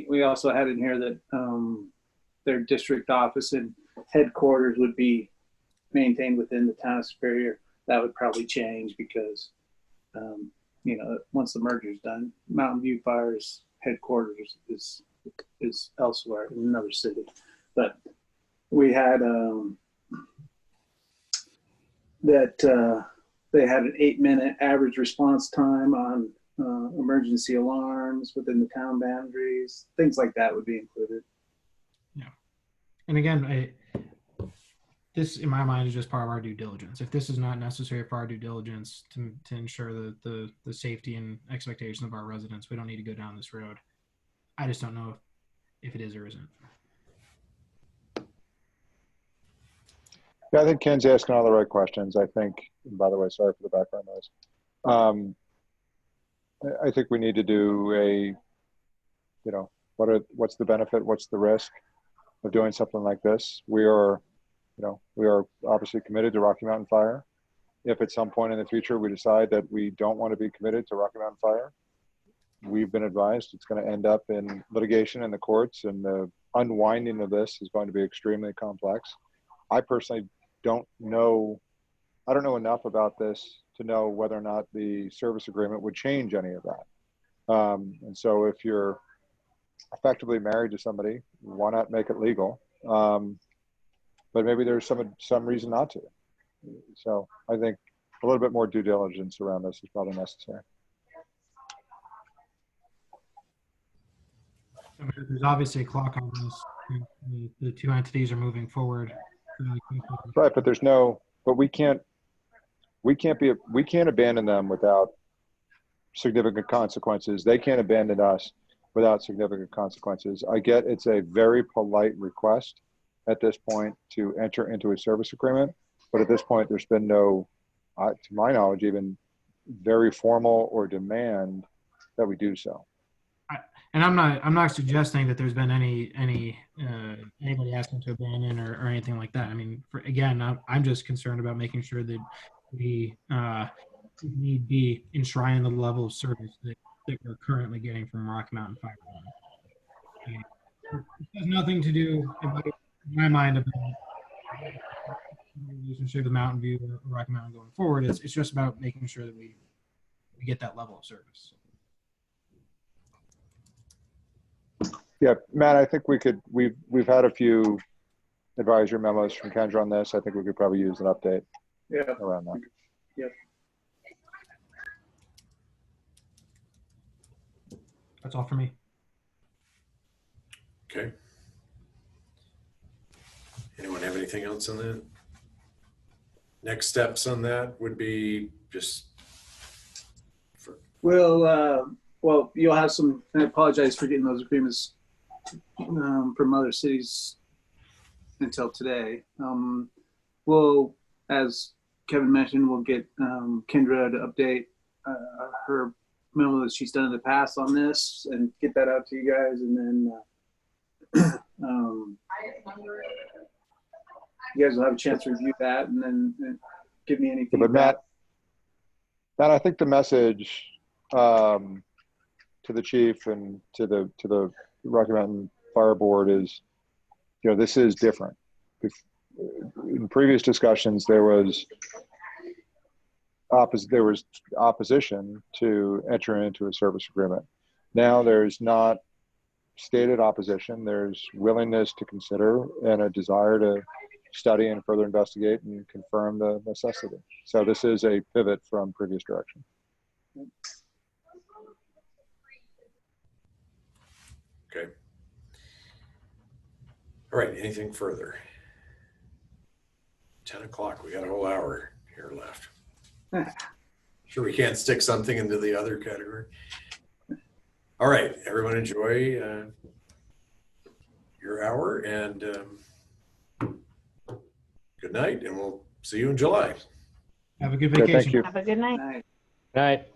We also had in here that their district office and headquarters would be maintained within the town of Superior. That would probably change because once the merger is done, Mountain View Fire's headquarters is elsewhere in another city. But we had that they had an 8-minute average response time on emergency alarms within the town boundaries. Things like that would be included. Yeah, and again, this, in my mind, is just part of our due diligence. If this is not necessary for our due diligence to ensure the safety and expectations of our residents, we don't need to go down this road. I just don't know if it is or isn't. Yeah, I think Ken's asking all the right questions. I think, and by the way, sorry for the background noise. I think we need to do what's the benefit, what's the risk, of doing something like this. We are obviously committed to Rocky Mountain Fire. If at some point in the future we decide that we don't want to be committed to Rocky Mountain Fire, we've been advised it's going to end up in litigation in the courts, and the unwinding of this is going to be extremely complex. I personally don't know enough about this to know whether or not the service agreement would change any of that. And so if you're effectively married to somebody, why not make it legal? But maybe there's some reason not to. So I think a little bit more due diligence around this is probably necessary. There's obviously a clock on this. The two entities are moving forward really quickly. Right, but we can't abandon them without significant consequences. They can't abandon us without significant consequences. I get it's a very polite request at this point to enter into a service agreement, but at this point there's been no, to my knowledge, even very formal or demand that we do so. And I'm not suggesting that there's been anybody asking to abandon or anything like that. I mean, I'm just concerned about making sure that we need be enshrine the level of service that we're currently getting from Rocky Mountain Fire. It has nothing to do, in my mind, about the relationship with Mountain View or Rocky Mountain going forward. It's just about making sure that we get that level of service. Yeah, Matt, I think we've had a few advisory memos from Kendra on this. I think we could probably use an update around that. Yep. That's all for me. Okay. Anyone have anything else on that? Next steps on that would be just. Well, you'll have some. I apologize for getting those agreements from other cities until today. We'll, as Kevin mentioned, we'll get Kendra to update her memo that she's done in the past on this and get that out to you guys, and then you guys will have a chance to review that and then give me any feedback. But Matt, I think the message to the chief and to the Rocky Mountain Fire Board is, this is different. In previous discussions, there was opposition to entering into a service agreement. Now there's not stated opposition. There's willingness to consider and a desire to study and further investigate and confirm the necessity. So this is a pivot from previous direction. Okay. All right, anything further? 10 o'clock, we got a whole hour here left. Sure we can't stick something into the other category. All right, everyone enjoy your hour, and good night, and we'll see you in July. Have a good vacation. Thank you. Have a good night. Night.